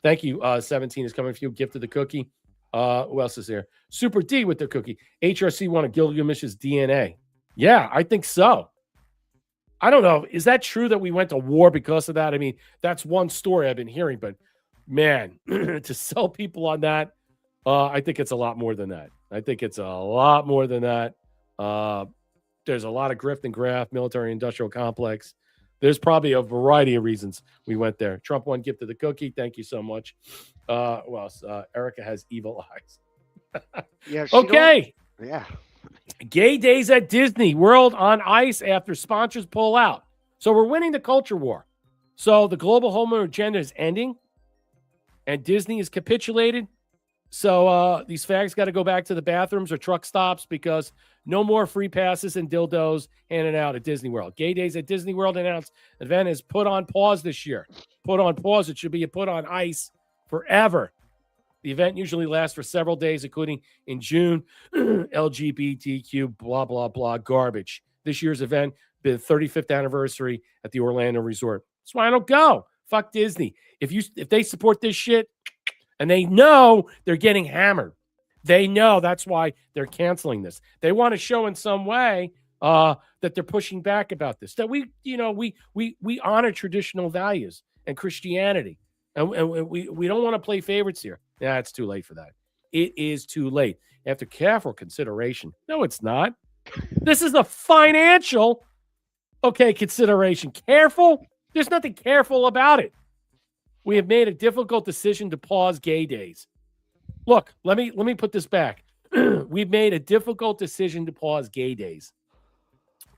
S1: Thank you. 17 is coming for you. Gifted the cookie. Who else is there? Super D with the cookie. HRC wanted Gilgamesh's DNA. Yeah, I think so. I don't know. Is that true that we went to war because of that? I mean, that's one story I've been hearing, but man, to sell people on that, I think it's a lot more than that. There's a lot of grift and graft, military industrial complex. There's probably a variety of reasons we went there. Trump won gifted the cookie. Thank you so much. Who else? Erica has evil eyes.
S2: Yeah.
S1: Okay.
S2: Yeah.
S1: Gay days at Disney World on ice after sponsors pull out. So we're winning the culture war. So the global homo agenda is ending, and Disney is capitulated. So these fags got to go back to the bathrooms or truck stops because no more free passes and dildos handed out at Disney World. Gay Days at Disney World announced event is put on pause this year. Put on pause. It should be put on ice forever. The event usually lasts for several days, including in June. LGBTQ, blah, blah, blah, garbage. This year's event, the 35th anniversary at the Orlando Resort. That's why I don't go. Fuck Disney. If they support this shit, and they know they're getting hammered. They know that's why they're canceling this. They want to show in some way that they're pushing back about this. That we honor traditional values and Christianity, and we don't want to play favorites here. Yeah, it's too late for that. It is too late. After careful consideration, no, it's not. This is a financial, consideration. Careful? There's nothing careful about it. We have made a difficult decision to pause gay days. Look, let me put this back. We've made a difficult decision to pause gay days.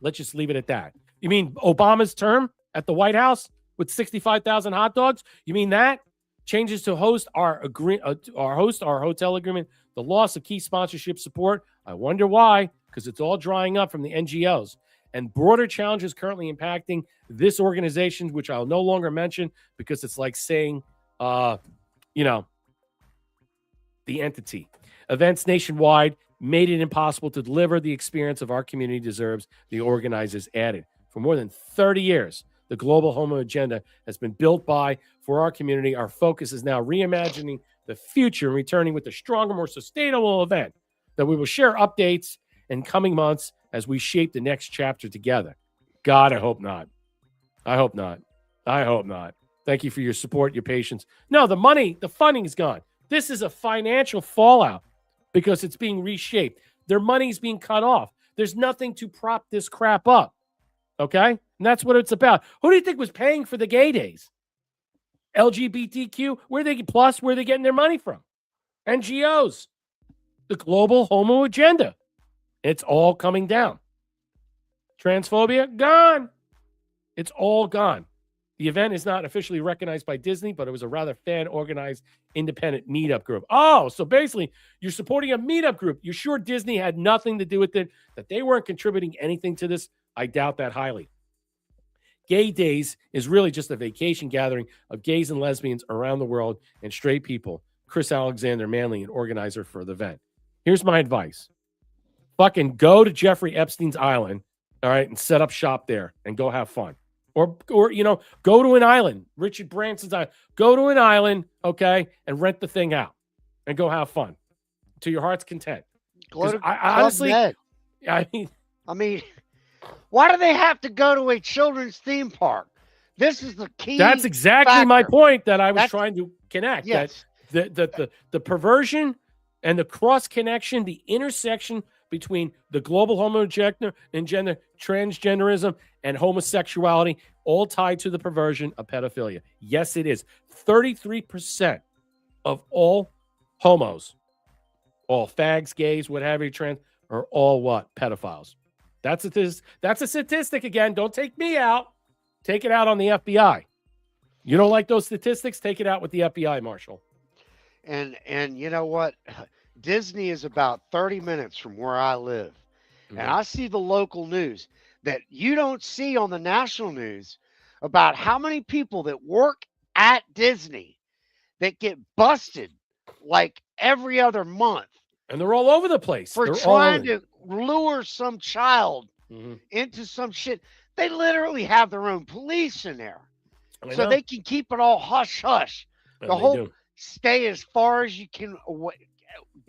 S1: Let's just leave it at that. You mean Obama's term at the White House with 65,000 hot dogs? You mean that? Changes to host our hotel agreement, the loss of key sponsorship support. I wonder why, because it's all drying up from the NGOs. And broader challenges currently impacting this organization, which I'll no longer mention because it's like saying, the entity. Events nationwide made it impossible to deliver the experience of our community deserves, the organizers added. For more than 30 years, the global homo agenda has been built for our community. Our focus is now reimagining the future and returning with a stronger, more sustainable event that we will share updates in coming months as we shape the next chapter together. God, I hope not. I hope not. I hope not. Thank you for your support, your patience. No, the funding is gone. This is a financial fallout because it's being reshaped. Their money's being cut off. There's nothing to prop this crap up. Okay? And that's what it's about. Who do you think was paying for the gay days? LGBTQ? Where are they getting their money from? NGOs. The global homo agenda. It's all coming down. Transphobia? Gone. It's all gone. The event is not officially recognized by Disney, but it was a rather fan-organized independent meetup group. Oh, so basically you're supporting a meetup group. You're sure Disney had nothing to do with it, that they weren't contributing anything to this? I doubt that highly. Gay Days is really just a vacation gathering of gays and lesbians around the world and straight people. Chris Alexander Manley, an organizer for the event. Here's my advice. Fucking go to Jeffrey Epstein's island, all right, and set up shop there and go have fun. Or go to an island, Richard Branson's island. Go to an island, okay, and rent the thing out and go have fun to your heart's content. Honestly, I
S2: mean, why do they have to go to a children's theme park? This is the key.
S1: That's exactly my point that I was trying to connect.
S2: Yes.
S1: That the perversion and the cross connection, the intersection between the global homo agenda and transgenderism and homosexuality, all tied to the perversion of pedophilia. Yes, it is. 33% of all homos, all fags, gays, whatever, trans, are all what? Pedophiles. That's a statistic again. Don't take me out. Take it out on the FBI. You don't like those statistics? Take it out with the FBI, Marshall.
S2: And you know what? Disney is about 30 minutes from where I live. And I see the local news that you don't see on the national news about how many people that work at Disney that get busted like every other month.
S1: And they're all over the place.
S2: For trying to lure some child into some shit. They literally have their own police in there. So they can keep it all hush-hush. The whole stay as far as you can away.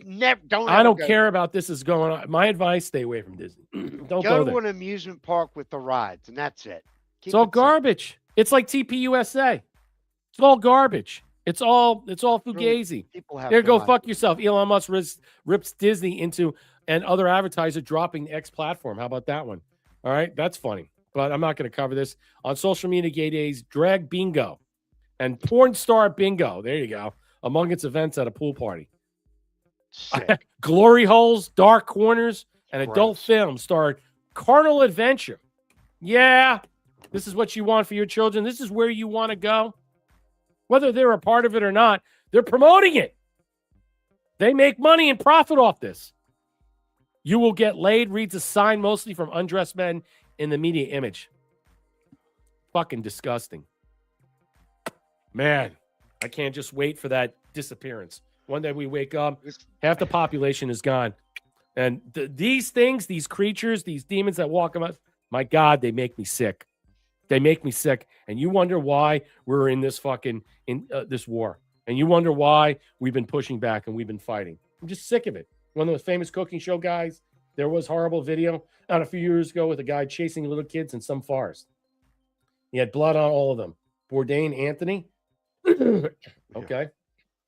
S1: I don't care about this is going on. My advice, stay away from Disney. Don't go there.
S2: To an amusement park with the rides, and that's it.
S1: It's all garbage. It's like TPUSA. It's all garbage. It's all fugazi. There, go fuck yourself. Elon Musk rips Disney into and other advertiser dropping the X platform. How about that one? All right, that's funny. But I'm not going to cover this. On social media, Gay Days, drag bingo and porn star bingo. There you go. Among its events at a pool party. Glory holes, dark corners, and adult films starring carnal adventure. Yeah, this is what you want for your children. This is where you want to go. Whether they're a part of it or not, they're promoting it. They make money and profit off this. You will get laid reads a sign mostly from undressed men in the media image. Fucking disgusting. Man, I can't just wait for that disappearance. One day we wake up, half the population is gone. And these things, these creatures, these demons that walk about, my God, they make me sick. They make me sick. And you wonder why we're in this this war. And you wonder why we've been pushing back and we've been fighting. I'm just sick of it. One of those famous cooking show guys, there was horrible video not a few years ago with a guy chasing little kids in some forest. He had blood on all of them. Bourdain Anthony. Okay.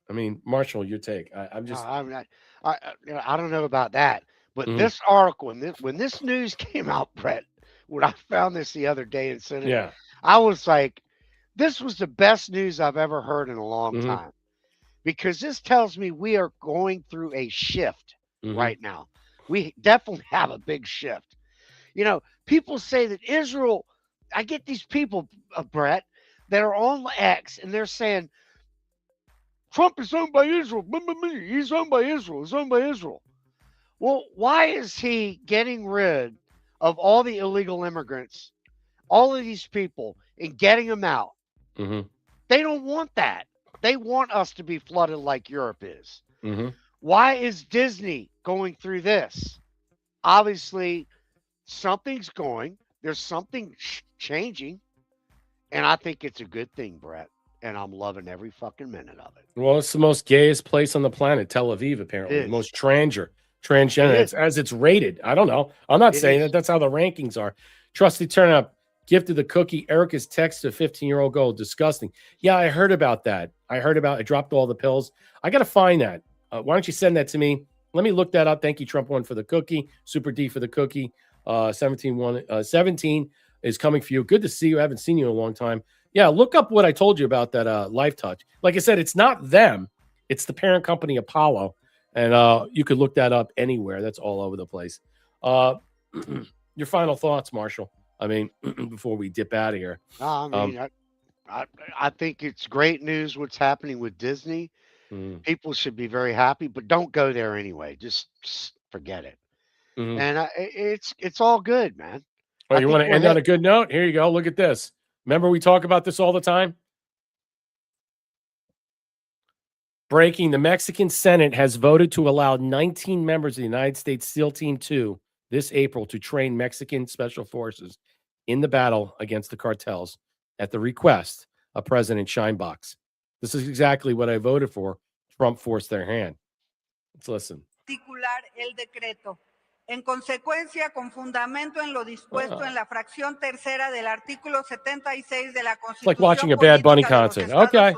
S1: I mean, Marshall, your take. I'm just.
S2: I'm not. I don't know about that, but
S1: Mhm.
S2: this article, when this news came out, Brett, when I found this the other day and sent it,
S1: Yeah.
S2: I was like, this was the best news I've ever heard in a long
S1: Mhm.
S2: time, because this tells me we are going through a shift
S1: Mhm.
S2: right now. We definitely have a big shift. You know, people say that Israel. I get these people, Brett, that are on X and they're saying Trump is owned by Israel. He's owned by Israel. He's owned by Israel. Well, why is he getting rid of all the illegal immigrants, all of these people, and getting them out?
S1: Mhm.
S2: They don't want that. They want us to be flooded like Europe is.
S1: Mhm.
S2: Why is Disney going through this? Obviously, something's going. There's something changing. And I think it's a good thing, Brett. And I'm loving every fucking minute of it.
S1: Well, it's the most gayest place on the planet, Tel Aviv, apparently.
S2: It is.
S1: Most transgender.
S2: It
S1: It's, as it's rated. I don't know. I'm not
S2: It
S1: saying
S2: is.
S1: that. That's how the rankings are. Trusty Turnup gifted the cookie. Erica's text to a 15-year-old girl. Disgusting. Yeah, I heard about that. I dropped all the pills. I got to find that. Why don't you send that to me? Let me look that up. Thank you, Trump one for the cookie. Super D for the cookie. 17 is coming for you. Good to see you. I haven't seen you in a long time. Yeah, look up what I told you about that Life Touch. Like I said, it's not them. It's the parent company, Apollo. And you could look that up anywhere. That's all over the place. Your final thoughts, Marshall. I mean, before we dip out of here.
S2: I mean, I think it's great news what's happening with Disney. People should be very happy, but don't go there anyway. Just forget it.
S1: Mhm.
S2: And it's all good, man.
S1: Oh,
S2: I
S1: you
S2: think
S1: want to
S2: we're
S1: end on a
S2: headed-
S1: good note? Here you go. Look at this. Remember we talk about this all the time? Breaking, the Mexican Senate has voted to allow 19 members of the United States SEAL Team 2 this April to train Mexican special forces in the battle against the cartels at the request of President Scheinbox. This is exactly what I voted for. Trump forced their hand. Let's listen.
S18: Particular el decreto. En consecuencia, con fundamento en lo dispuesto en la fracción tercera del artículo 76 de la
S1: It's like watching a Bad Bunny concert. Okay.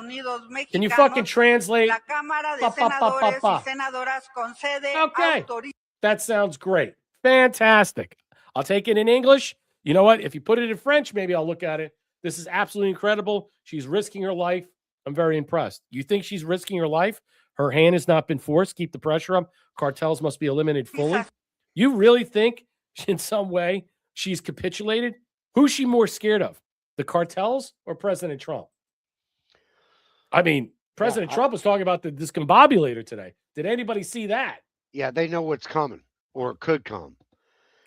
S1: Can you fucking translate?
S18: La Cámara de
S1: Pa, pa, pa, pa,
S18: Senadores
S1: pa.
S18: y Senadoras concede
S1: Okay. That sounds great. Fantastic. I'll take it in English. You know what? If you put it in French, maybe I'll look at it. This is absolutely incredible. She's risking her life. I'm very impressed. You think she's risking her life? Her hand has not been forced. Keep the pressure up. Cartels must be eliminated fully. You really think in some way she's capitulated? Who's she more scared of? The cartels or President Trump? I mean, President Trump was talking about the discombobulator today. Did anybody see that?
S2: Yeah, they know what's coming or it could come.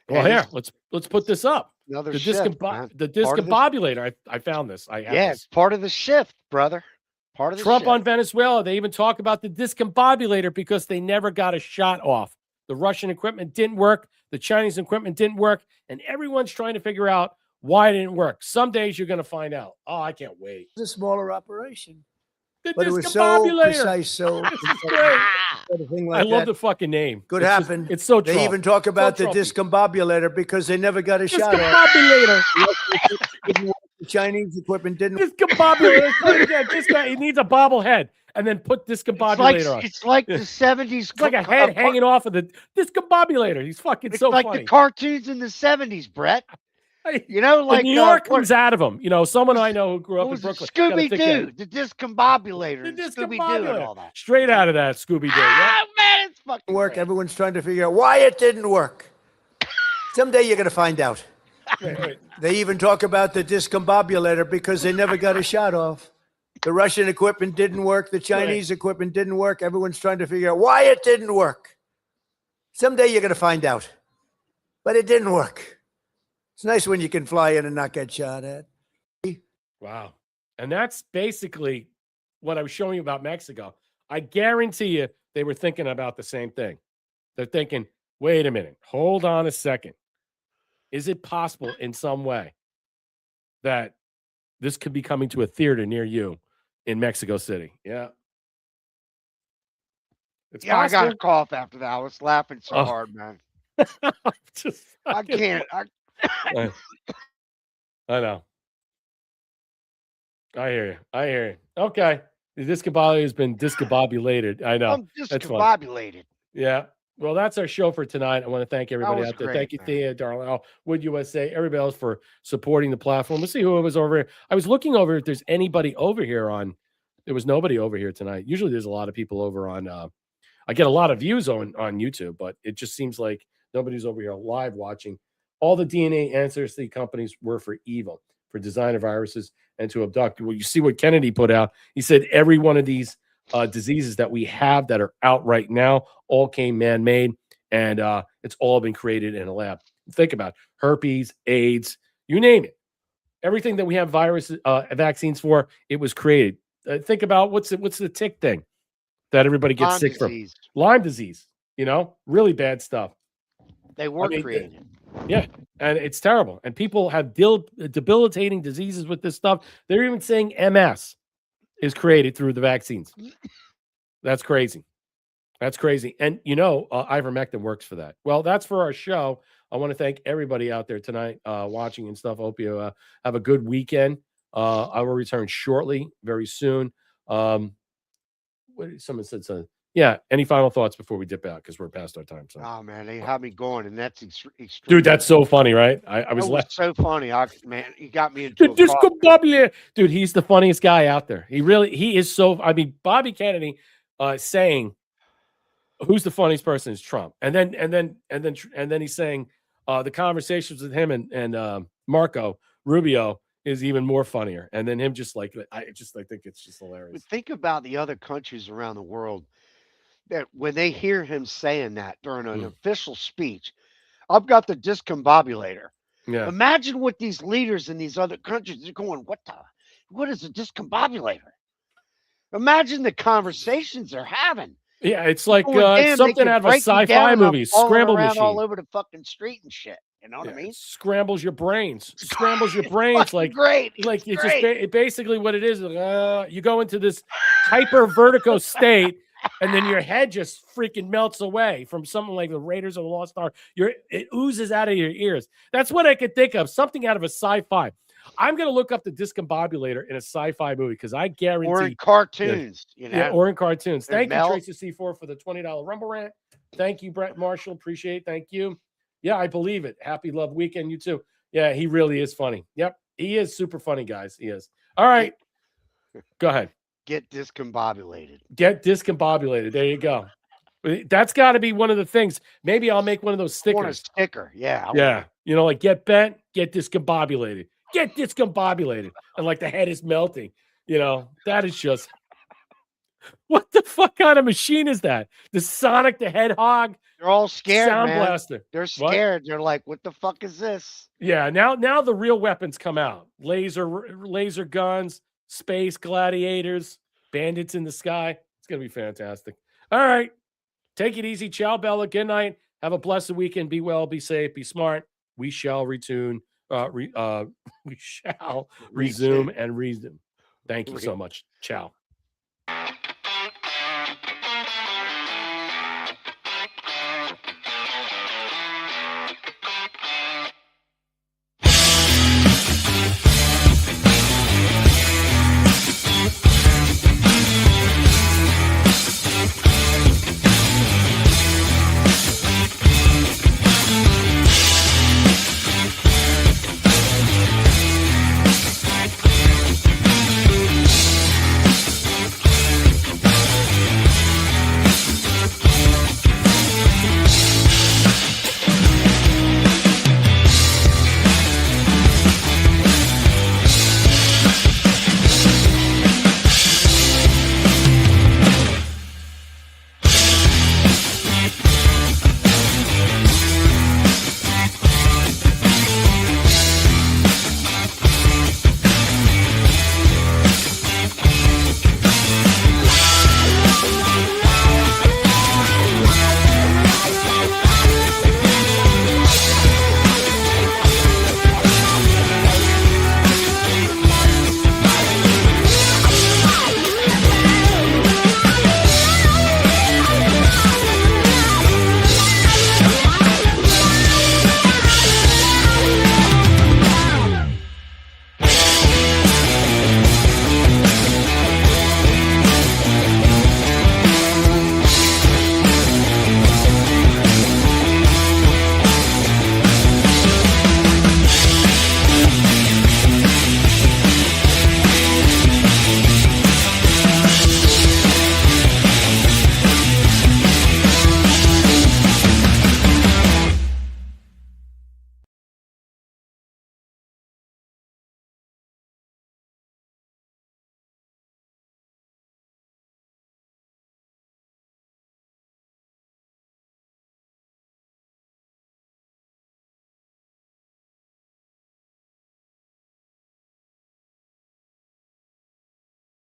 S1: Well,
S2: And
S1: here,
S2: this-
S1: let's put this up.
S2: Another
S1: The
S2: shift, man.
S1: the
S2: Part of the-
S1: discombobulator. I found this. I have
S2: Yeah,
S1: this.
S2: it's part of the shift, brother. Part of the
S1: Trump
S2: shift.
S1: on Venezuela. They even talk about the discombobulator because they never got a shot off. The Russian equipment didn't work. The Chinese equipment didn't work. And everyone's trying to figure out why it didn't work. Some days you're going to find out. Oh, I can't wait.
S6: It's a smaller operation.
S1: The
S6: But it was so
S1: discombobulator.
S6: precise, so
S1: This is great.
S6: a thing
S1: I
S6: like
S1: love
S6: that
S1: the fucking name.
S6: could
S1: It's just-
S6: happen.
S1: it's so
S6: They
S1: Trump.
S6: even talk
S1: So
S6: about the
S1: Trumpy.
S6: discombobulator because they never got a shot.
S1: Discombobulator.
S6: The Chinese equipment didn't.
S1: Discombobulator. Let's play it again. This guy, he needs a bobblehead. And then put discombobulator on.
S2: It's like the 70s.
S1: It's like a head hanging off of the discombobulator. He's fucking
S2: It's
S1: so
S2: like
S1: funny.
S2: the cartoons in the 70s, Brett. You know, like
S1: New York
S2: what-
S1: comes out of him. You know, someone I know who grew up
S2: what
S1: in
S2: was it?
S1: Brooklyn. got a
S2: Scooby
S1: thick
S2: Doo,
S1: head.
S2: the discombobulator,
S1: The
S2: and Scooby Doo, and all that.
S1: Straight out of that Scooby Doo. Yeah.
S2: Oh man, it's fucking
S6: work.
S2: great.
S6: Everyone's trying to figure out why it didn't work. Someday you're going to find out.
S1: Wait.
S6: They even talk about the discombobulator because they never got a shot off. The Russian equipment didn't work. The Chinese equipment didn't work. Everyone's trying to figure out why it didn't work. Someday you're going to find out. But it didn't work. It's nice when you can fly in and not get shot at.
S1: Wow. And that's basically what I was showing you about Mexico. I guarantee you they were thinking about the same thing. They're thinking, wait a minute, hold on a second. Is it possible in some way that this could be coming to a theater near you in Mexico City? Yeah. It's
S2: Yeah, I got
S1: possible.
S2: a cough after that. I was laughing so
S1: Oh.
S2: hard, man.
S1: Just
S2: I
S1: fucking-
S2: can't.
S1: I know. I hear you. I hear you. Okay. The discombobulated has been discombobulated. I know.
S2: I'm
S1: That's fun.
S2: discombobulated.
S1: Yeah. Well, that's our show for tonight. I want to thank everybody
S2: was
S1: out there.
S2: great,
S1: Thank you,
S2: man.
S1: Thea, Darlene, Wood USA, everybody else for supporting the platform. Let's see who was over here. I was looking over if there's anybody over here on. There was nobody over here tonight. Usually there's a lot of people over on. I get a lot of views on YouTube, but it just seems like nobody's over here live watching. All the DNA ancestry companies were for evil, for designer viruses, and to abduct. Well, you see what Kennedy put out. He said every one of these diseases that we have that are out right now all came man-made, and it's all been created in a lab. Think about it. Herpes, AIDS, you name it. Everything that we have vaccines for, it was created. Think about what's the tick thing that everybody gets
S2: Lyme
S1: sick
S2: disease.
S1: from? Lyme disease. Really bad stuff.
S2: They were created.
S1: Yeah, and it's terrible. And people have debilitating diseases with this stuff. They're even saying MS is created through the vaccines. That's crazy. That's crazy. And ivermectin works for that. Well, that's for our show. I want to thank everybody out there tonight watching and stuff. I hope you have a good weekend. I will return shortly, very soon. Someone said something. Yeah. Any final thoughts before we dip out? Because we're past our time. So.
S2: Oh man, they had me going, and that's extreme.
S1: Dude, that's so funny, right? I was
S2: so funny. Man, he got me into
S1: Dude, he's the funniest guy out there. He is so. I mean, Bobby Kennedy saying, "Who's the funniest person?" is Trump, and then he's saying the conversations with him and Marco Rubio is even more funnier, and then him I think it's just hilarious.
S2: But think about the other countries around the world that when they hear him saying that during an official speech, I've got the discombobulator.
S1: Yeah.
S2: Imagine what these leaders in these other countries are going, what is a discombobulator? Imagine the conversations they're having.
S1: Yeah, it's like
S2: Damn,
S1: something out of a sci-fi movie, Scramble Machine.
S2: All over the fucking street and shit. You know what I mean?
S1: Scrambles your brains. Scrambles your brains. Like
S2: great.
S1: Like it's just basically what it is. You go into this hyper vertigo state, and then your head just freaking melts away from something like the Raiders of the Lost Ark. It oozes out of your ears. That's what I could think of. Something out of a sci-fi. I'm gonna look up the discombobulator in a sci-fi movie because I guarantee.
S2: Or in cartoons,
S1: Yeah, or in cartoons. Thank you,
S2: Mel.
S1: Tracy C4, for the $20 Rumble Rant. Thank you, Brett Marshall. Appreciate it. Thank you. Yeah, I believe it. Happy Love Weekend. You too. Yeah, he really is funny. Yep, he is super funny, guys. He is. All right. Go ahead.
S2: Get discombobulated.
S1: Get discombobulated. There you go. That's got to be one of the things. Maybe I'll make one of those stickers.
S2: I want a sticker. Yeah.
S1: Yeah. Like get bent, get discombobulated. Get discombobulated. And like the head is melting. That is just. What the fuck kind of machine is that? The Sonic the Hedgehog?
S2: They're all scared,
S1: Sound
S2: man.
S1: blaster.
S2: They're scared. They're like, what the fuck is this?
S1: Yeah, now the real weapons come out. Laser guns, space gladiators, bandits in the sky. It's going to be fantastic. All right. Take it easy. Ciao, Bella. Good night. Have a blessed weekend. Be well, be safe, be smart. We shall retune. We shall resume and resume. Thank you so much. Ciao.